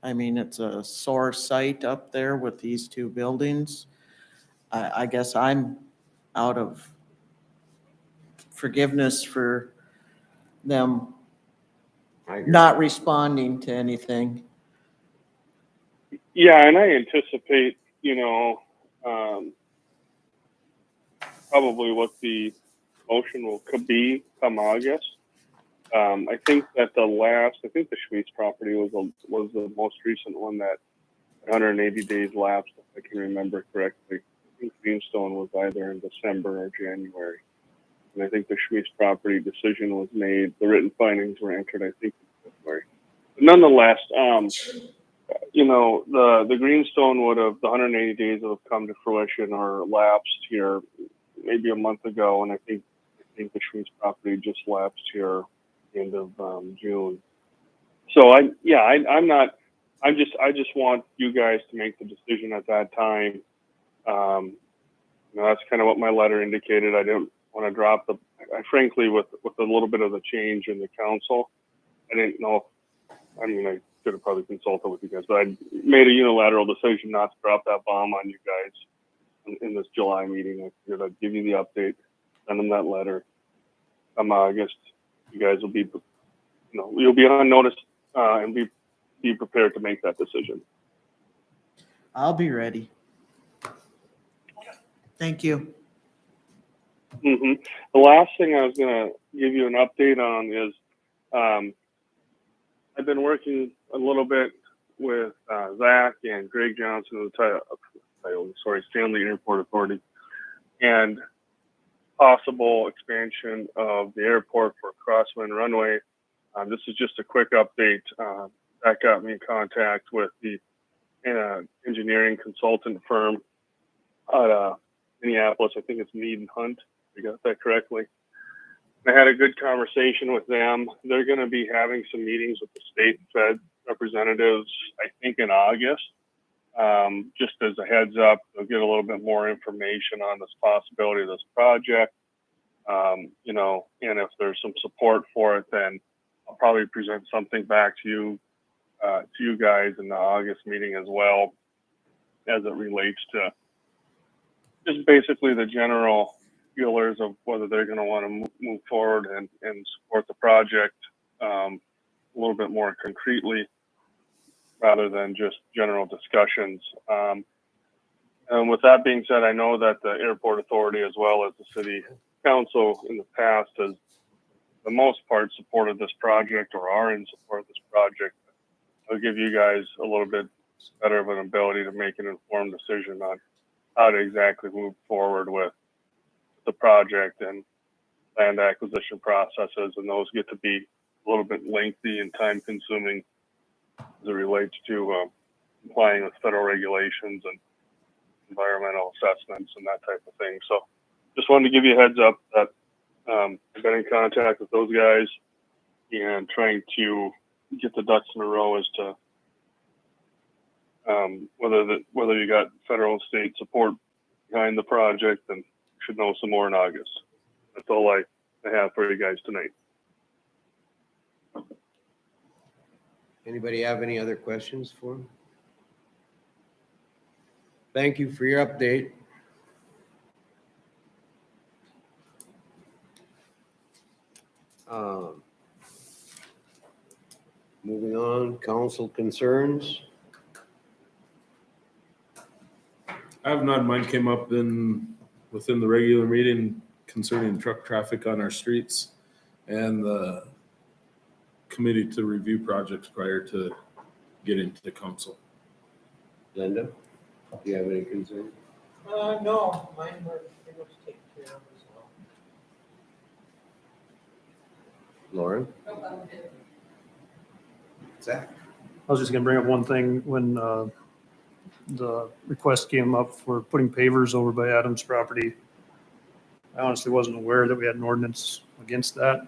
I mean, it's a sore sight up there with these two buildings. I guess I'm out of forgiveness for them not responding to anything. Yeah, and I anticipate, probably what the motion could be come August. I think that the Schweetz property was the most recent one that 180 days lapsed, if I can remember correctly. I think Greenstone was either in December or January. And I think the Schweetz property decision was made, the written findings were entered, I think, in February. But nonetheless, the Greenstone the 180 days would have come to fruition or lapsed here maybe a month ago, and I think the Schweetz property just lapsed here end of June. So I just want you guys to make the decision at that time. That's kind of what my letter indicated. I didn't want to drop I frankly, with a little bit of the change in the council, I didn't know. I should have probably consulted with you guys, but I made a unilateral decision not to drop that bomb on you guys in this July meeting. I figured I'd give you the update, send them that letter. Come August, you guys will be, you'll be on notice and be prepared to make that decision. I'll be ready. Thank you. The last thing I was going to give you an update on is I've been working a little bit with Zach and Greg Johnson of the Stanley Airport Authority, and possible expansion of the airport for crosswind runway. This is just a quick update. That got me in contact with the engineering consultant firm out of Minneapolis. I think it's Mead and Hunt. I got that correctly. I had a good conversation with them. They're going to be having some meetings with the state and Fed representatives, I think in August. Just as a heads up, they'll get a little bit more information on this possibility of this project. And if there's some support for it, then I'll probably present something back to you guys in the August meeting as well, as it relates to just basically the general feelers of whether they're going to want to move forward and support the project a little bit more concretely, rather than just general discussions. And with that being said, I know that the airport authority, as well as the city council in the past, has, for the most part, supported this project or are in support of this project. I'll give you guys a little bit better of an ability to make an informed decision on how to exactly move forward with the project and land acquisition processes, and those get to be a little bit lengthy and time consuming as it relates to complying with federal regulations and environmental assessments and that type of thing. So just wanted to give you a heads up that I've been in contact with those guys and trying to get the ducks in a row as to whether you got federal and state support behind the project, and should know some more in August. That's all I have for you guys tonight. Anybody have any other questions for him? Thank you for your update. Moving on, council concerns. I have none. Mine came up within the regular meeting concerning truck traffic on our streets and the committee to review projects prior to getting to the council. Linda, do you have any concerns? No, mine were pretty much taken care of as well. Lauren? Zach? I was just gonna bring up one thing. When the request came up for putting pavers over by Adam's property, I honestly wasn't aware that we had an ordinance against that.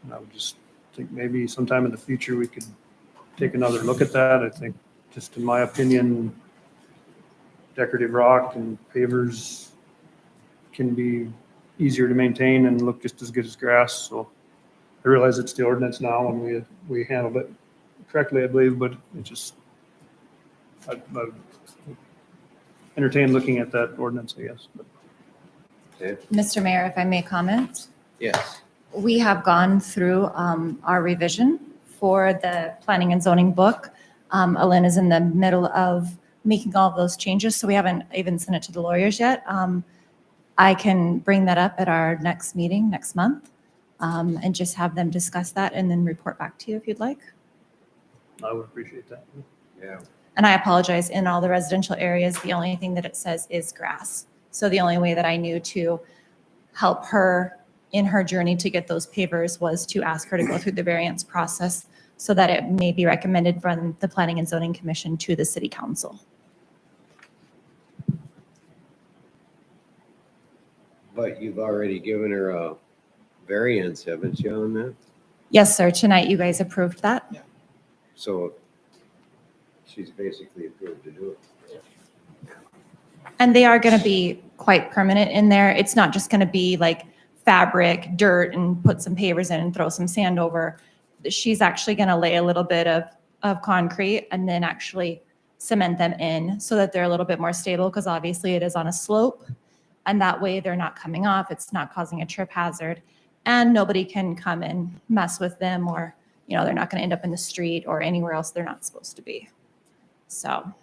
And I would just think maybe sometime in the future, we could take another look at that. I think, just in my opinion, decorative rock and pavers can be easier to maintain and look just as good as grass. So I realize it's the ordinance now and we handled it correctly, I believe, but it just, I entertain looking at that ordinance, I guess. But Mr. Mayor, if I may comment, Yes. we have gone through our revision for the planning and zoning book. Alyn is in the middle of making all of those changes, so we haven't even sent it to the lawyers yet. I can bring that up at our next meeting next month and just have them discuss that and then report back to you if you'd like. I would appreciate that. Yeah. And I apologize, in all the residential areas, the only thing that it says is grass. So the only way that I knew to help her in her journey to get those pavers was to ask her to go through the variance process so that it may be recommended from the Planning and Zoning Commission to the City Council. But you've already given her a variance, haven't you, on that? Yes, sir. Tonight, you guys approved that. So she's basically approved to do it. And they are going to be quite permanent in there. It's not just going to be like fabric, dirt, and put some pavers in and throw some sand over. She's actually going to lay a little bit of concrete and then actually cement them in so that they're a little bit more stable, because obviously it is on a slope. And that way they're not coming off. It's not causing a trip hazard. And nobody can come and mess with them, or, they're not going to end up in the street or anywhere else they're not supposed to be. So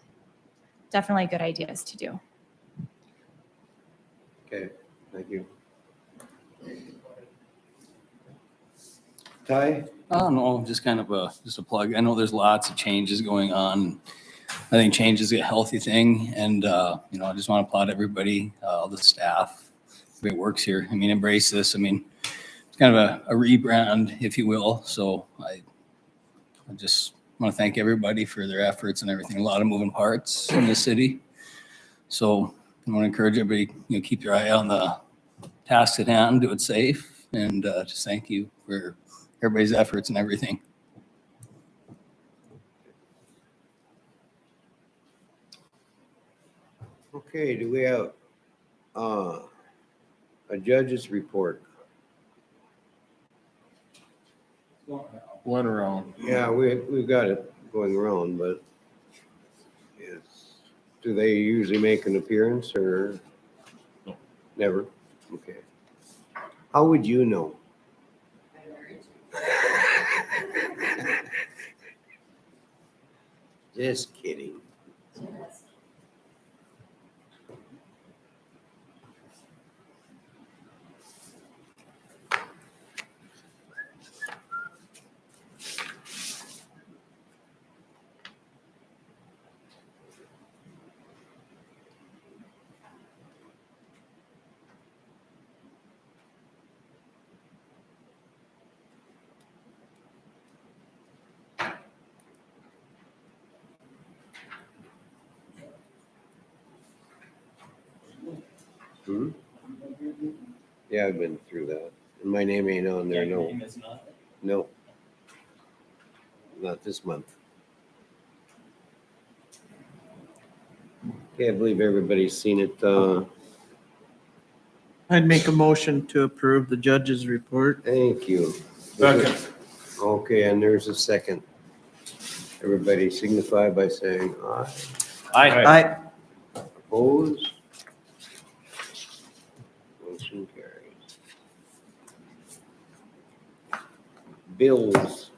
definitely good ideas to do. Okay, thank you. Ty? I don't know, just kind of just a plug. I know there's lots of changes going on. I think change is a healthy thing. And, I just want to applaud everybody, all the staff, everybody works here. Embrace this. It's kind of a rebrand, if you will. So I just want to thank everybody for their efforts and everything. A lot of moving parts in the city. So I want to encourage everybody, keep your eye on the tasks at hand, do it safe, and just thank you for everybody's efforts and everything. Okay, do we have a judge's report? Went around. Yeah, we've got it going around, but yes. Do they usually make an appearance or? No. Never? Okay. How would you know? Just kidding. Hmm? Yeah, I've been through that. And my name ain't on there, no. No. not this month. Okay, I believe everybody's seen it. I'd make a motion to approve the judge's report. Thank you. Second. Okay, and there's a second. Everybody signify by saying aye. I, Opposed? Motion carries. Bills.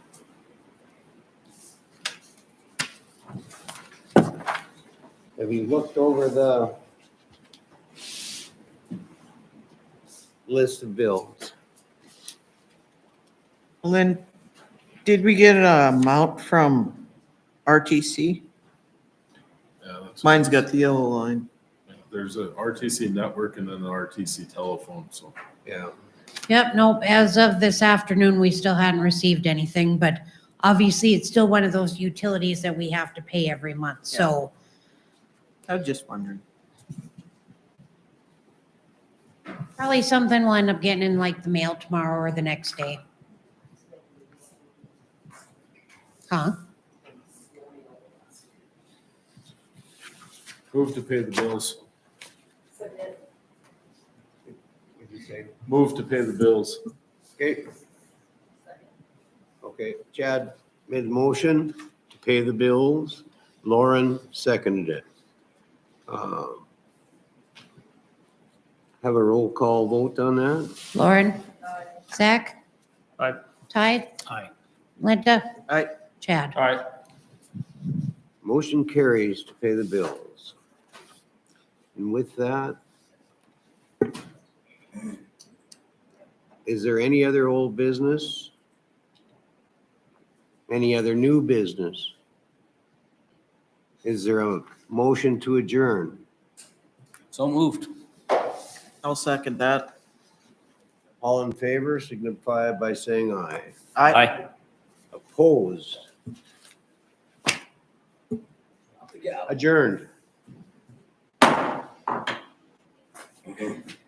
Have you looked over the list of bills? Lynn, did we get an amount from RTC? Yeah, that's- Mine's got the yellow line. There's a RTC network and then an RTC telephone, so. Yeah. Yep, nope, as of this afternoon, we still hadn't received anything, but obviously it's still one of those utilities that we have to pay every month, so. I was just wondering. Probably something we'll end up getting in like the mail tomorrow or the next day. Huh? Move to pay the bills. What'd you say? Move to pay the bills. Okay. Okay, Chad made the motion to pay the bills. Lauren seconded it. Have a roll call vote on that? Lauren? Zach? Aye. Ty? Aye. Linda? Aye. Chad? All right. Motion carries to pay the bills. And with that, is there any other old business? Any other new business? Is there a motion to adjourn? So moved. I'll second that. All in favor signify by saying aye. I. Opposed? Adjourned.